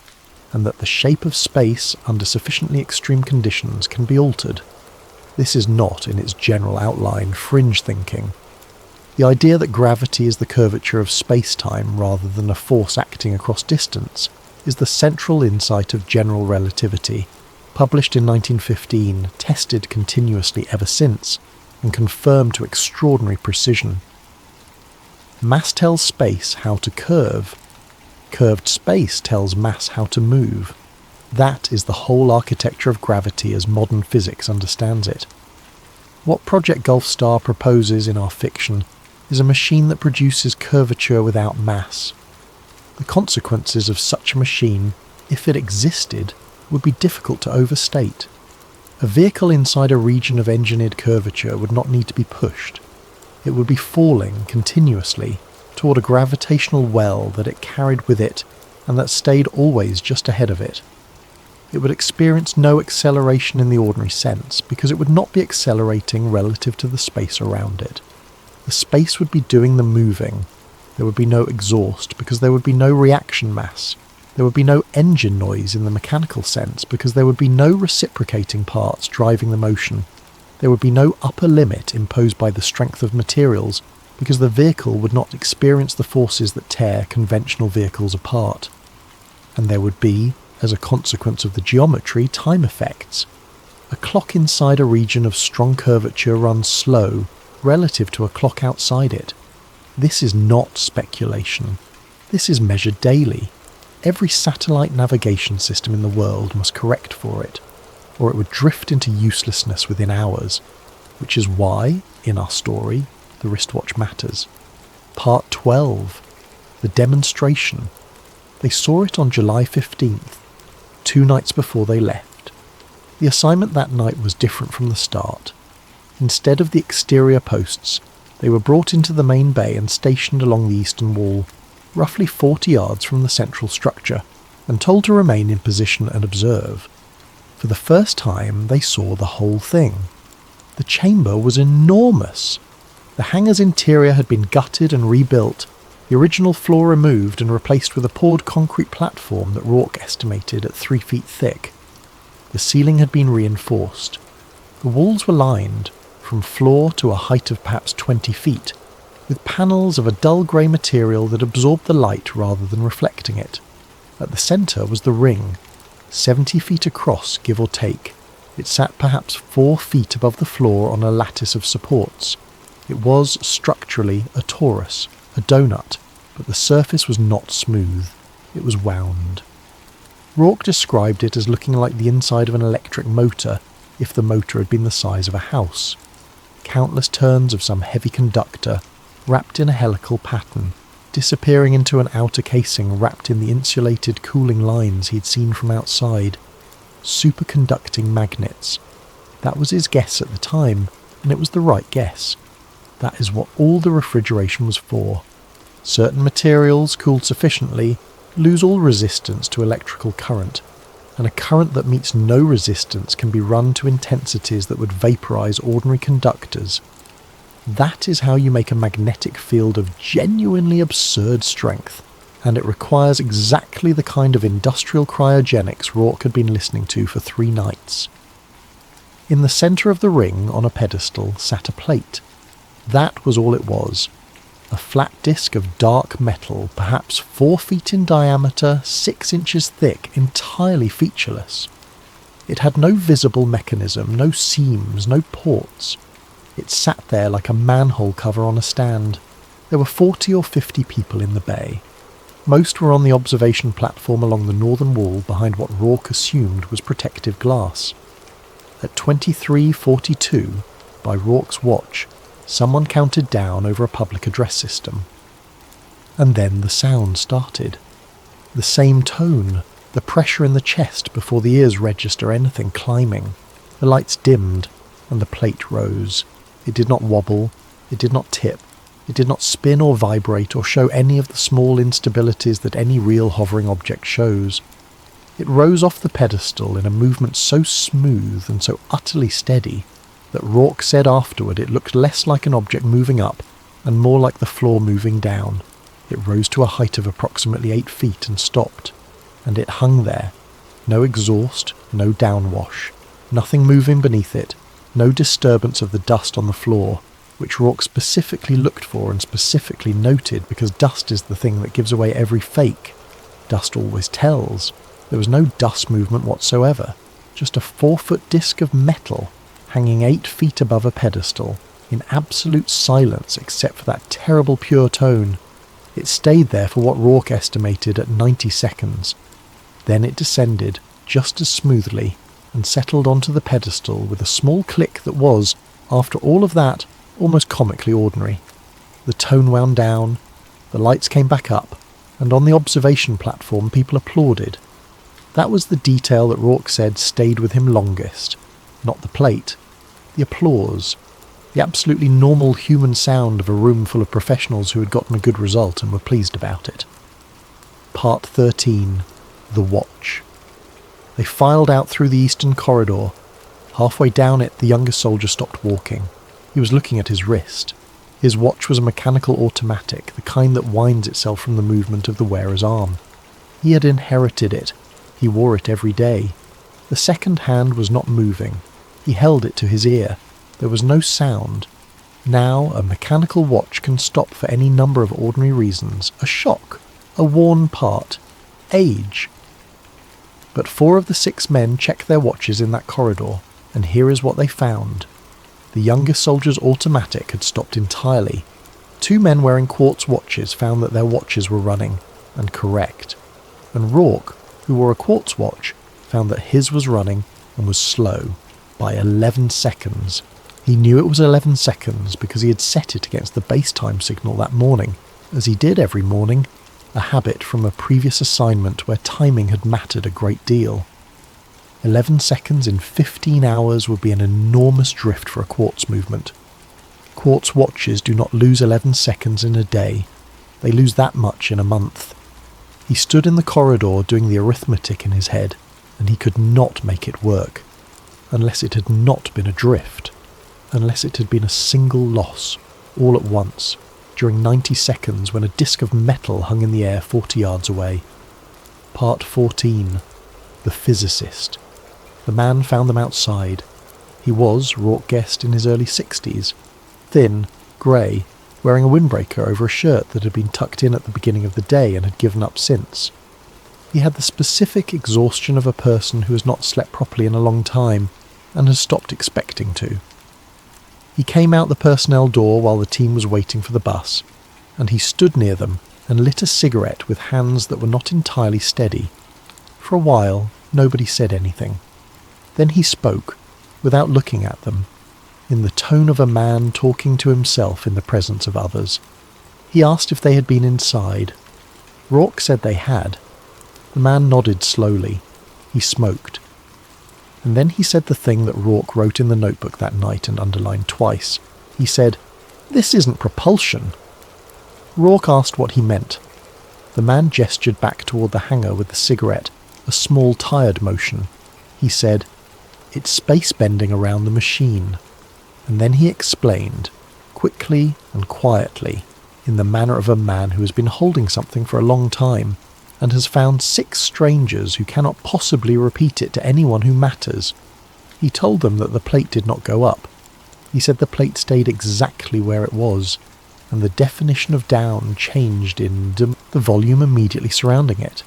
and that the shape of space, under sufficiently extreme conditions, can be altered. This is not, in its general outline, fringe thinking. The idea that gravity is the curvature of space-time rather than a force acting across distance is the central insight of general relativity. published in 1915, tested continuously ever since, and confirmed to extraordinary precision. Mass tells space how to curve. Curved space tells mass how to move. That is the whole architecture of gravity as modern physics understands it. What Project Gulfstar proposes in our fiction is a machine that produces curvature without mass. The consequences of such a machine, if it existed, would be difficult to overstate. A vehicle inside a region of engineered curvature would not need to be pushed. It would be falling continuously toward a gravitational well that it carried with it and that stayed always just ahead of it. It would experience no acceleration in the ordinary sense because it would not be accelerating relative to the space around it. The space would be doing the moving. There would be no exhaust because there would be no reaction mass. There would be no engine noise in the mechanical sense because there would be no reciprocating parts driving the motion. There would be no upper limit imposed by the strength of materials because the vehicle would not experience the forces that tear conventional vehicles apart. And there would be, as a consequence of the geometry, time effects. A clock inside a region of strong curvature runs slow relative to a clock outside it. This is not speculation. This is measured daily. Every satellite navigation system in the world must correct for it, or it would drift into uselessness within hours, which is why, in our story, the wristwatch matters. Part 12. The demonstration. They saw it on July 15th, 2 nights before they left. The assignment that night was different from the start. Instead of the exterior posts, they were brought into the main bay and stationed along the eastern wall, roughly 40 yards from the central structure, and told to remain in position and observe. For the first time, they saw the whole thing. The chamber was enormous. The hangar's interior had been gutted and rebuilt, the original floor removed and replaced with a poured concrete platform that Rourke estimated at 3 feet thick. The ceiling had been reinforced. The walls were lined, from floor to a height of perhaps 20 feet, with panels of a dull grey material that absorbed the light rather than reflecting it. At the centre was the ring, 70 feet across, give or take. It sat perhaps 4 feet above the floor on a lattice of supports. It was structurally a torus, a donut, but the surface was not smooth. It was wound. Rourke described it as looking like the inside of an electric motor, if the motor had been the size of a house. Countless turns of some heavy conductor, wrapped in a helical pattern, disappearing into an outer casing wrapped in the insulated cooling lines he'd seen from outside. Superconducting magnets. That was his guess at the time, and it was the right guess. That is what all the refrigeration was for. Certain materials, cooled sufficiently, lose all resistance to electrical current, and a current that meets no resistance can be run to intensities that would vaporize ordinary conductors. That is how you make a magnetic field of genuinely absurd strength, and it requires exactly the kind of industrial cryogenics Rourke had been listening to for 3 nights. In the centre of the ring, on a pedestal, sat a plate. That was all it was. A flat disc of dark metal, perhaps 4 feet in diameter, 6 inches thick, entirely featureless. It had no visible mechanism, no seams, no ports. It sat there like a manhole cover on a stand. There were 40 or 50 people in the bay. Most were on the observation platform along the northern wall behind what Rourke assumed was protective glass. At 23:42, by Rourke's watch, someone counted down over a public address system. And then the sound started. The same tone, the pressure in the chest before the ears register anything climbing. The lights dimmed, and the plate rose. It did not wobble, it did not tip, it did not spin or vibrate or show any of the small instabilities that any real hovering object shows. It rose off the pedestal in a movement so smooth and so utterly steady that Rourke said afterward it looked less like an object moving up and more like the floor moving down. It rose to a height of approximately 8 feet and stopped, and it hung there. No exhaust, no downwash, nothing moving beneath it, no disturbance of the dust on the floor, which Rourke specifically looked for and specifically noted because dust is the thing that gives away every fake. Dust always tells. There was no dust movement whatsoever. just a 4-foot disc of metal hanging 8 feet above a pedestal, in absolute silence except for that terrible pure tone. It stayed there for what Rourke estimated at 90 seconds. Then it descended, just as smoothly, and settled onto the pedestal with a small click that was, after all of that, almost comically ordinary. The tone wound down, the lights came back up, and on the observation platform people applauded. That was the detail that Rourke said stayed with him longest. Not the plate. The applause. The absolutely normal human sound of a room full of professionals who had gotten a good result and were pleased about it. Part 13. The Watch. They filed out through the eastern corridor. Halfway down it, the younger soldier stopped walking. He was looking at his wrist. His watch was a mechanical automatic, the kind that winds itself from the movement of the wearer's arm. He had inherited it. He wore it every day. The second hand was not moving. He held it to his ear. There was no sound. Now a mechanical watch can stop for any number of ordinary reasons. A shock, a worn part, age. But 4 of the 6 men checked their watches in that corridor, and here is what they found. The younger soldier's automatic had stopped entirely. 2 men wearing quartz watches found that their watches were running, and correct. And Rourke, who wore a quartz watch, found that his was running and was slow, by 11 seconds. He knew it was 11 seconds because he had set it against the base time signal that morning, as he did every morning, a habit from a previous assignment where timing had mattered a great deal. 11 seconds in 15 hours would be an enormous drift for a quartz movement. Quartz watches do not lose 11 seconds in a day. They lose that much in a month. He stood in the corridor doing the arithmetic in his head, and he could not make it work. Unless it had not been a drift. Unless it had been a single loss, all at once, during 90 seconds when a disc of metal hung in the air 40 yards away. Part 14. The Physicist. The man found them outside. He was, Rourke guessed, in his early 60s. Thin, grey, wearing a windbreaker over a shirt that had been tucked in at the beginning of the day and had given up since. He had the specific exhaustion of a person who has not slept properly in a long time and has stopped expecting to. He came out the personnel door while the team was waiting for the bus, and he stood near them and lit a cigarette with hands that were not entirely steady. For a while, nobody said anything. Then he spoke, without looking at them, in the tone of a man talking to himself in the presence of others. He asked if they had been inside. Rourke said they had. The man nodded slowly. He smoked. And then he said the thing that Rourke wrote in the notebook that night and underlined twice. He said, "This isn't propulsion." Rourke asked what he meant. The man gestured back toward the hangar with the cigarette, a small tired motion. He said, "It's space bending around the machine." And then he explained, quickly and quietly, in the manner of a man who has been holding something for a long time, and has found 6 strangers who cannot possibly repeat it to anyone who matters. He told them that the plate did not go up. He said the plate stayed exactly where it was, and the definition of down changed in the volume immediately surrounding it.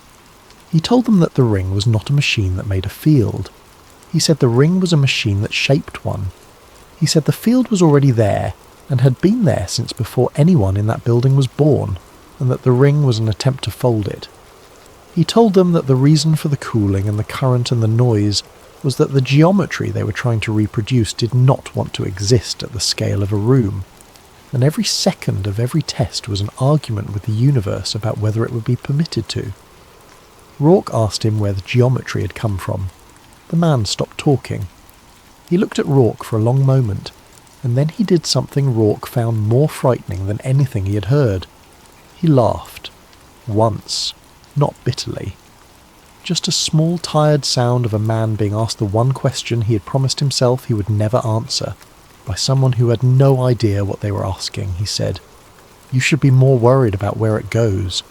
He told them that the ring was not a machine that made a field. He said the ring was a machine that shaped one. He said the field was already there, and had been there since before anyone in that building was born, and that the ring was an attempt to fold it. He told them that the reason for the cooling and the current and the noise was that the geometry they were trying to reproduce did not want to exist at the scale of a room, and every second of every test was an argument with the universe about whether it would be permitted to. Rourke asked him where the geometry had come from. The man stopped talking. He looked at Rourke for a long moment, and then he did something Rourke found more frightening than anything he had heard. He laughed. Once. Not bitterly. Just a small tired sound of a man being asked the one question he had promised himself he would never answer, by someone who had no idea what they were asking. He said, "You should be more worried about where it goes."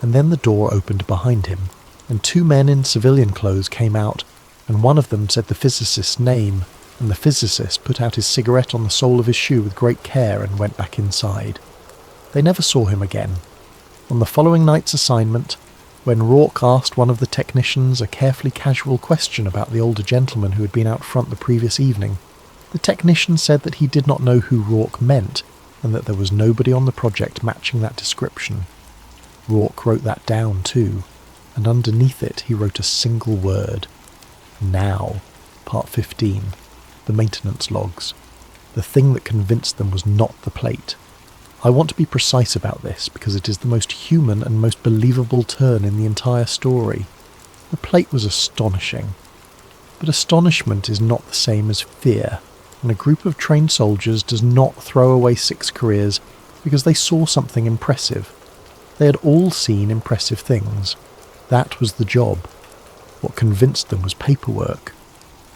And then the door opened behind him, and 2 men in civilian clothes came out, and one of them said the physicist's name, and the physicist put out his cigarette on the sole of his shoe with great care and went back inside. They never saw him again. On the following night's assignment, When Rourke asked one of the technicians a carefully casual question about the older gentleman who had been out front the previous evening, the technician said that he did not know who Rourke meant, and that there was nobody on the project matching that description. Rourke wrote that down too, and underneath it he wrote a single word. Now, Part 15, the maintenance logs. The thing that convinced them was not the plate. I want to be precise about this because it is the most human and most believable turn in the entire story. The plate was astonishing. But astonishment is not the same as fear, and a group of trained soldiers does not throw away 6 careers because they saw something impressive. They had all seen impressive things. That was the job. What convinced them was paperwork.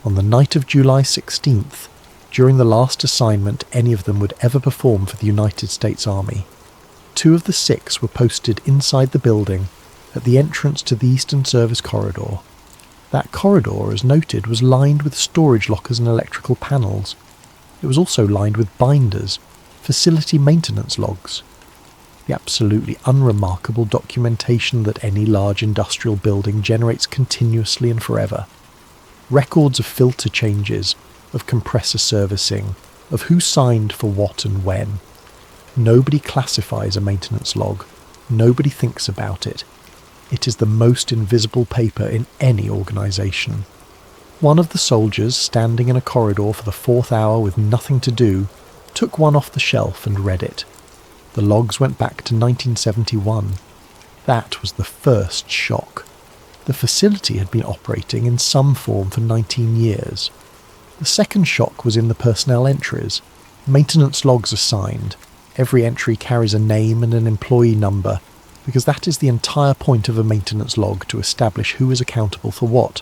On the night of July 16th, during the last assignment any of them would ever perform for the United States Army, 2 of the 6 were posted inside the building at the entrance to the Eastern Service Corridor. That corridor, as noted, was lined with storage lockers and electrical panels. It was also lined with binders, facility maintenance logs. The absolutely unremarkable documentation that any large industrial building generates continuously and forever. Records of filter changes, of compressor servicing, of who signed for what and when. Nobody classifies a maintenance log. Nobody thinks about it. It is the most invisible paper in any organisation. One of the soldiers, standing in a corridor for the 4th hour with nothing to do, took one off the shelf and read it. The logs went back to 1971. That was the first shock. The facility had been operating in some form for 19 years. The second shock was in the personnel entries. Maintenance logs are signed. Every entry carries a name and an employee number, because that is the entire point of a maintenance log, to establish who is accountable for what.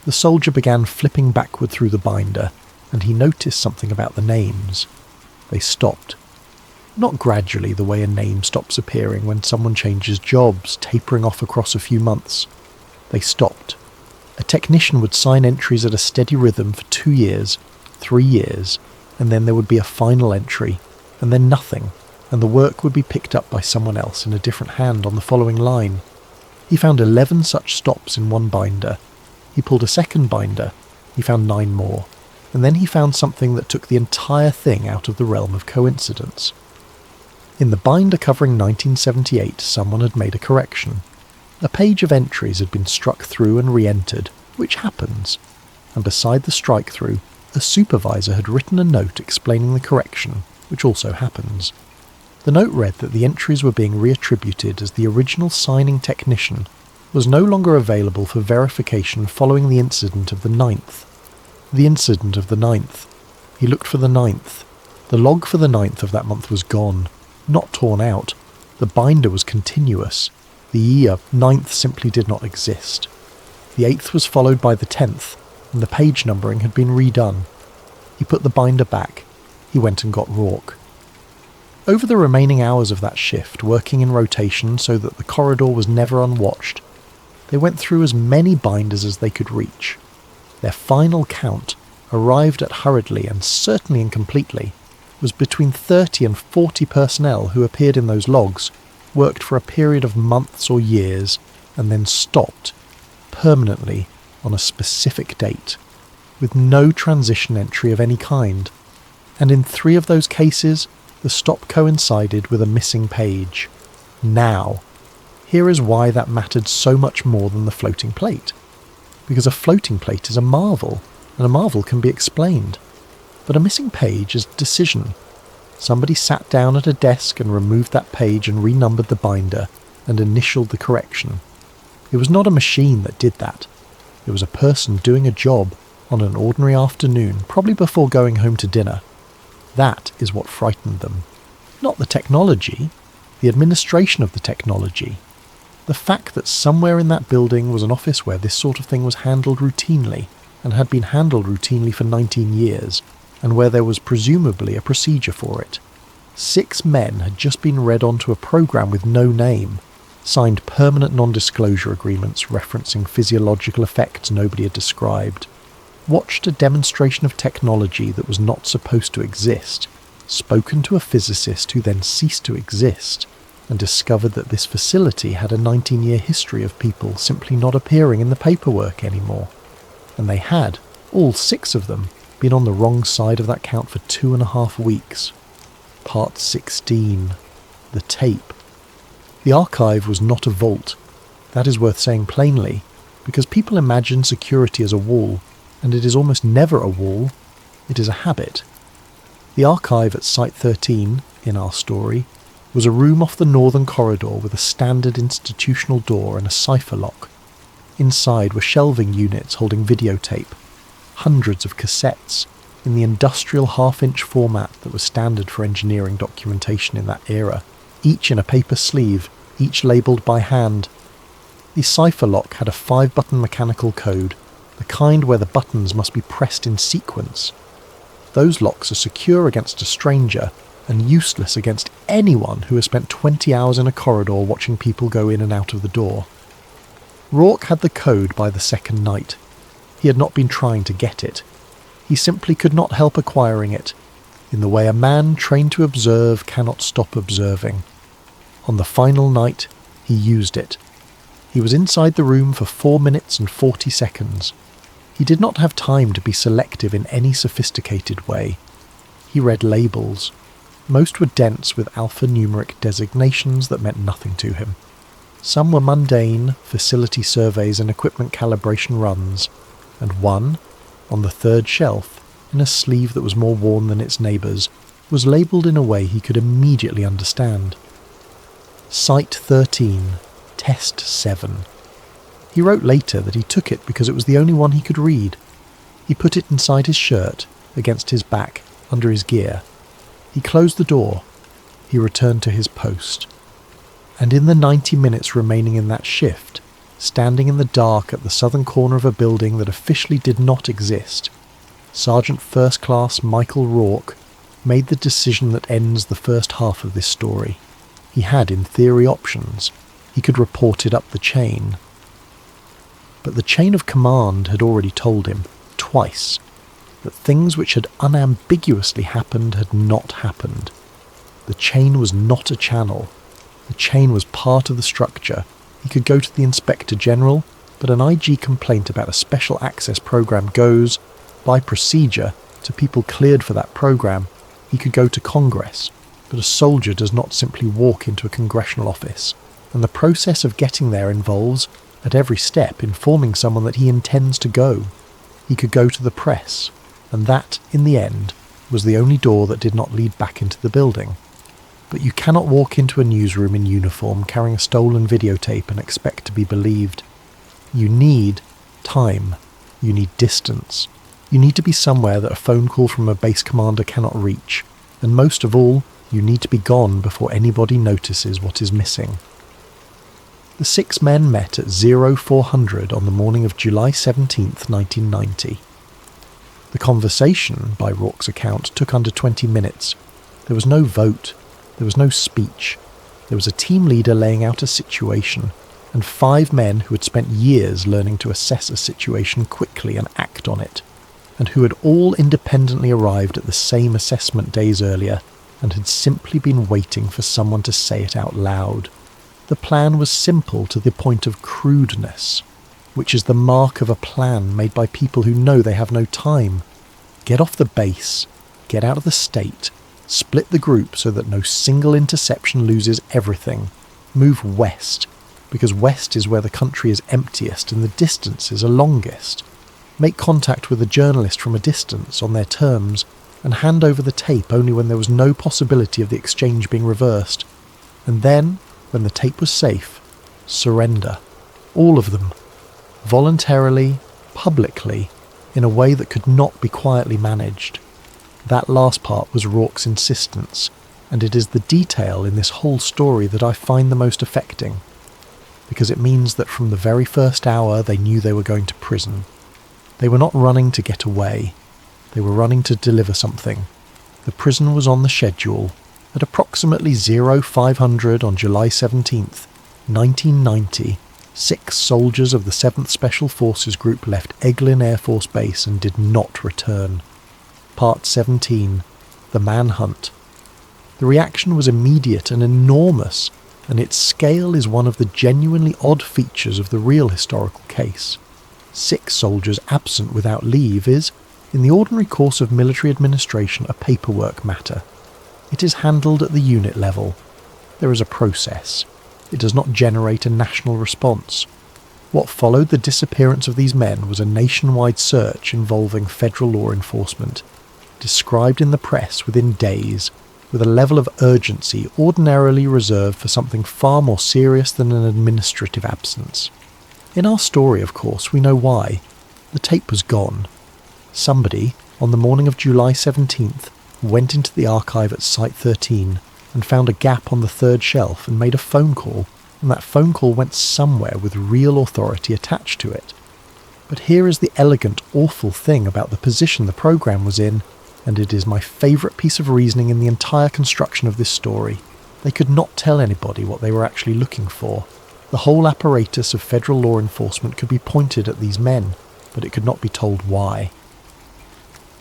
The soldier began flipping backward through the binder, and he noticed something about the names. They stopped. Not gradually, the way a name stops appearing when someone changes jobs, tapering off across a few months. They stopped. A technician would sign entries at a steady rhythm for 2 years, 3 years, and then there would be a final entry, and then nothing, and the work would be picked up by someone else in a different hand on the following line. He found 11 such stops in one binder. He pulled a second binder. He found 9 more, and then he found something that took the entire thing out of the realm of coincidence. In the binder covering 1978, someone had made a correction. A page of entries had been struck through and re-entered, which happens, and beside the strike-through, a supervisor had written a note explaining the correction, which also happens. The note read that the entries were being reattributed as the original signing technician was no longer available for verification following the incident of the 9th. The incident of the 9th. He looked for the 9th. The log for the 9th of that month was gone, not torn out. The binder was continuous. The year 9th simply did not exist. The 8th was followed by the 10th, and the page numbering had been redone. He put the binder back. He went and got Rourke. Over the remaining hours of that shift, working in rotation so that the corridor was never unwatched, they went through as many binders as they could reach. Their final count, arrived at hurriedly and certainly incompletely, was between 30 and 40 personnel who appeared in those logs, worked for a period of months or years, and then stopped, permanently, on a specific date, with no transition entry of any kind. And in 3 of those cases, the stop coincided with a missing page. Now, here is why that mattered so much more than the floating plate. Because a floating plate is a marvel, and a marvel can be explained. But a missing page is decision. Somebody sat down at a desk and removed that page and renumbered the binder and initialed the correction. It was not a machine that did that. It was a person doing a job on an ordinary afternoon, probably before going home to dinner. That is what frightened them. Not the technology, the administration of the technology. The fact that somewhere in that building was an office where this sort of thing was handled routinely, and had been handled routinely for 19 years, and where there was presumably a procedure for it. 6 men had just been read onto a program with no name, signed permanent non-disclosure agreements referencing physiological effects nobody had described, watched a demonstration of technology that was not supposed to exist, spoken to a physicist who then ceased to exist, and discovered that this facility had a 19-year history of people simply not appearing in the paperwork anymore. And they had, all 6 of them, been on the wrong side of that count for 2.5 weeks. Part 16. The tape. The archive was not a vault. That is worth saying plainly, because people imagine security as a wall, and it is almost never a wall, it is a habit. The archive at Site 13, in our story, was a room off the northern corridor with a standard institutional door and a cipher lock. Inside were shelving units holding videotape, hundreds of cassettes, in the industrial half-inch format that was standard for engineering documentation in that era, each in a paper sleeve, each labelled by hand. The cipher lock had a 5-button mechanical code, the kind where the buttons must be pressed in sequence. Those locks are secure against a stranger and useless against anyone who has spent 20 hours in a corridor watching people go in and out of the door. Rourke had the code by the second night. He had not been trying to get it. He simply could not help acquiring it, in the way a man trained to observe cannot stop observing. On the final night, he used it. He was inside the room for 4 minutes and 40 seconds. He did not have time to be selective in any sophisticated way. He read labels. Most were dense with alphanumeric designations that meant nothing to him. Some were mundane, facility surveys and equipment calibration runs, and one, on the 3rd shelf, in a sleeve that was more worn than its neighbours, was labelled in a way he could immediately understand. Site 13, Test 7. He wrote later that he took it because it was the only one he could read. He put it inside his shirt, against his back, under his gear. He closed the door. He returned to his post. And in the 90 minutes remaining in that shift, standing in the dark at the southern corner of a building that officially did not exist, Sergeant First Class Michael Rourke made the decision that ends the first half of this story. He had, in theory, options. He could report it up the chain. But the chain of command had already told him, twice, that things which had unambiguously happened had not happened. The chain was not a channel. The chain was part of the structure. He could go to the Inspector General, but an IG complaint about a special access program goes, by procedure, to people cleared for that program. He could go to Congress, but a soldier does not simply walk into a congressional office, and the process of getting there involves, at every step, informing someone that he intends to go. He could go to the press, and that, in the end, was the only door that did not lead back into the building. But you cannot walk into a newsroom in uniform carrying a stolen videotape and expect to be believed. You need time. You need distance. You need to be somewhere that a phone call from a base commander cannot reach. And most of all, you need to be gone before anybody notices what is missing. The 6 men met at 0400 on the morning of July 17th, 1990. The conversation, by Rourke's account, took under 20 minutes. There was no vote. There was no speech. There was a team leader laying out a situation, and 5 men who had spent years learning to assess a situation quickly and act on it, and who had all independently arrived at the same assessment days earlier, and had simply been waiting for someone to say it out loud. The plan was simple to the point of crudeness, which is the mark of a plan made by people who know they have no time. Get off the base, get out of the state, split the group so that no single interception loses everything. Move west, because west is where the country is emptiest and the distances are longest. Make contact with a journalist from a distance on their terms, and hand over the tape only when there was no possibility of the exchange being reversed. And then, when the tape was safe, surrender. All of them. Voluntarily, publicly, in a way that could not be quietly managed. That last part was Rourke's insistence, and it is the detail in this whole story that I find the most affecting, because it means that from the very first hour they knew they were going to prison. They were not running to get away. They were running to deliver something. The prison was on the schedule. At approximately 0500 on July 17th, 1990, 6 soldiers of the 7th Special Forces Group left Eglin Air Force Base and did not return. Part 17. The Manhunt. The reaction was immediate and enormous. and its scale is one of the genuinely odd features of the real historical case. 6 soldiers absent without leave is, in the ordinary course of military administration, a paperwork matter. It is handled at the unit level. There is a process. It does not generate a national response. What followed the disappearance of these men was a nationwide search involving federal law enforcement, described in the press within days, with a level of urgency ordinarily reserved for something far more serious than an administrative absence. In our story, of course, we know why. The tape was gone. Somebody, on the morning of July 17th, went into the archive at Site 13 and found a gap on the 3rd shelf and made a phone call, and that phone call went somewhere with real authority attached to it. But here is the elegant, awful thing about the position the programme was in, and it is my favourite piece of reasoning in the entire construction of this story. They could not tell anybody what they were actually looking for. The whole apparatus of federal law enforcement could be pointed at these men, but it could not be told why.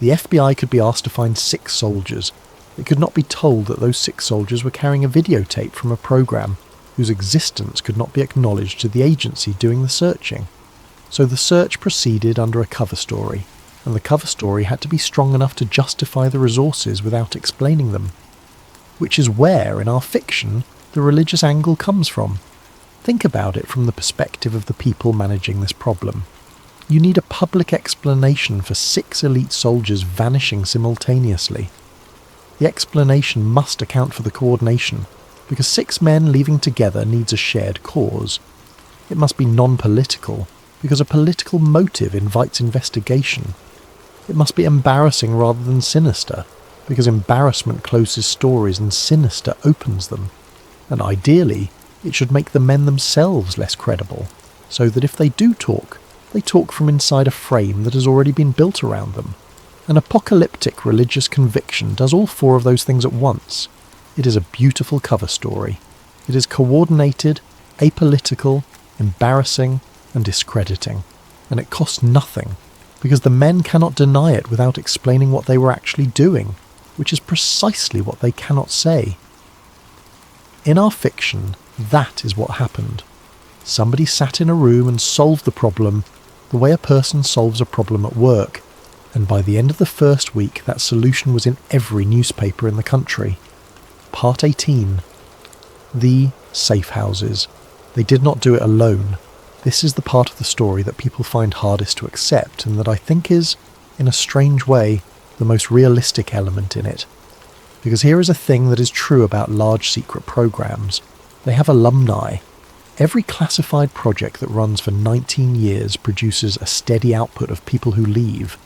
The FBI could be asked to find 6 soldiers. It could not be told that those 6 soldiers were carrying a videotape from a programme whose existence could not be acknowledged to the agency doing the searching. So the search proceeded under a cover story, and the cover story had to be strong enough to justify the resources without explaining them. Which is where, in our fiction, the religious angle comes from. Think about it from the perspective of the people managing this problem. You need a public explanation for 6 elite soldiers vanishing simultaneously. The explanation must account for the coordination, because 6 men leaving together needs a shared cause. It must be non-political, because a political motive invites investigation. It must be embarrassing rather than sinister, because embarrassment closes stories and sinister opens them. And ideally, it should make the men themselves less credible, so that if they do talk, they talk from inside a frame that has already been built around them. An apocalyptic religious conviction does all 4 of those things at once. It is a beautiful cover story. It is coordinated, apolitical, embarrassing, and discrediting. And it costs nothing, because the men cannot deny it without explaining what they were actually doing, which is precisely what they cannot say. In our fiction, that is what happened. Somebody sat in a room and solved the problem the way a person solves a problem at work, and by the end of the first week that solution was in every newspaper in the country. Part 18. The safe houses. They did not do it alone. This is the part of the story that people find hardest to accept, and that I think is, in a strange way, the most realistic element in it. Because here is a thing that is true about large secret programs. They have alumni. Every classified project that runs for 19 years produces a steady output of people who leave.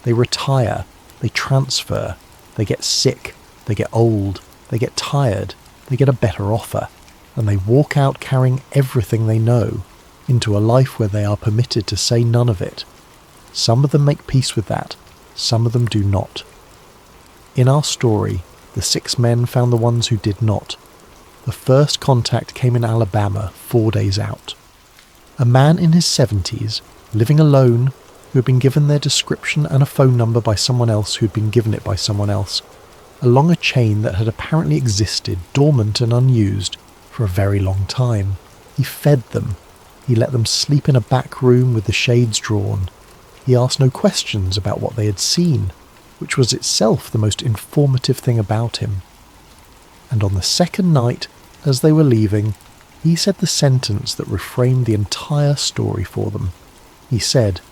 They retire, they transfer, they get sick, they get old, they get tired, they get a better offer, and they walk out carrying everything they know into a life where they are permitted to say none of it. Some of them make peace with that, some of them do not. In our story, the 6 men found the ones who did not. The first contact came in Alabama 4 days out. A man in his 70s, living alone, who had been given their description and a phone number by someone else who had been given it by someone else, along a chain that had apparently existed, dormant and unused, for a very long time. He fed them. He let them sleep in a back room with the shades drawn. He asked no questions about what they had seen, which was itself the most informative thing about him. And on the second night, as they were leaving, he said the sentence that reframed the entire story for them. He said,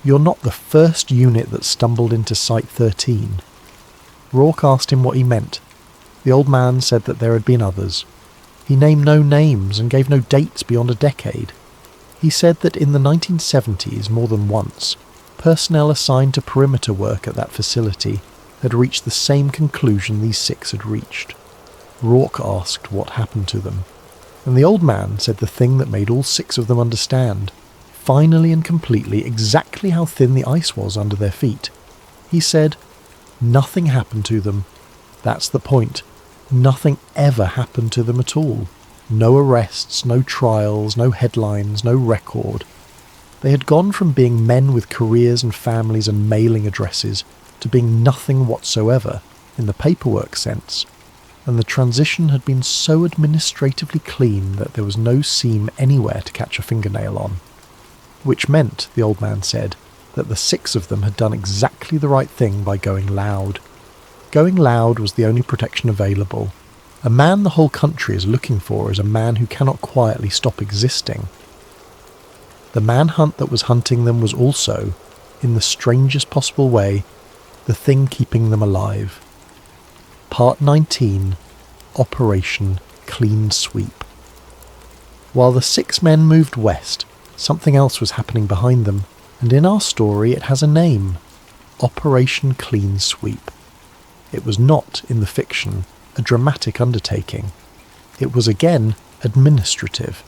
"You're not the first unit that stumbled into Site 13. Rourke asked him what he meant. The old man said that there had been others. He named no names and gave no dates beyond a decade. He said that in the 1970s, more than once, personnel assigned to perimeter work at that facility had reached the same conclusion these 6 had reached. Rourke asked what happened to them, and the old man said the thing that made all 6 of them understand, finally and completely, exactly how thin the ice was under their feet. He said, "Nothing happened to them. That's the point. Nothing ever happened to them at all. No arrests, no trials, no headlines, no record. They had gone from being men with careers and families and mailing addresses to being nothing whatsoever, in the paperwork sense. and the transition had been so administratively clean that there was no seam anywhere to catch a fingernail on. Which meant, the old man said, that the 6 of them had done exactly the right thing by going loud. Going loud was the only protection available. A man the whole country is looking for is a man who cannot quietly stop existing. The manhunt that was hunting them was also, in the strangest possible way, the thing keeping them alive. Part 19, Operation Clean Sweep. While the 6 men moved west, something else was happening behind them, and in our story it has a name: Operation Clean Sweep. It was not, in the fiction, a dramatic undertaking. It was again administrative.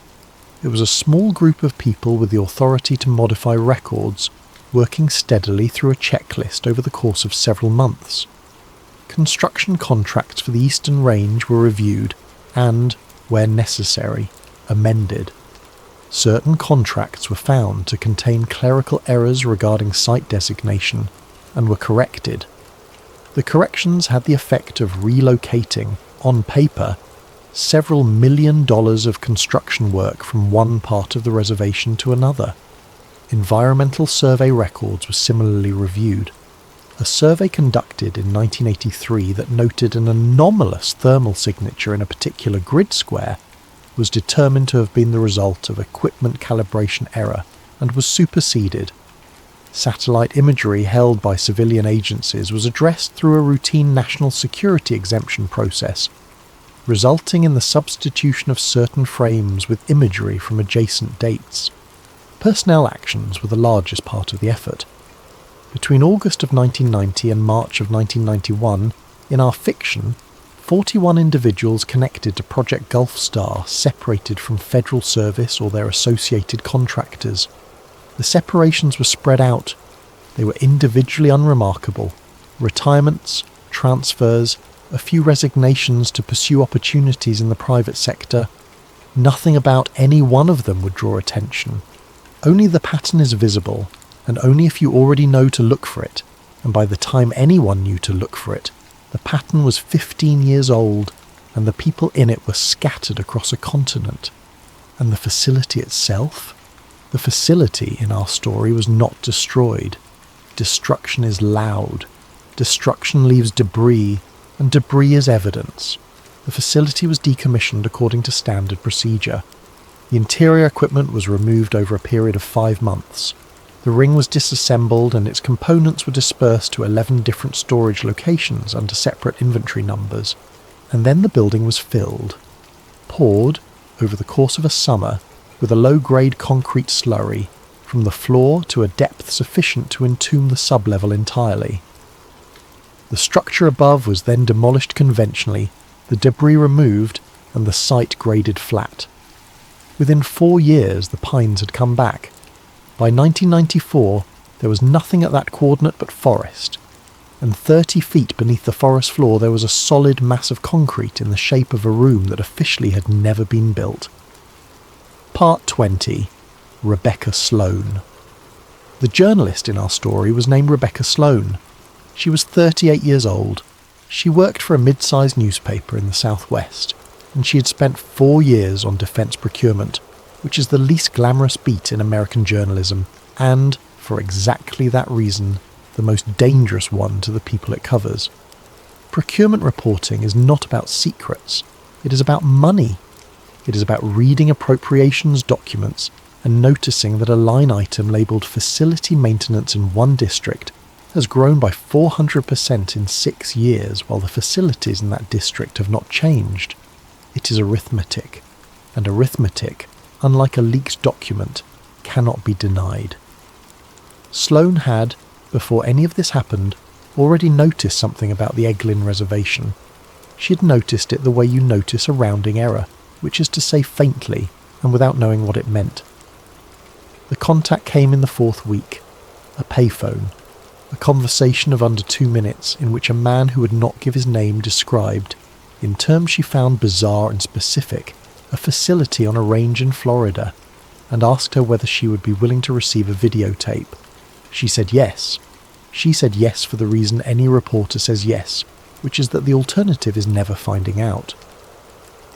It was a small group of people with the authority to modify records, working steadily through a checklist over the course of several months. Construction contracts for the Eastern Range were reviewed and, where necessary, amended. Certain contracts were found to contain clerical errors regarding site designation and were corrected. The corrections had the effect of relocating, on paper, several $1 million of construction work from one part of the reservation to another. Environmental survey records were similarly reviewed. A survey conducted in 1983 that noted an anomalous thermal signature in a particular grid square was determined to have been the result of equipment calibration error and was superseded. Satellite imagery held by civilian agencies was addressed through a routine national security exemption process, resulting in the substitution of certain frames with imagery from adjacent dates. Personnel actions were the largest part of the effort. Between August of 1990 and March of 1991, in our fiction, 41 individuals connected to Project Gulf Star separated from federal service or their associated contractors. The separations were spread out. They were individually unremarkable. Retirements, transfers, a few resignations to pursue opportunities in the private sector. Nothing about any one of them would draw attention. Only the pattern is visible, and only if you already know to look for it, and by the time anyone knew to look for it, the pattern was 15 years old, and the people in it were scattered across a continent. And the facility itself? The facility in our story was not destroyed. Destruction is loud. Destruction leaves debris, and debris is evidence. The facility was decommissioned according to standard procedure. The interior equipment was removed over a period of 5 months. The ring was disassembled and its components were dispersed to 11 different storage locations under separate inventory numbers. And then the building was filled. Poured, over the course of a summer, with a low-grade concrete slurry, from the floor to a depth sufficient to entomb the sublevel entirely. The structure above was then demolished conventionally, the debris removed, and the site graded flat. Within 4 years the pines had come back. By 1994 there was nothing at that coordinate but forest, and 30 feet beneath the forest floor there was a solid mass of concrete in the shape of a room that officially had never been built. Part 20. Rebecca Sloan. The journalist in our story was named Rebecca Sloan. She was 38 years old. She worked for a mid-sized newspaper in the southwest, and she had spent 4 years on defence procurement, which is the least glamorous beat in American journalism, and, for exactly that reason, the most dangerous one to the people it covers. Procurement reporting is not about secrets. It is about money. It is about reading appropriations documents and noticing that a line item labelled facility maintenance in one district has grown by 400% in 6 years while the facilities in that district have not changed. It is arithmetic, and arithmetic, unlike a leaked document, cannot be denied. Sloan had, before any of this happened, already noticed something about the Eglin Reservation. She had noticed it the way you notice a rounding error, which is to say faintly, and without knowing what it meant. The contact came in the 4th week. A payphone. A conversation of under 2 minutes in which a man who would not give his name described, in terms she found bizarre and specific, a facility on a range in Florida, and asked her whether she would be willing to receive a videotape. She said yes. She said yes for the reason any reporter says yes. which is that the alternative is never finding out.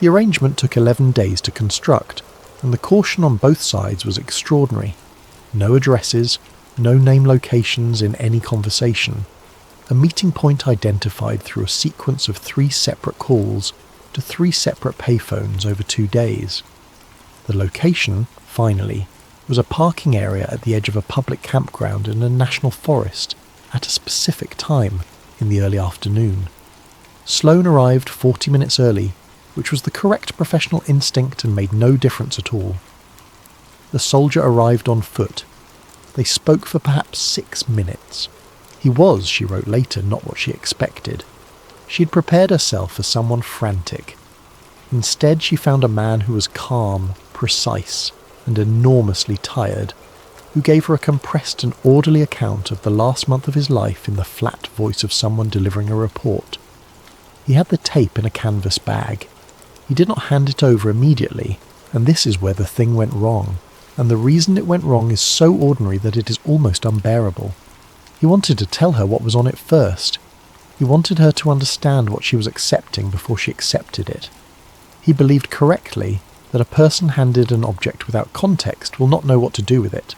The arrangement took 11 days to construct, and the caution on both sides was extraordinary. No addresses, no name locations in any conversation. A meeting point identified through a sequence of 3 separate calls to 3 separate payphones over 2 days. The location, finally, was a parking area at the edge of a public campground in a national forest at a specific time in the early afternoon. Sloane arrived 40 minutes early, which was the correct professional instinct and made no difference at all. The soldier arrived on foot. They spoke for perhaps 6 minutes. He was, she wrote later, not what she expected. She had prepared herself as someone frantic. Instead, she found a man who was calm, precise, and enormously tired, who gave her a compressed and orderly account of the last month of his life in the flat voice of someone delivering a report. He had the tape in a canvas bag. He did not hand it over immediately, and this is where the thing went wrong, and the reason it went wrong is so ordinary that it is almost unbearable. He wanted to tell her what was on it first. He wanted her to understand what she was accepting before she accepted it. He believed correctly that a person handed an object without context will not know what to do with it.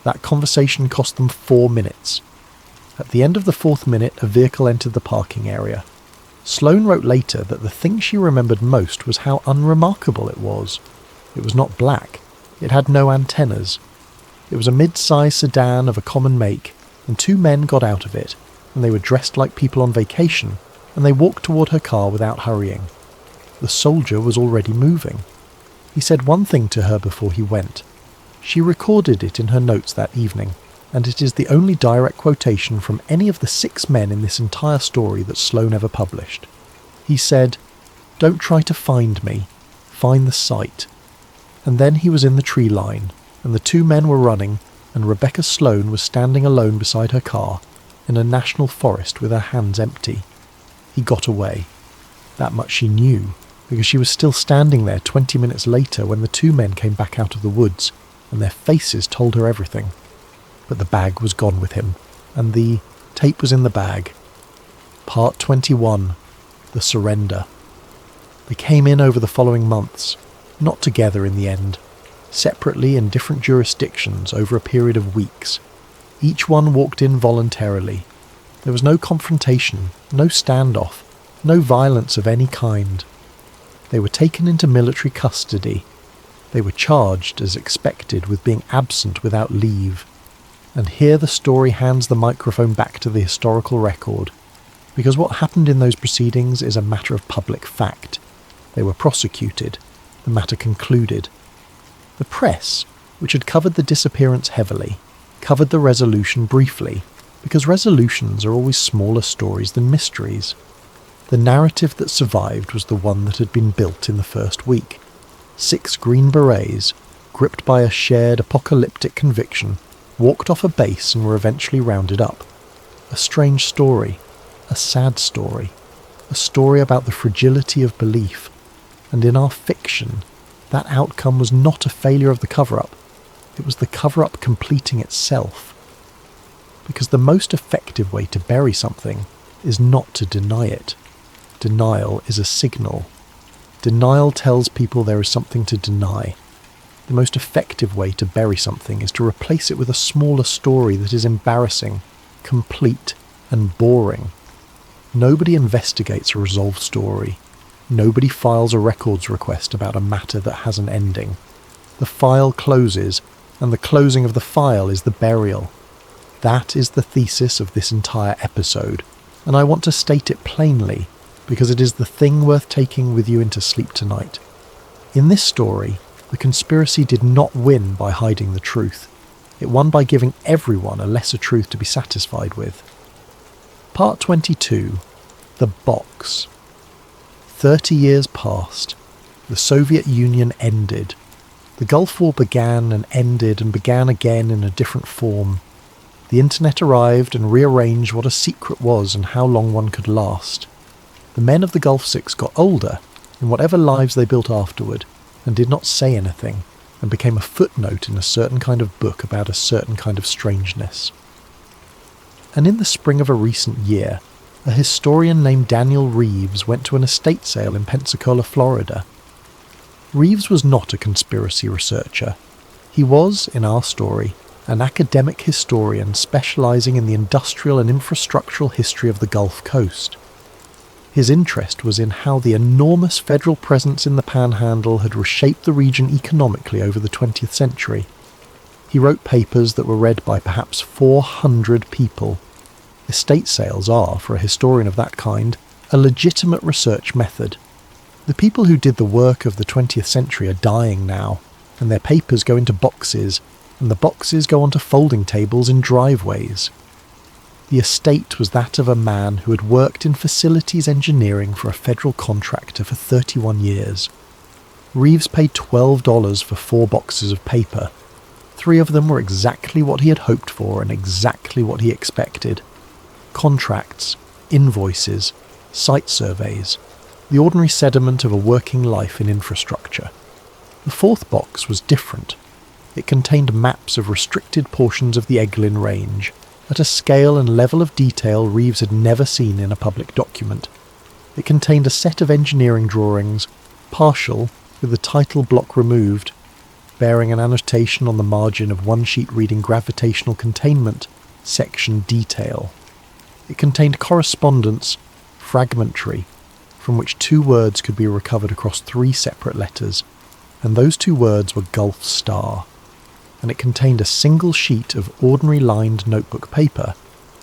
That conversation cost them 4 minutes. At the end of the 4th minute, a vehicle entered the parking area. Sloane wrote later that the thing she remembered most was how unremarkable it was. It was not black. It had no antennas. It was a mid-sized sedan of a common make, and 2 men got out of it, and they were dressed like people on vacation, and they walked toward her car without hurrying. The soldier was already moving. He said one thing to her before he went. She recorded it in her notes that evening, and it is the only direct quotation from any of the 6 men in this entire story that Sloane ever published. He said, "Don't try to find me. Find the site." And then he was in the tree line, and the 2 men were running, and Rebecca Sloane was standing alone beside her car in a national forest with her hands empty. He got away. That much she knew, because she was still standing there 20 minutes later when the 2 men came back out of the woods, and their faces told her everything. But the bag was gone with him, and the tape was in the bag. Part 21. The Surrender. They came in over the following months, not together in the end, separately in different jurisdictions over a period of weeks. Each one walked in voluntarily. There was no confrontation, no standoff, no violence of any kind. They were taken into military custody. They were charged, as expected, with being absent without leave. And here the story hands the microphone back to the historical record, because what happened in those proceedings is a matter of public fact. They were prosecuted. The matter concluded. The press, which had covered the disappearance heavily, covered the resolution briefly, because resolutions are always smaller stories than mysteries. The narrative that survived was the one that had been built in the first week. 6 Green Berets, gripped by a shared apocalyptic conviction, walked off a base and were eventually rounded up. A strange story, a sad story, a story about the fragility of belief. And in our fiction, that outcome was not a failure of the cover-up. It was the cover-up completing itself. Because the most effective way to bury something is not to deny it. Denial is a signal. Denial tells people there is something to deny. The most effective way to bury something is to replace it with a smaller story that is embarrassing, complete, and boring. Nobody investigates a resolved story. Nobody files a records request about a matter that has an ending. The file closes, and the closing of the file is the burial. That is the thesis of this entire episode, and I want to state it plainly, because it is the thing worth taking with you into sleep tonight. In this story, the conspiracy did not win by hiding the truth. It won by giving everyone a lesser truth to be satisfied with. Part 22. The Box. 30 years passed. The Soviet Union ended. The Gulf War began and ended and began again in a different form. The internet arrived and rearranged what a secret was and how long one could last. The men of the Gulf Six got older in whatever lives they built afterward, and did not say anything, and became a footnote in a certain kind of book about a certain kind of strangeness. And in the spring of a recent year, a historian named Daniel Reeves went to an estate sale in Pensacola, Florida. Reeves was not a conspiracy researcher. He was, in our story, an academic historian specializing in the industrial and infrastructural history of the Gulf Coast. His interest was in how the enormous federal presence in the Panhandle had reshaped the region economically over the 20th century. He wrote papers that were read by perhaps 400 people. Estate sales are, for a historian of that kind, a legitimate research method. The people who did the work of the 20th century are dying now, and their papers go into boxes, and the boxes go onto folding tables in driveways. The estate was that of a man who had worked in facilities engineering for a federal contractor for 31 years. Reeves paid $12 for 4 boxes of paper. 3 of them were exactly what he had hoped for and exactly what he expected. Contracts, invoices, site surveys, the ordinary sediment of a working life in infrastructure. The 4th box was different. It contained maps of restricted portions of the Eglin Range, at a scale and level of detail Reeves had never seen in a public document. It contained a set of engineering drawings, partial, with the title block removed, bearing an annotation on the margin of one sheet reading Gravitational Containment, Section Detail. It contained correspondence, fragmentary, from which 2 words could be recovered across 3 separate letters, and those 2 words were Gulf Star. And it contained a single sheet of ordinary lined notebook paper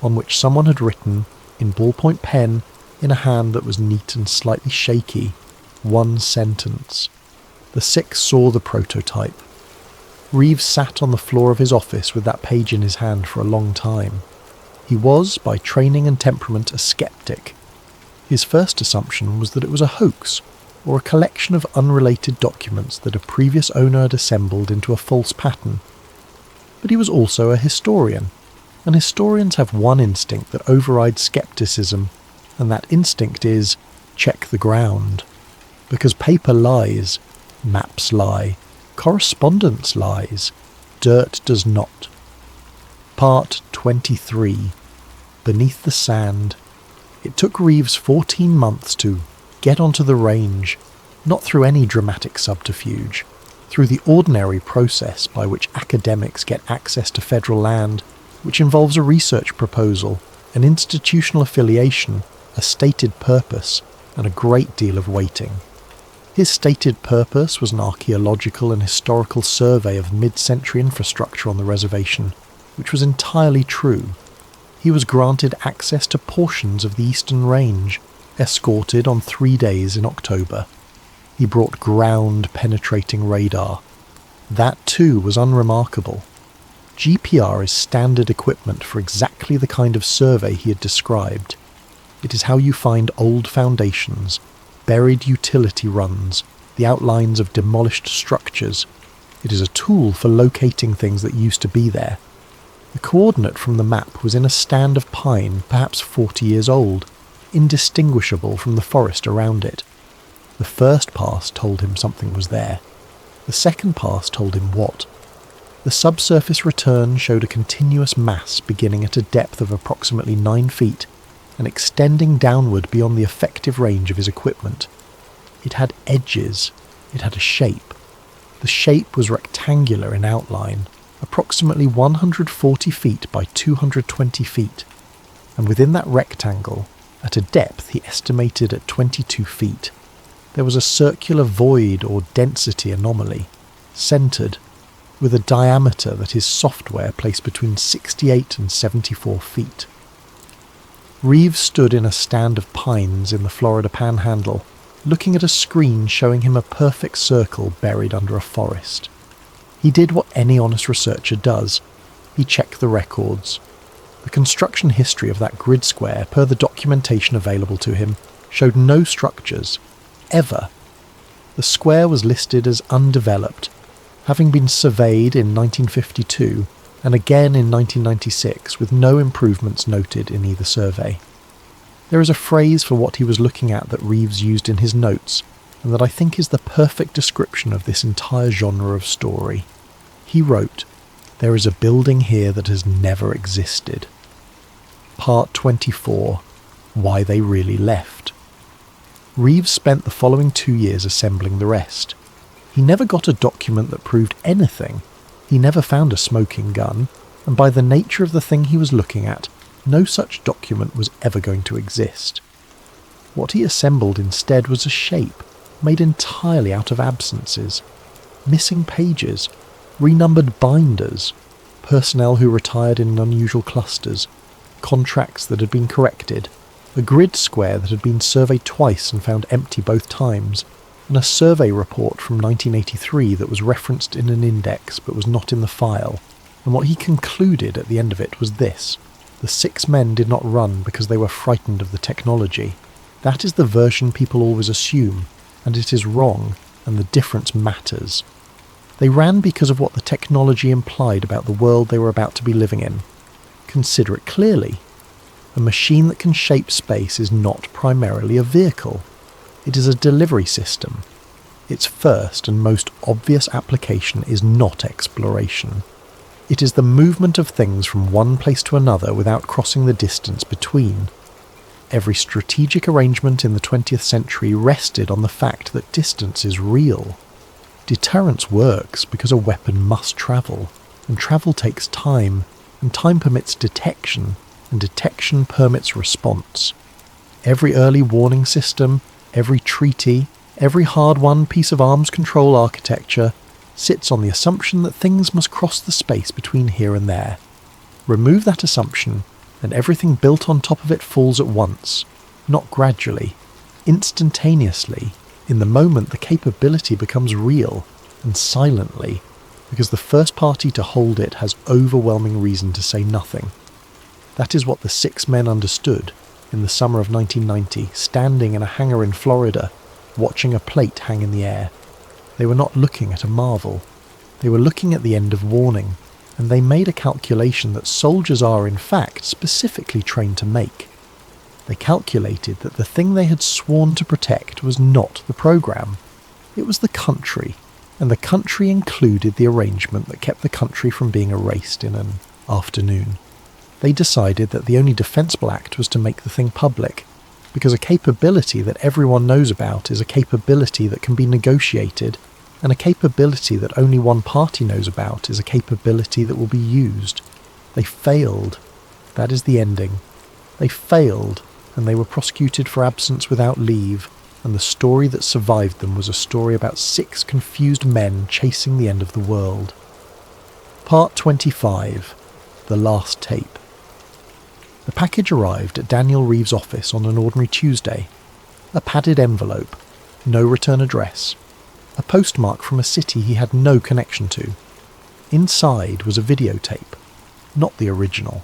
on which someone had written, in ballpoint pen, in a hand that was neat and slightly shaky, 1 sentence. The 6 saw the prototype. Reeves sat on the floor of his office with that page in his hand for a long time. He was, by training and temperament, a skeptic. His first assumption was that it was a hoax, or a collection of unrelated documents that a previous owner had assembled into a false pattern. But he was also a historian, and historians have one instinct that overrides skepticism, and that instinct is, check the ground. Because paper lies, maps lie, correspondence lies, dirt does not. Part 23. Beneath the Sand. It took Reeves 14 months to get onto the range, not through any dramatic subterfuge, through the ordinary process by which academics get access to federal land, which involves a research proposal, an institutional affiliation, a stated purpose, and a great deal of waiting. His stated purpose was an archaeological and historical survey of mid-century infrastructure on the reservation, which was entirely true. He was granted access to portions of the Eastern Range, escorted on 3 days in October. He brought ground-penetrating radar. That too was unremarkable. GPR is standard equipment for exactly the kind of survey he had described. It is how you find old foundations, buried utility runs, the outlines of demolished structures. It is a tool for locating things that used to be there. The coordinate from the map was in a stand of pine, perhaps 40 years old, indistinguishable from the forest around it. The first pass told him something was there. The second pass told him what. The subsurface return showed a continuous mass beginning at a depth of approximately 9 feet and extending downward beyond the effective range of his equipment. It had edges. It had a shape. The shape was rectangular in outline, approximately 140 feet by 220 feet, and within that rectangle, at a depth he estimated at 22 feet, there was a circular void or density anomaly, centred, with a diameter that his software placed between 68 and 74 feet. Reeves stood in a stand of pines in the Florida Panhandle, looking at a screen showing him a perfect circle buried under a forest. He did what any honest researcher does. He checked the records. The construction history of that grid square, per the documentation available to him, showed no structures, ever. The square was listed as undeveloped, having been surveyed in 1952 and again in 1996 with no improvements noted in either survey. There is a phrase for what he was looking at that Reeves used in his notes, and that I think is the perfect description of this entire genre of story. He wrote, "There is a building here that has never existed." Part 24. why they really left. Reeves spent the following 2 years assembling the rest. He never got a document that proved anything. He never found a smoking gun, and by the nature of the thing he was looking at, no such document was ever going to exist. What he assembled instead was a shape made entirely out of absences, missing pages, renumbered binders, personnel who retired in unusual clusters, contracts that had been corrected, a grid square that had been surveyed twice and found empty both times, and a survey report from 1983 that was referenced in an index but was not in the file. And what he concluded at the end of it was this: the 6 men did not run because they were frightened of the technology. That is the version people always assume, and it is wrong, and the difference matters. They ran because of what the technology implied about the world they were about to be living in. Consider it clearly. A machine that can shape space is not primarily a vehicle. It is a delivery system. Its first and most obvious application is not exploration. It is the movement of things from one place to another without crossing the distance between. Every strategic arrangement in the 20th century rested on the fact that distance is real. Deterrence works because a weapon must travel, and travel takes time, and time permits detection, and detection permits response. Every early warning system, every treaty, every hard-won piece of arms control architecture sits on the assumption that things must cross the space between here and there. Remove that assumption, and everything built on top of it falls at once, not gradually, instantaneously, in the moment the capability becomes real, and silently, because the first party to hold it has overwhelming reason to say nothing. That is what the 6 men understood in the summer of 1990, standing in a hangar in Florida, watching a plate hang in the air. They were not looking at a marvel. They were looking at the end of warning, and they made a calculation that soldiers are, in fact, specifically trained to make. They calculated that the thing they had sworn to protect was not the program. It was the country, and the country included the arrangement that kept the country from being erased in an afternoon. They decided that the only defensible act was to make the thing public, because a capability that everyone knows about is a capability that can be negotiated, and a capability that only one party knows about is a capability that will be used. They failed. That is the ending. They failed, and they were prosecuted for absence without leave, and the story that survived them was a story about 6 confused men chasing the end of the world. Part 25. The Last Tape. The package arrived at Daniel Reeves' office on an ordinary Tuesday. A padded envelope, no return address, a postmark from a city he had no connection to. Inside was a videotape, not the original.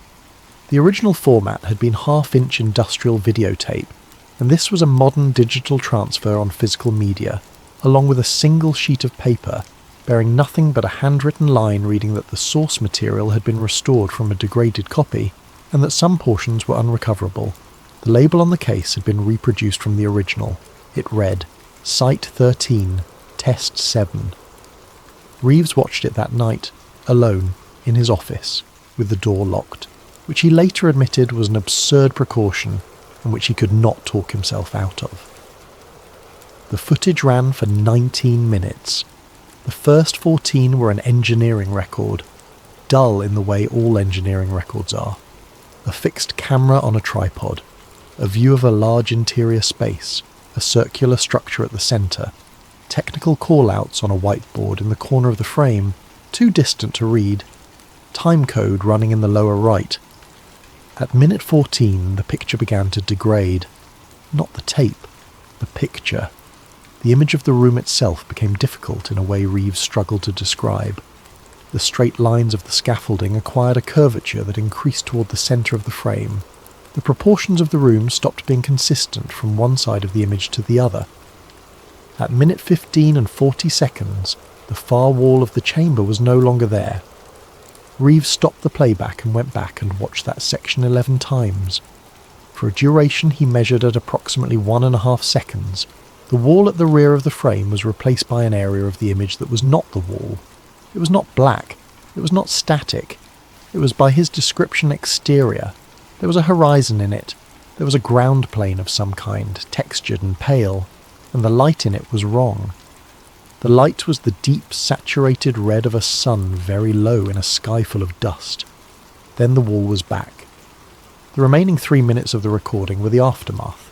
The original format had been half-inch industrial videotape, and this was a modern digital transfer on physical media, along with a single sheet of paper bearing nothing but a handwritten line reading that the source material had been restored from a degraded copy, and that some portions were unrecoverable. The label on the case had been reproduced from the original. It read, Site 13, Test 7. Reeves watched it that night, alone, in his office, with the door locked, which he later admitted was an absurd precaution and which he could not talk himself out of. The footage ran for 19 minutes. The first 14 were an engineering record, dull in the way all engineering records are. A fixed camera on a tripod, a view of a large interior space, a circular structure at the centre, technical call-outs on a whiteboard in the corner of the frame, too distant to read, time code running in the lower right. At minute 14, the picture began to degrade. Not the tape, the picture. The image of the room itself became difficult in a way Reeves struggled to describe. The straight lines of the scaffolding acquired a curvature that increased toward the centre of the frame. The proportions of the room stopped being consistent from one side of the image to the other. At minute 15 and 40 seconds, the far wall of the chamber was no longer there. Reeves stopped the playback and went back and watched that section 11 times. For a duration he measured at approximately 1.5 seconds. The wall at the rear of the frame was replaced by an area of the image that was not the wall. It was not black. It was not static. It was by his description exterior. There was a horizon in it, There was a ground plane of some kind, textured and pale, and the light in it was wrong. The light was the deep, saturated red of a sun very low in a sky full of dust. Then the wall was back. The remaining 3 minutes of the recording were the aftermath.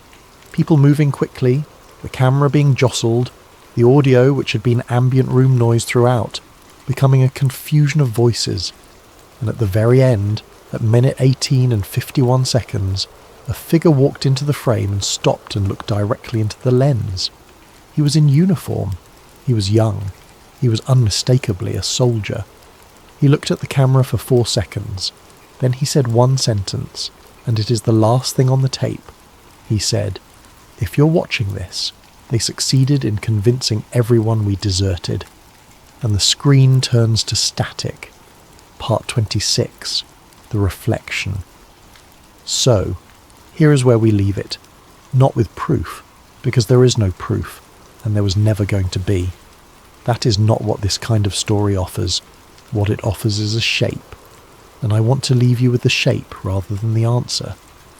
People moving quickly, the camera being jostled, the audio, which had been ambient room noise throughout, becoming a confusion of voices, and at the very end, at minute 18 and 51 seconds, a figure walked into the frame and stopped and looked directly into the lens. He was in uniform. He was young. He was unmistakably a soldier. He looked at the camera for 4 seconds. Then he said one sentence, and it is the last thing on the tape. He said, "If you're watching this, they succeeded in convincing everyone we deserted." And the screen turns to static. Part 26, The Reflection. So, here is where we leave it. Not with proof, because there is no proof, and there was never going to be. That is not what this kind of story offers. What it offers is a shape. And I want to leave you with the shape rather than the answer,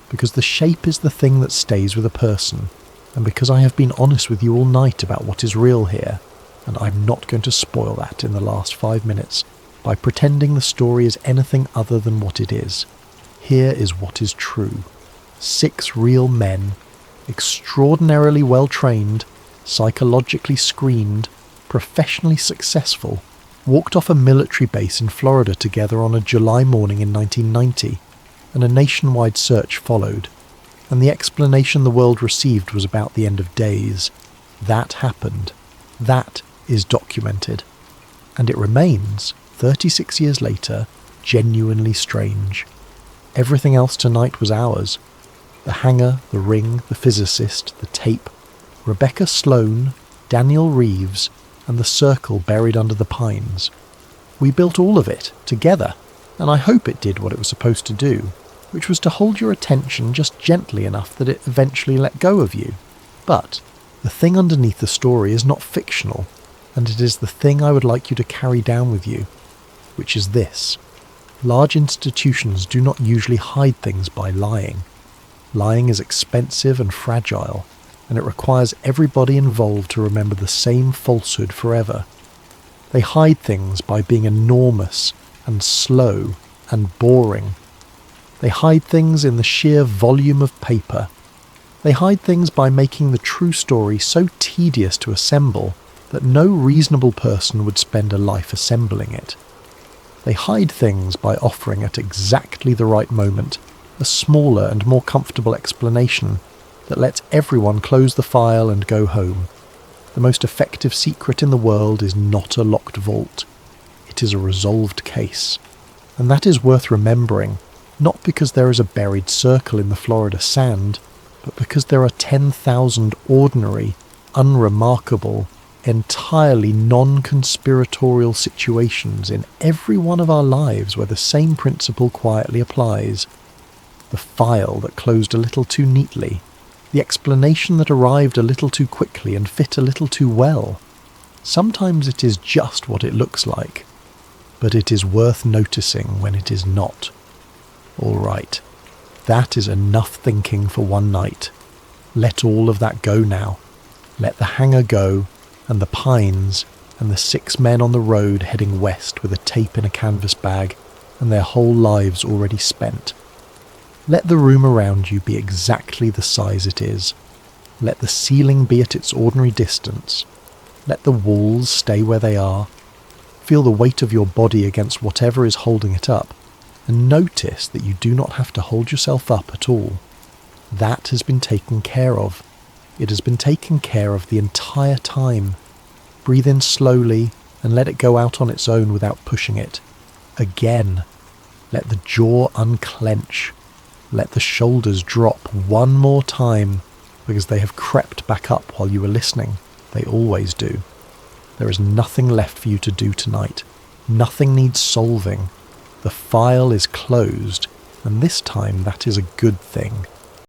because the shape is the thing that stays with a person, and because I have been honest with you all night about what is real here, and I'm not going to spoil that in the last 5 minutes by pretending the story is anything other than what it is. Here is what is true. 6 real men, extraordinarily well trained, psychologically screened, professionally successful, walked off a military base in Florida together on a July morning in 1990, and a nationwide search followed, and the explanation the world received was about the end of days. That happened. That is documented. And it remains, 36 years later, genuinely strange. Everything else tonight was ours. The hangar, the ring, the physicist, the tape, Rebecca Sloan, Daniel Reeves, and the circle buried under the pines. We built all of it, together, and I hope it did what it was supposed to do, which was to hold your attention just gently enough that it eventually let go of you. But the thing underneath the story is not fictional, and it is the thing I would like you to carry down with you, which is this. Large institutions do not usually hide things by lying. Lying is expensive and fragile, and it requires everybody involved to remember the same falsehood forever. They hide things by being enormous and slow and boring. They hide things in the sheer volume of paper. They hide things by making the true story so tedious to assemble that no reasonable person would spend a life assembling it. They hide things by offering at exactly the right moment a smaller and more comfortable explanation that lets everyone close the file and go home. The most effective secret in the world is not a locked vault. It is a resolved case. And that is worth remembering, not because there is a buried circle in the Florida sand, but because there are 10,000 ordinary, unremarkable, entirely non-conspiratorial situations in every one of our lives where the same principle quietly applies. The file that closed a little too neatly, the explanation that arrived a little too quickly and fit a little too well. Sometimes it is just what it looks like, but it is worth noticing when it is not. All right, that is enough thinking for one night. Let all of that go now. Let the hangar go, and the pines, and the 6 men on the road heading west with a tape in a canvas bag, and their whole lives already spent. Let the room around you be exactly the size it is. Let the ceiling be at its ordinary distance. Let the walls stay where they are. Feel the weight of your body against whatever is holding it up, and notice that you do not have to hold yourself up at all. That has been taken care of. It has been taken care of the entire time. Breathe in slowly and let it go out on its own without pushing it. Again, let the jaw unclench. Let the shoulders drop one more time, because they have crept back up while you were listening. They always do. There is nothing left for you to do tonight. Nothing needs solving. The file is closed, and this time that is a good thing.